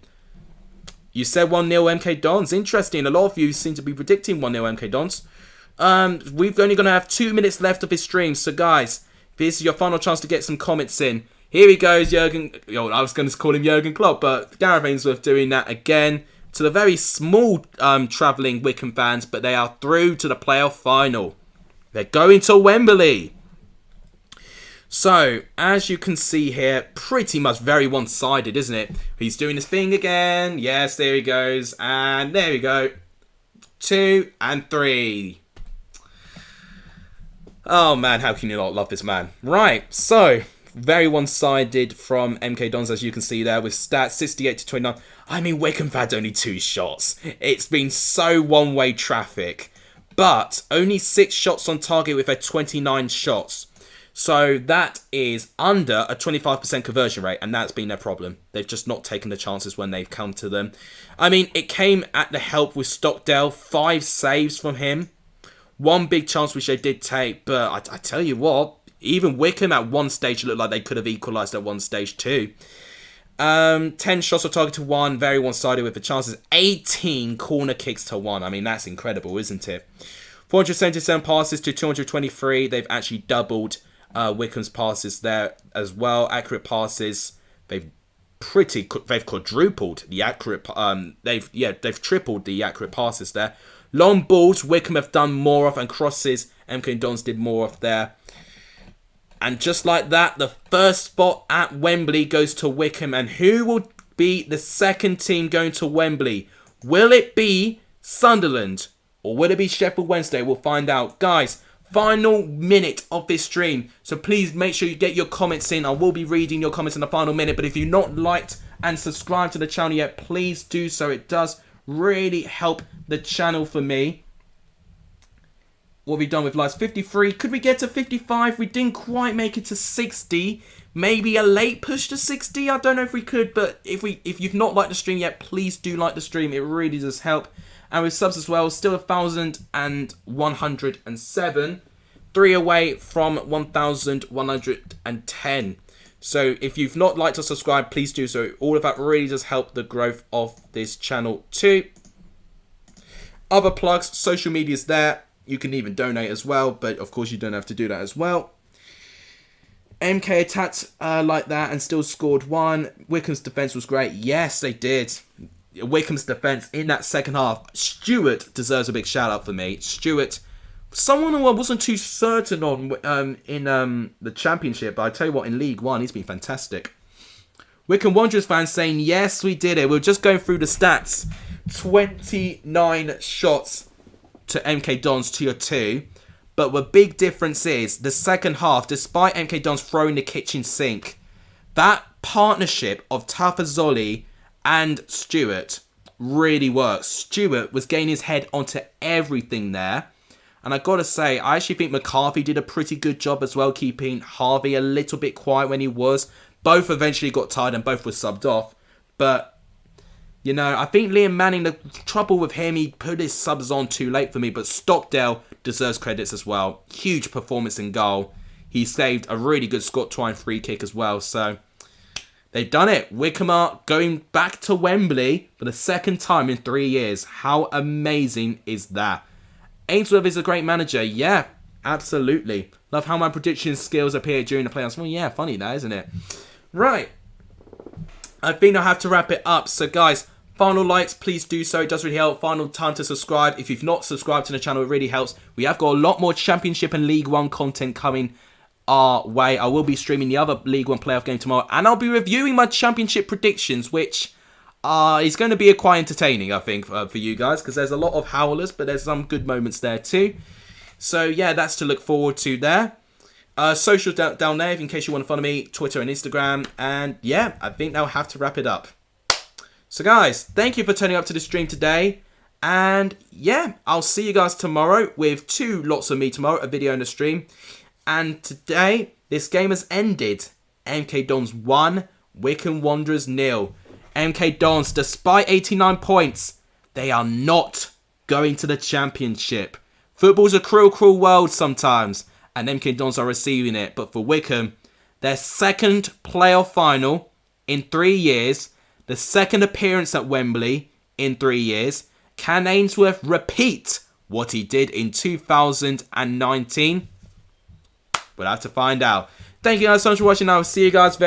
Speaker 1: You said 1-0 MK Dons. Interesting. A lot of you seem to be predicting 1-0 MK Dons. We've only going to have 2 minutes left of this stream. So, guys, this is your final chance to get some comments in. Here he goes, Jurgen. I was going to call him Jurgen Klopp, but Gareth Ainsworth doing that again. To the very small travelling Wycombe fans, but they are through to the playoff final. They're going to Wembley. So, as you can see here, pretty much very one-sided, isn't it? He's doing his thing again. Yes, there he goes. And there we go. 2 and 3. Oh, man, how can you not love this man? Right, so, very one-sided from MK Dons, as you can see there, with stats 68-29. I mean, Wycombe had only 2 shots. It's been so one-way traffic. But only 6 shots on target with their 29 shots. So that is under a 25% conversion rate, and that's been their problem. They've just not taken the chances when they've come to them. I mean, it came at the help with Stockdale. 5 saves from him. 1 big chance which they did take, but I tell you what, even Wycombe at one stage looked like they could have equalised at one stage too. 10 shots on target to 1, very one-sided with the chances. 18 corner kicks to 1. I mean, that's incredible, isn't it? 477 passes to 223. They've actually doubled Wycombe's passes there as well. Accurate passes, they've quadrupled the accurate. They've tripled the accurate passes there. Long balls, Wycombe have done more of, and crosses, MK Dons did more of there. And just like that, the first spot at Wembley goes to Wycombe. And who will be the second team going to Wembley? Will it be Sunderland or will it be Sheffield Wednesday? We'll find out. Guys, final minute of this stream. So please make sure you get your comments in. I will be reading your comments in the final minute. But if you've not liked and subscribed to the channel yet, please do so. It does really help the channel for me. What have we done with likes? 53. Could we get to 55? We didn't quite make it to 60. Maybe a late push to 60. I don't know if we could, but if you've not liked the stream yet, please do like the stream. It really does help. And with subs as well, still 1,107. 3 away from 1,110. So if you've not liked or subscribed, please do so. All of that really does help the growth of this channel too. Other plugs, social media's there. You can even donate as well, but of course you don't have to do that as well. MK attacked like that and still scored 1. Wycombe's defence was great. Yes, they did. Wycombe's defence in that second half. Stewart deserves a big shout out for me. Stewart, someone who I wasn't too certain on in the Championship, but I tell you what, in League One, he's been fantastic. Wycombe Wanderers fans saying, yes, we did it. We're just going through the stats. 29 shots to MK Dons to your 2. But the big difference is the second half, despite MK Dons throwing the kitchen sink, that partnership of Tafazoli and Stewart really works. Stewart was getting his head onto everything there. And I gotta say, I actually think McCarthy did a pretty good job as well, keeping Harvey a little bit quiet when he was. Both eventually got tired and both were subbed off. But, you know, I think Liam Manning, the trouble with him, he put his subs on too late for me. But Stockdale deserves credits as well. Huge performance in goal. He saved a really good Scott Twine free kick as well. So, they've done it. Wycombe are going back to Wembley for the second time in 3 years. How amazing is that? Ainsworth is a great manager. Yeah, absolutely. Love how my prediction skills appear during the playoffs. Well, yeah, funny that, isn't it? Right. I think I'll have to wrap it up. So, guys, final likes, please do so. It does really help. Final time to subscribe. If you've not subscribed to the channel, it really helps. We have got a lot more Championship and League One content coming our way. I will be streaming the other League One playoff game tomorrow. And I'll be reviewing my Championship predictions, which is going to be quite entertaining, I think, for you guys. Because there's a lot of howlers, but there's some good moments there too. So, yeah, that's to look forward to there. Socials down there, in case you want to follow me, Twitter and Instagram. And, yeah, I think that'll have to wrap it up. So, guys, thank you for turning up to the stream today. And, yeah, I'll see you guys tomorrow with 2 lots of me tomorrow, a video and a stream. And today, this game has ended. MK Dons 1, Wycombe Wanderers 0. MK Dons, despite 89 points, they are not going to the Championship. Football's a cruel, cruel world sometimes, and MK Dons are receiving it. But for Wycombe, their second playoff final in 3 years, the second appearance at Wembley in 3 years. Can Ainsworth repeat what he did in 2019? We'll have to find out. Thank you guys so much for watching. I will see you guys very